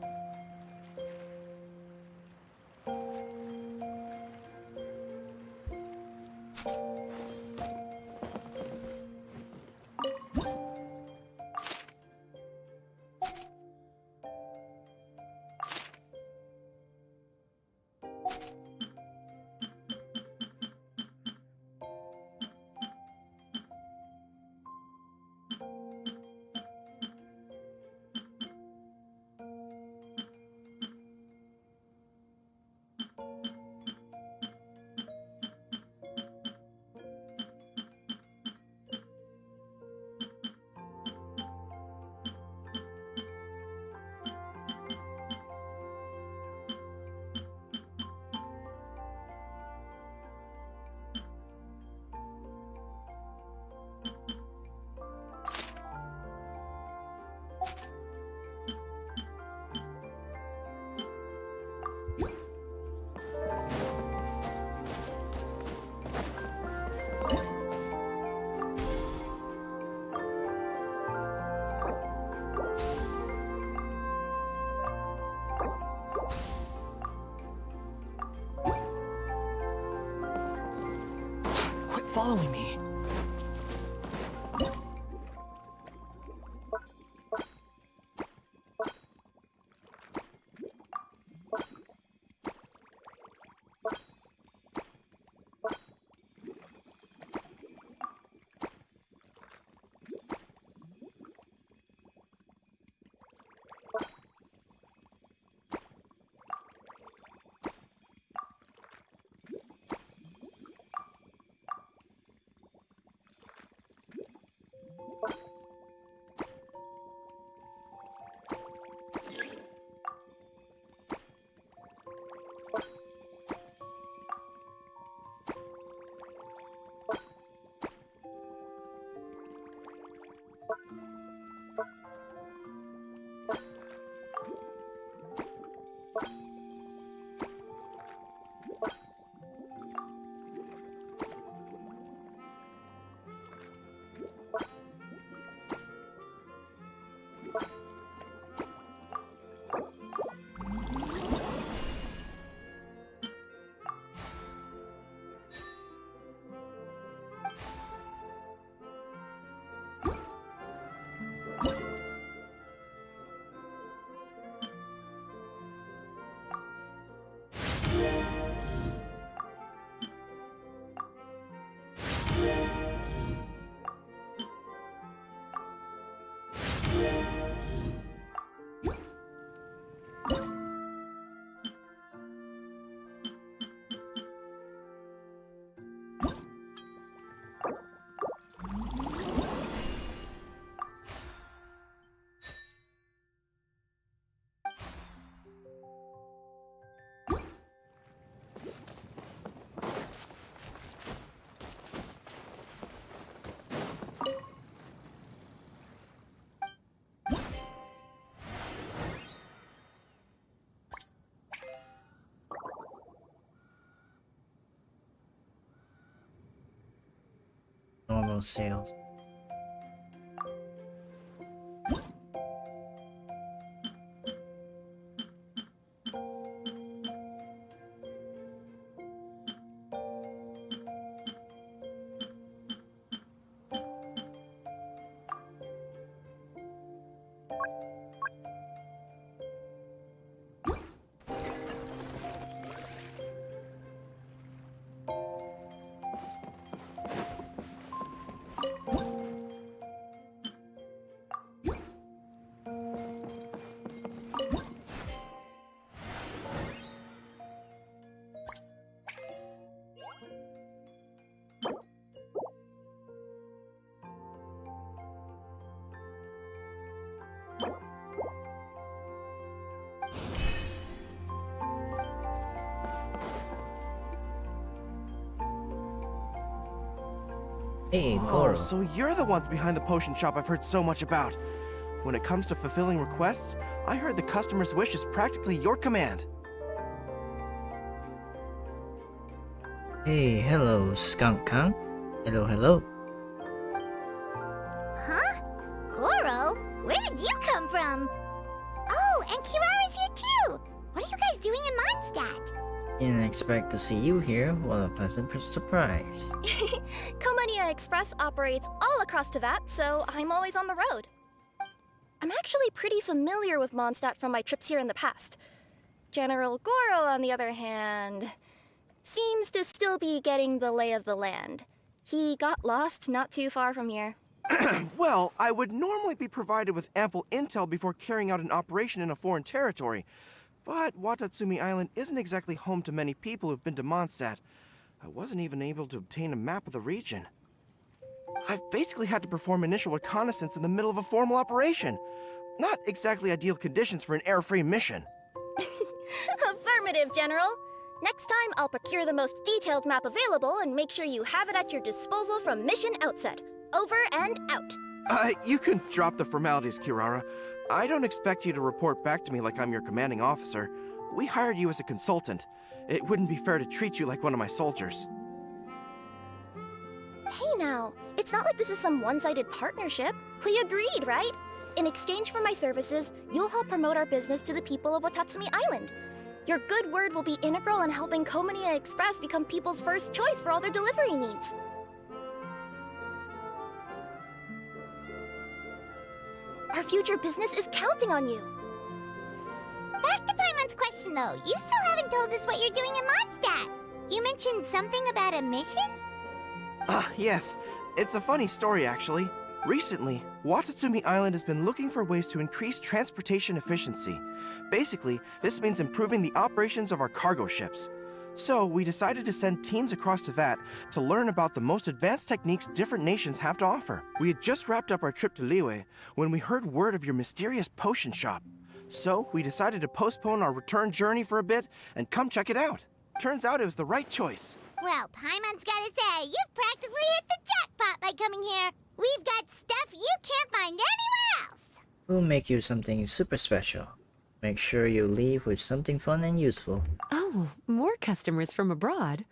Speaker 5: Quit following me.
Speaker 1: Normal sales. Hey,
Speaker 12: Oh,
Speaker 1: Goro.
Speaker 12: so you're the ones behind the potion shop I've heard so much about. When it comes to fulfilling requests, I heard the customer's wish is practically your command.
Speaker 1: Hey, hello, Skunk Kang. Hello, hello.
Speaker 8: Huh? Goro? Where did you come from? Oh, and Kirara's here too! What are you guys doing in Mondstadt?
Speaker 1: Didn't expect to see you here. What a pleasant surprise.
Speaker 13: Komania Express operates all across Teyvat, so I'm always on the road. I'm actually pretty familiar with Mondstadt from my trips here in the past. General Goro, on the other hand, seems to still be getting the lay of the land. He got lost not too far from here.
Speaker 12: Well, I would normally be provided with ample intel before carrying out an operation in a foreign territory. But Watatsumi Island isn't exactly home to many people who've been to Mondstadt. I wasn't even able to obtain a map of the region. I've basically had to perform initial reconnaissance in the middle of a formal operation. Not exactly ideal conditions for an error-free mission.
Speaker 13: Affirmative, General. Next time, I'll procure the most detailed map available and make sure you have it at your disposal from mission outset. Over and out.
Speaker 12: You can drop the formalities, Kirara. I don't expect you to report back to me like I'm your commanding officer. We hired you as a consultant. It wouldn't be fair to treat you like one of my soldiers.
Speaker 13: Hey now, it's not like this is some one-sided partnership. We agreed, right? In exchange for my services, you'll help promote our business to the people of Watatsumi Island. Your good word will be integral in helping Komania Express become people's first choice for all their delivery needs. Our future business is counting on you.
Speaker 8: Back to Paimon's question, though. You still haven't told us what you're doing in Mondstadt. You mentioned something about a mission?
Speaker 12: Yes. It's a funny story, actually. Recently, Watatsumi Island has been looking for ways to increase transportation efficiency. Basically, this means improving the operations of our cargo ships. So, we decided to send teams across to Vat to learn about the most advanced techniques different nations have to offer. We had just wrapped up our trip to Liyue when we heard word of your mysterious potion shop. So, we decided to postpone our return journey for a bit and come check it out. Turns out it was the right choice.
Speaker 8: Well, Paimon's gotta say, you've practically hit the jackpot by coming here. We've got stuff you can't find anywhere else.
Speaker 1: We'll make you something super special. Make sure you leave with something fun and useful.
Speaker 2: Oh, more customers from abroad.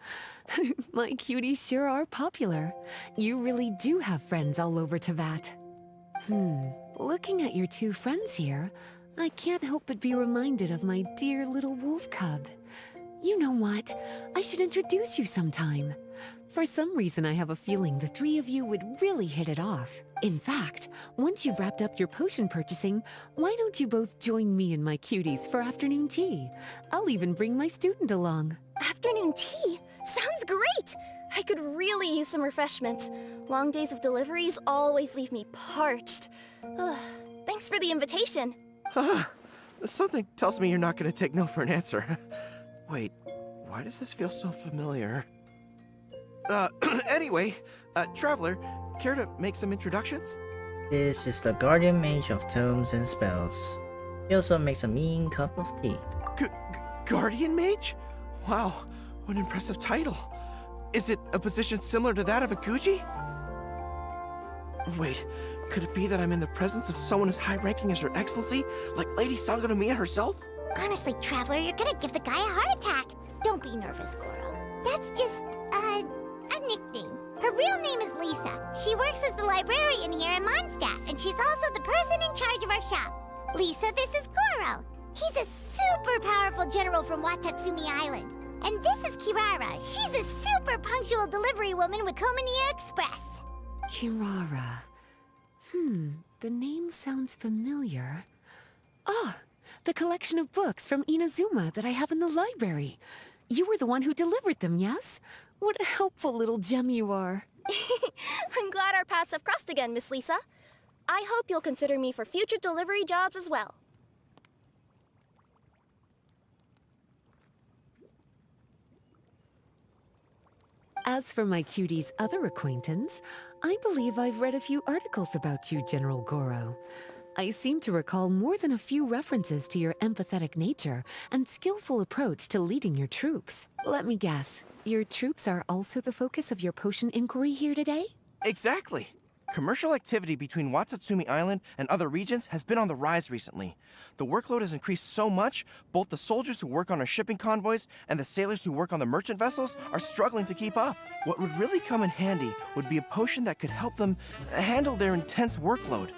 Speaker 2: My cuties sure are popular. You really do have friends all over Teyvat. Looking at your two friends here, I can't help but be reminded of my dear little wolf cub. You know what? I should introduce you sometime. For some reason, I have a feeling the three of you would really hit it off. In fact, once you've wrapped up your potion purchasing, why don't you both join me and my cuties for afternoon tea? I'll even bring my student along.
Speaker 13: Afternoon tea? Sounds great! I could really use some refreshments. Long days of deliveries always leave me parched. Ugh. Thanks for the invitation.
Speaker 12: Something tells me you're not going to take no for an answer. Wait, why does this feel so familiar? Anyway, Traveler, care to make some introductions?
Speaker 1: This is the Guardian Mage of Tomes and Spells. He also makes a mean cup of tea.
Speaker 12: Guardian Mage? Wow, what an impressive title. Is it a position similar to that of a Guji? Wait, could it be that I'm in the presence of someone as high-ranking as Her Excellency, like Lady Sangonomiya herself?
Speaker 8: Honestly, Traveler, you're gonna give the guy a heart attack. Don't be nervous, Goro. That's just, a nickname. Her real name is Lisa. She works as the librarian here in Mondstadt, and she's also the person in charge of our shop. Lisa, this is Goro. He's a super powerful general from Watatsumi Island. And this is Kirara. She's a super punctual delivery woman with Komania Express.
Speaker 2: Kirara. The name sounds familiar. Ah, the collection of books from Inazuma that I have in the library. You were the one who delivered them, yes? What a helpful little gem you are.
Speaker 13: I'm glad our paths have crossed again, Miss Lisa. I hope you'll consider me for future delivery jobs as well.
Speaker 2: As for my cutie's other acquaintance, I believe I've read a few articles about you, General Goro. I seem to recall more than a few references to your empathetic nature and skillful approach to leading your troops. Let me guess, your troops are also the focus of your potion inquiry here today?
Speaker 12: Exactly. Commercial activity between Watatsumi Island and other regions has been on the rise recently. The workload has increased so much, both the soldiers who work on our shipping convoys and the sailors who work on the merchant vessels are struggling to keep up. What would really come in handy would be a potion that could help them handle their intense workload.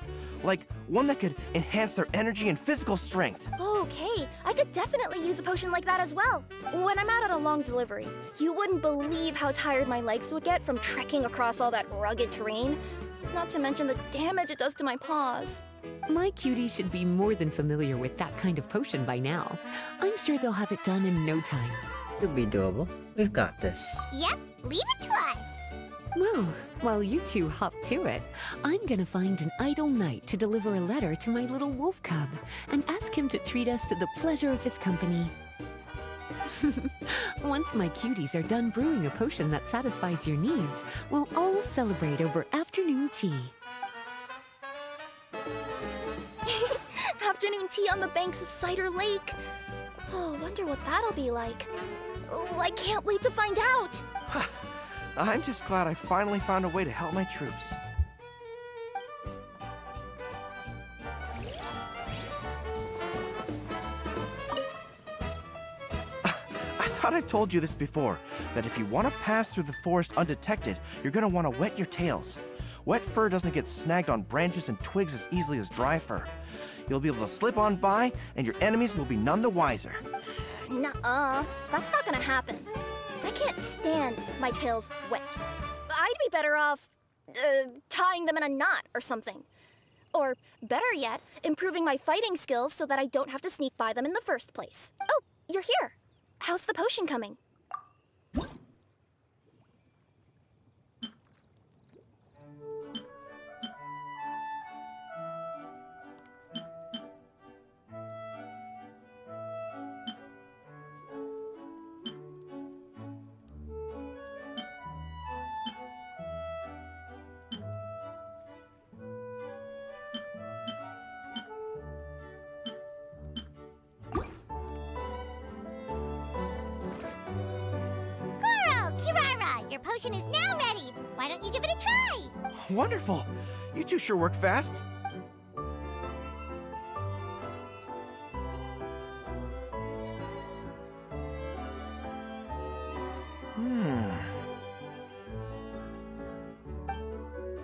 Speaker 12: Like one that could enhance their energy and physical strength.
Speaker 13: Okay, I could definitely use a potion like that as well. When I'm out on a long delivery, you wouldn't believe how tired my legs would get from trekking across all that rugged terrain. Not to mention the damage it does to my paws.
Speaker 2: My cutie should be more than familiar with that kind of potion by now. I'm sure they'll have it done in no time.
Speaker 1: Should be doable. We've got this.
Speaker 8: Yep, leave it to us.
Speaker 2: Well, while you two hop to it, I'm gonna find an idle knight to deliver a letter to my little wolf cub and ask him to treat us to the pleasure of his company. Once my cuties are done brewing a potion that satisfies your needs, we'll all celebrate over afternoon tea.
Speaker 13: Afternoon tea on the banks of Cider Lake. Oh, wonder what that'll be like. Oh, I can't wait to find out.
Speaker 12: I'm just glad I finally found a way to help my troops. I thought I've told you this before, that if you want to pass through the forest undetected, you're going to want to wet your tails. Wet fur doesn't get snagged on branches and twigs as easily as dry fur. You'll be able to slip on by, and your enemies will be none the wiser.
Speaker 13: Nuh-uh. That's not gonna happen. I can't stand my tails wet. I'd be better off tying them in a knot or something. Or, better yet, improving my fighting skills so that I don't have to sneak by them in the first place. Oh, you're here. How's the potion coming?
Speaker 8: Your potion is now ready. Why don't you give it a try?
Speaker 12: Wonderful! You two sure work fast.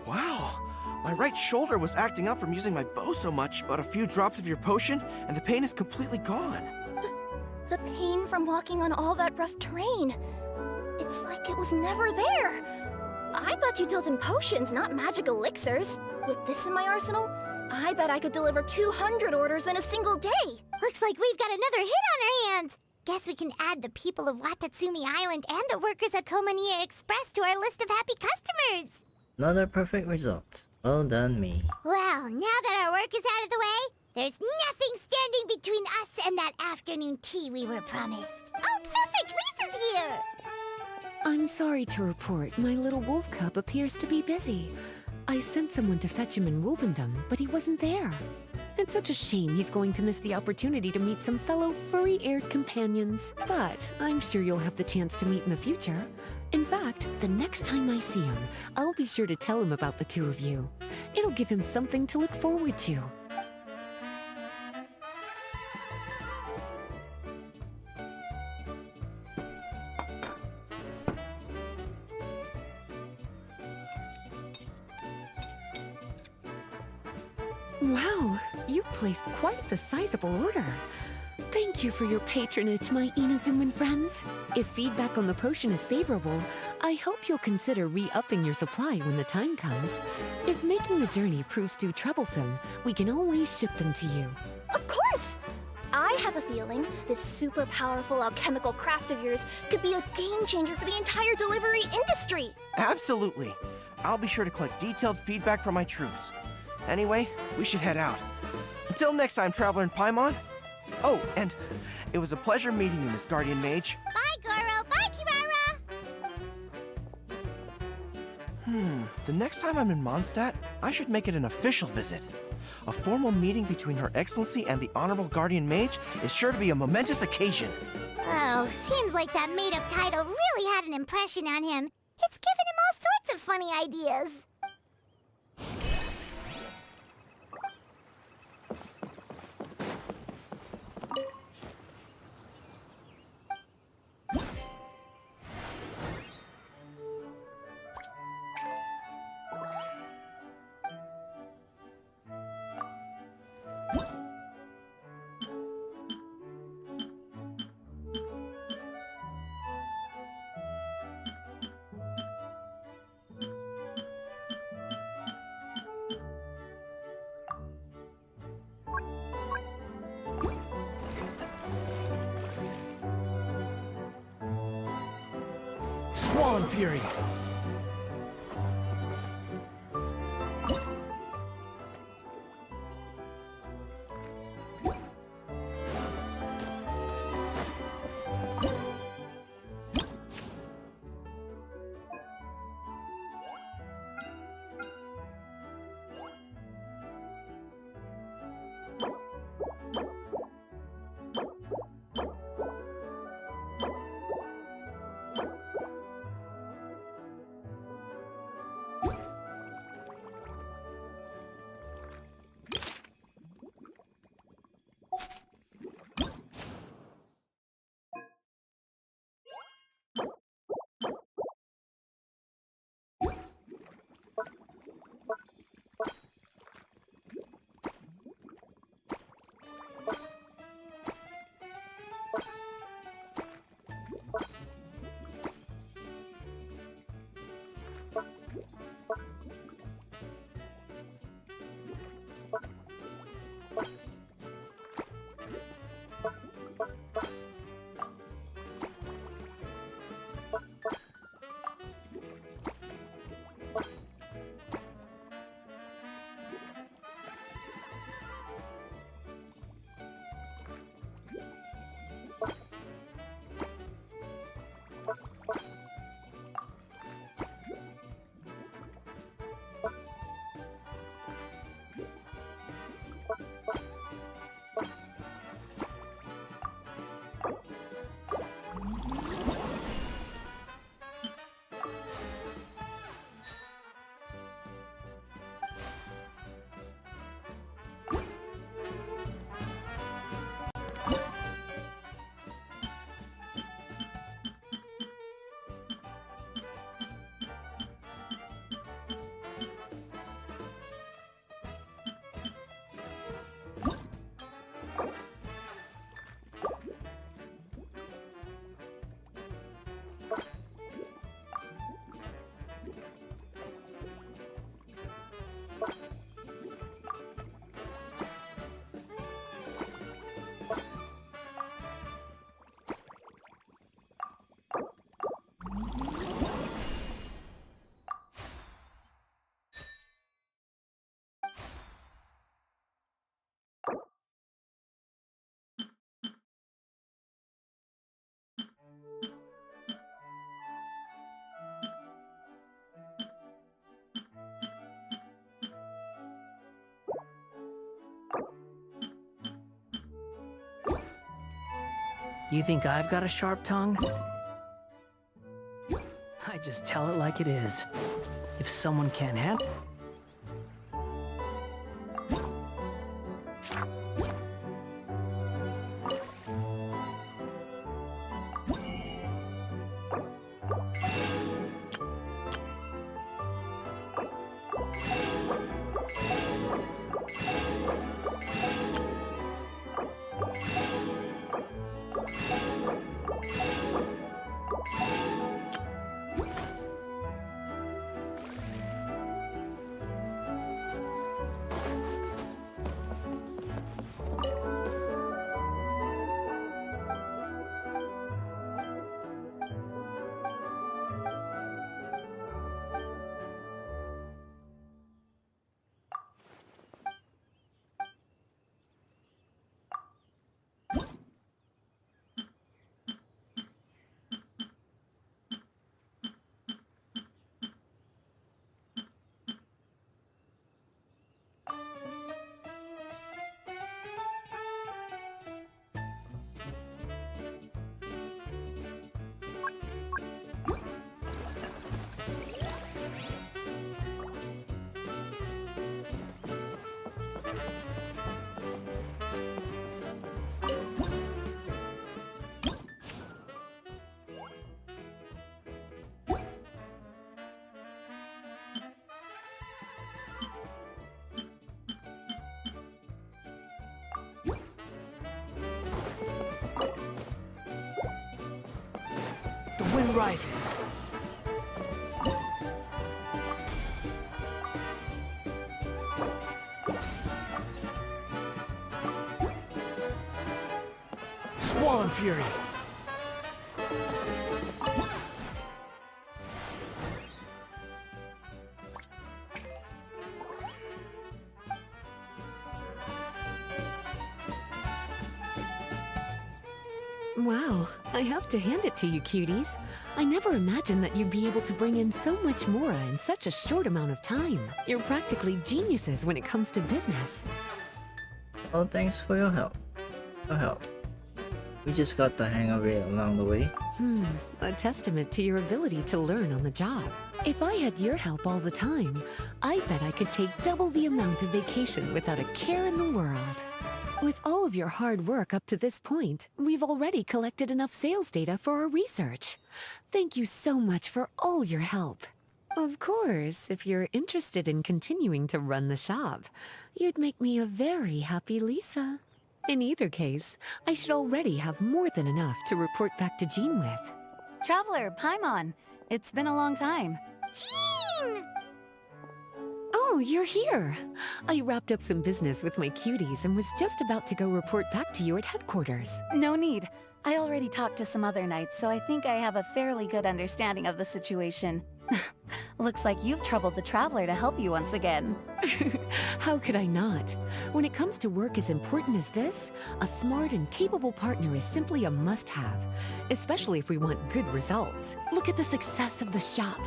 Speaker 12: Wow! My right shoulder was acting up from using my bow so much, but a few drops of your potion, and the pain is completely gone.
Speaker 13: The pain from walking on all that rough terrain. It's like it was never there. I thought you dealt in potions, not magic elixirs. With this in my arsenal, I bet I could deliver 200 orders in a single day.
Speaker 8: Looks like we've got another hit on our hands. Guess we can add the people of Watatsumi Island and the workers at Komania Express to our list of happy customers.
Speaker 1: Another perfect result. Well done, me.
Speaker 8: Well, now that our work is out of the way, there's nothing standing between us and that afternoon tea we were promised. Oh, perfect! Lisa's here!
Speaker 2: I'm sorry to report, my little wolf cub appears to be busy. I sent someone to fetch him in Wolvendom, but he wasn't there. It's such a shame he's going to miss the opportunity to meet some fellow furry-aired companions. But I'm sure you'll have the chance to meet in the future. In fact, the next time I see him, I'll be sure to tell him about the two of you. It'll give him something to look forward to. Wow, you've placed quite the sizable order. Thank you for your patronage, my Inazuman friends. If feedback on the potion is favorable, I hope you'll consider re-upping your supply when the time comes. If making the journey proves too troublesome, we can always ship them to you.
Speaker 13: Of course! I have a feeling this super powerful alchemical craft of yours could be a game changer for the entire delivery industry.
Speaker 12: Absolutely. I'll be sure to collect detailed feedback from my troops. Anyway, we should head out. Until next time, Traveler in Paimon. Oh, and it was a pleasure meeting you, Miss Guardian Mage.
Speaker 8: Bye, Goro. Bye, Kirara.
Speaker 12: The next time I'm in Mondstadt, I should make it an official visit. A formal meeting between Her Excellency and the Honorable Guardian Mage is sure to be a momentous occasion.
Speaker 8: Oh, seems like that made-up title really had an impression on him. It's given him all sorts of funny ideas.
Speaker 12: Squall and Fury!
Speaker 5: You think I've got a sharp tongue? I just tell it like it is. If someone can't handle... The wind rises. Squall and fury.
Speaker 2: Wow, I have to hand it to you, cuties. I never imagined that you'd be able to bring in so much mora in such a short amount of time. You're practically geniuses when it comes to business.
Speaker 1: Well, thanks for your help. We just got the hang of it along the way.
Speaker 2: A testament to your ability to learn on the job. If I had your help all the time, I bet I could take double the amount of vacation without a care in the world. With all of your hard work up to this point, we've already collected enough sales data for our research. Thank you so much for all your help. Of course, if you're interested in continuing to run the shop, you'd make me a very happy Lisa. In either case, I should already have more than enough to report back to Jean with.
Speaker 7: Traveler, Paimon. It's been a long time.
Speaker 8: Jean!
Speaker 2: Oh, Oh, you're here. I wrapped up some business with my cuties and was just about to go report back to you at headquarters.
Speaker 4: No need. I already talked to some other knights, so I think I have a fairly good understanding of the situation. Looks like you've troubled the Traveler to help you once again.
Speaker 2: How could I not? When it comes to work as important as this, a smart and capable partner is simply a must-have, especially if we want good results. Look at the success of the shop.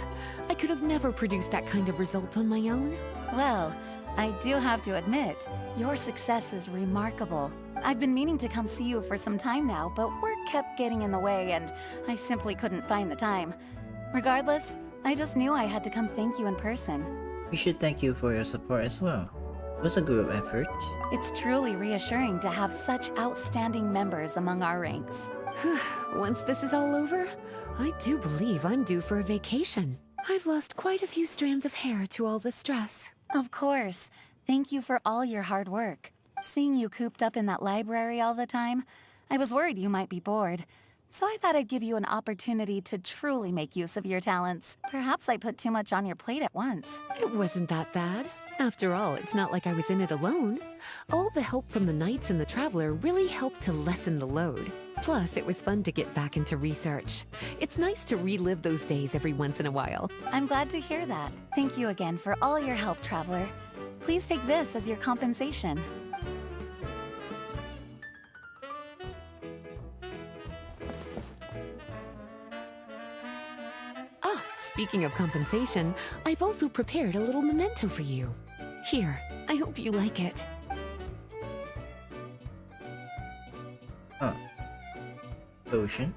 Speaker 2: I could have never produced that kind of result on my own.
Speaker 4: Well, I do have to admit, your success is remarkable. I've been meaning to come see you for some time now, but work kept getting in the way and I simply couldn't find the time. Regardless, I just knew I had to come thank you in person.
Speaker 1: We should thank you for your support as well. It was a group effort.
Speaker 4: It's truly reassuring to have such outstanding members among our ranks.
Speaker 2: Once this is all over, I do believe I'm due for a vacation. I've lost quite a few strands of hair to all the stress.
Speaker 4: Of course. Thank you for all your hard work. Seeing you cooped up in that library all the time, I was worried you might be bored. So I thought I'd give you an opportunity to truly make use of your talents. Perhaps I put too much on your plate at once.
Speaker 2: It wasn't that bad. After all, it's not like I was in it alone. All the help from the Knights and the Traveler really helped to lessen the load. Plus, it was fun to get back into research. It's nice to relive those days every once in a while.
Speaker 4: I'm glad to hear that. Thank you again for all your help, Traveler. Please take this as your compensation.
Speaker 2: Speaking of compensation, I've also prepared a little memento for you. Here, I hope you like it.
Speaker 1: Huh. Potion?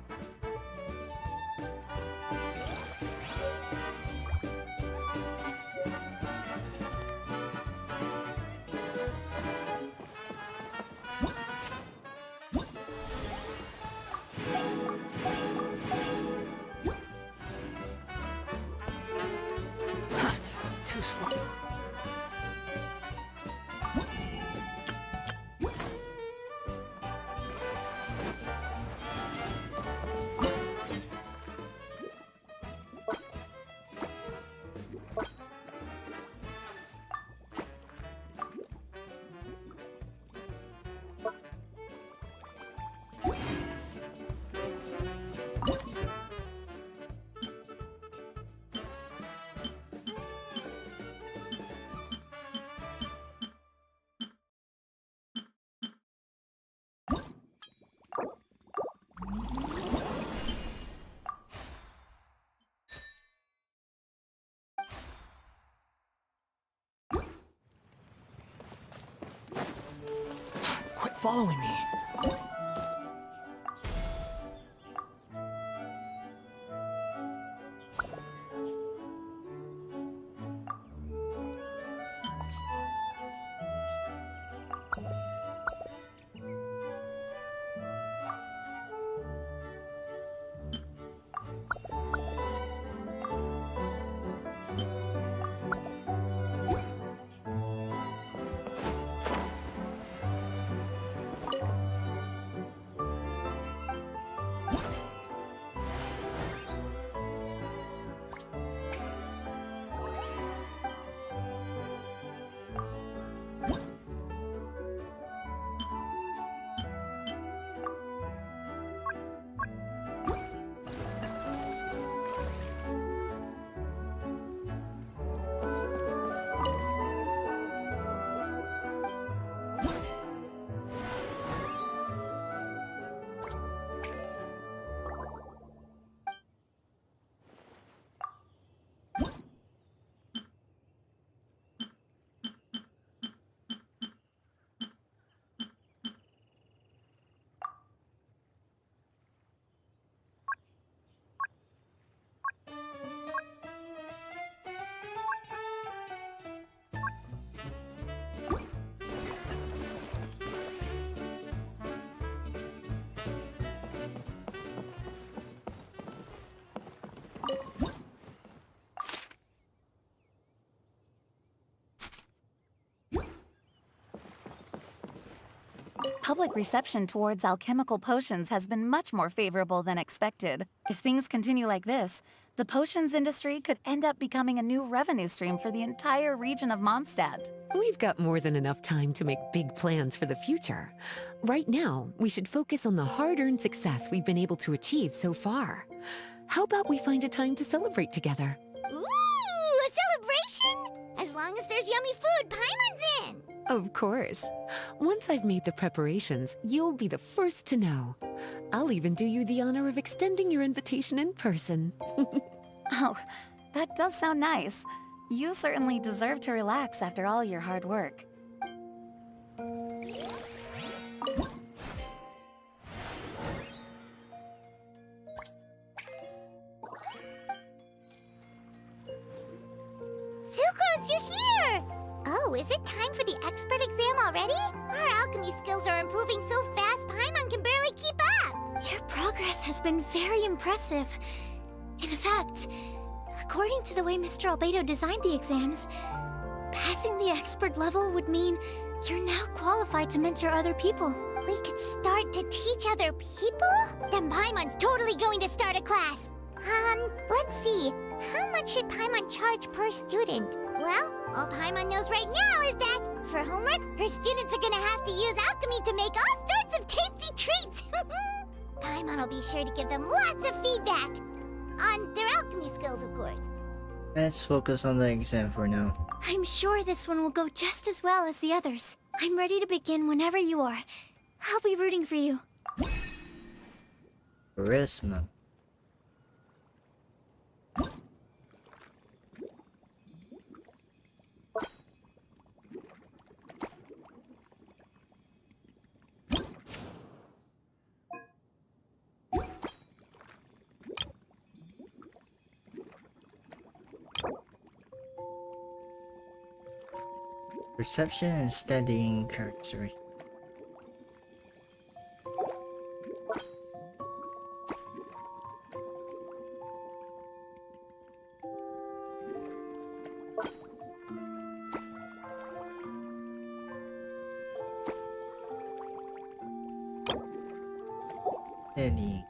Speaker 5: Too slow. Quit following me.
Speaker 7: Public reception towards alchemical potions has been much more favorable than expected. If things continue like this, the potions industry could end up becoming a new revenue stream for the entire region of Mondstadt.
Speaker 2: We've got more than enough time to make big plans for the future. Right now, we should focus on the hard-earned success we've been able to achieve so far. How about we find a time to celebrate together?
Speaker 8: Ooh, a celebration? As long as there's yummy food, Paimon's in!
Speaker 2: Of course. Once I've made the preparations, you'll be the first to know. I'll even do you the honor of extending your invitation in person.
Speaker 7: Oh, that does sound nice. You certainly deserve to relax after all your hard work.
Speaker 8: Sucrose, you're here! Oh, is it time for the expert exam already? Our alchemy skills are improving so fast, Paimon can barely keep up!
Speaker 3: Your progress has been very impressive. In fact, according to the way Mr. Albedo designed the exams, passing the expert level would mean you're now qualified to mentor other people.
Speaker 8: We could start to teach other people? Then Paimon's totally going to start a class! Let's see. How much should Paimon charge per student? Well, all Paimon knows right now is that, for homework, her students are gonna have to use alchemy to make all sorts of tasty treats! Paimon will be sure to give them lots of feedback! On their alchemy skills, of course.
Speaker 1: Let's focus on the exam for now.
Speaker 3: I'm sure this one will go just as well as the others. I'm ready to begin whenever you are. I'll be rooting for you.
Speaker 1: Charisma. Perception and studying characteristics. Studying.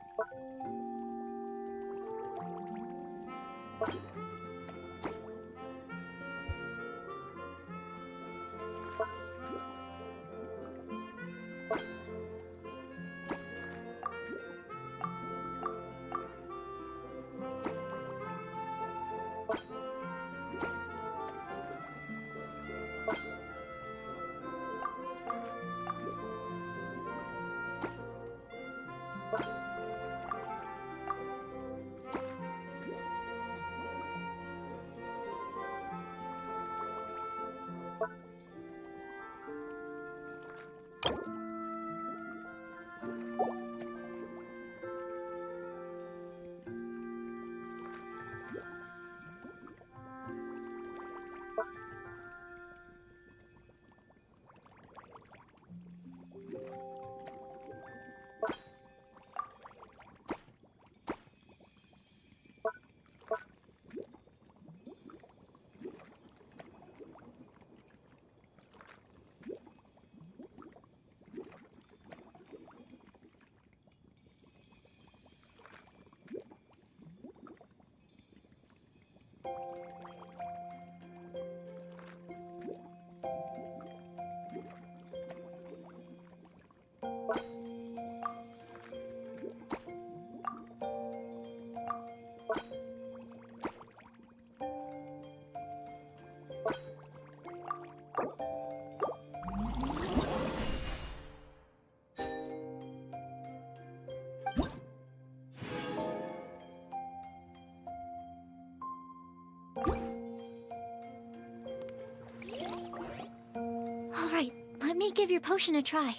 Speaker 3: Alright, let me give your potion a try.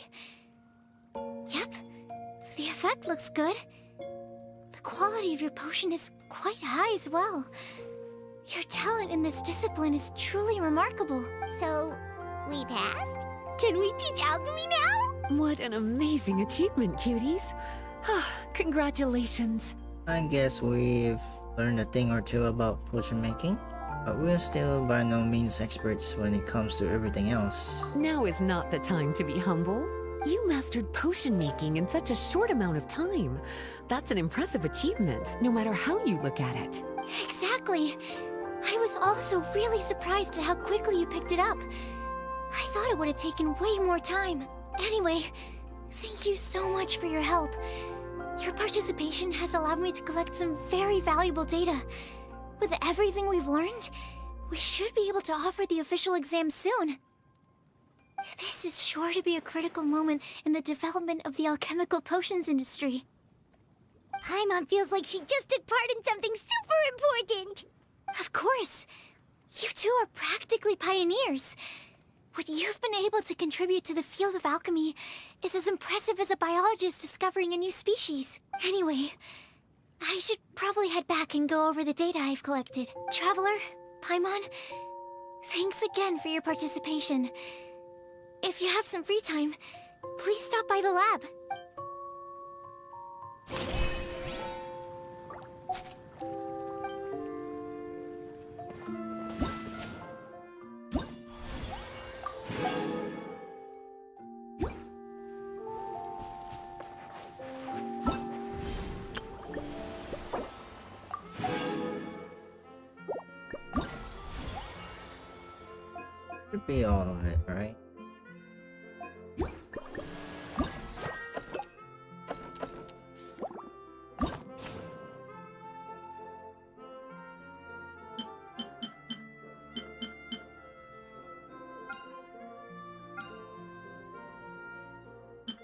Speaker 3: Yep, the effect looks good. The quality of your potion is quite high as well. Your talent in this discipline is truly remarkable.
Speaker 8: So, we passed? Can we teach alchemy now?
Speaker 2: What an amazing achievement, cuties. Congratulations.
Speaker 1: I guess we've learned a thing or two about potion making, but we're still by no means experts when it comes to everything else.
Speaker 2: Now is not the time to be humble. You mastered potion making in such a short amount of time. That's an impressive achievement, no matter how you look at it.
Speaker 3: Exactly. I was also really surprised at how quickly you picked it up. I thought it would have taken way more time. Anyway, thank you so much for your help. Your participation has allowed me to collect some very valuable data. With everything we've learned, we should be able to offer the official exam soon. This is sure to be a critical moment in the development of the alchemical potions industry.
Speaker 8: Paimon feels like she just took part in something super important.
Speaker 3: Of course. You two are practically pioneers. What you've been able to contribute to the field of alchemy is as impressive as a biologist discovering a new species. Anyway, I should probably head back and go over the data I've collected. Traveler, Paimon, thanks again for your participation. If you have some free time, please stop by the lab.
Speaker 1: Should be all of it, right?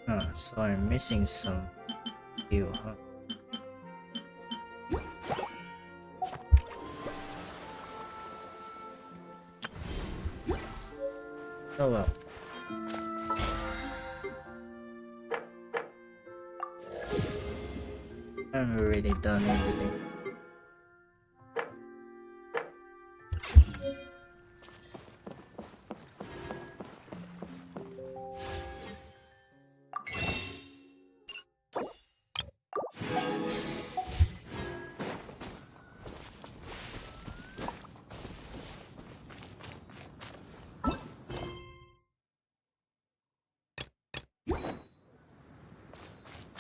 Speaker 1: Huh, so I'm missing some deal, huh? Oh well. I've already done everything.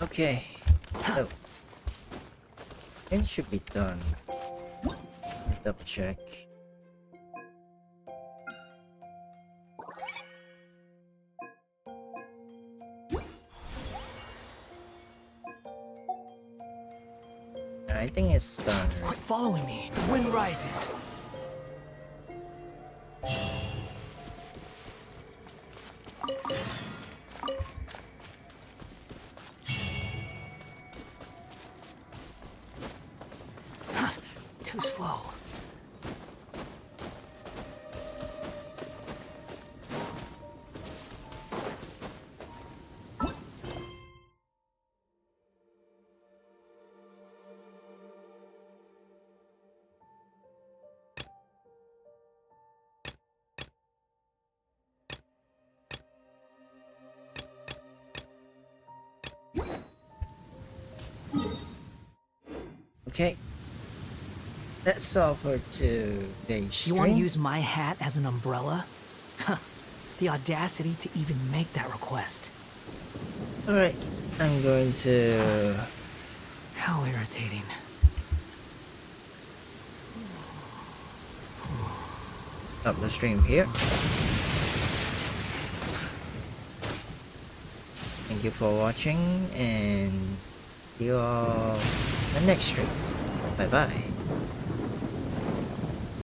Speaker 1: Okay, so it should be done. Let me double check. I think it's done.
Speaker 5: Quit following me. The wind rises. Too slow.
Speaker 1: Okay. That's all for today's stream.
Speaker 5: You want to use my hat as an umbrella? Huh. The audacity to even make that request.
Speaker 1: Alright, I'm going to...
Speaker 5: How irritating.
Speaker 1: Stop the stream here. Thank you for watching, and see you all in the next stream. Bye bye.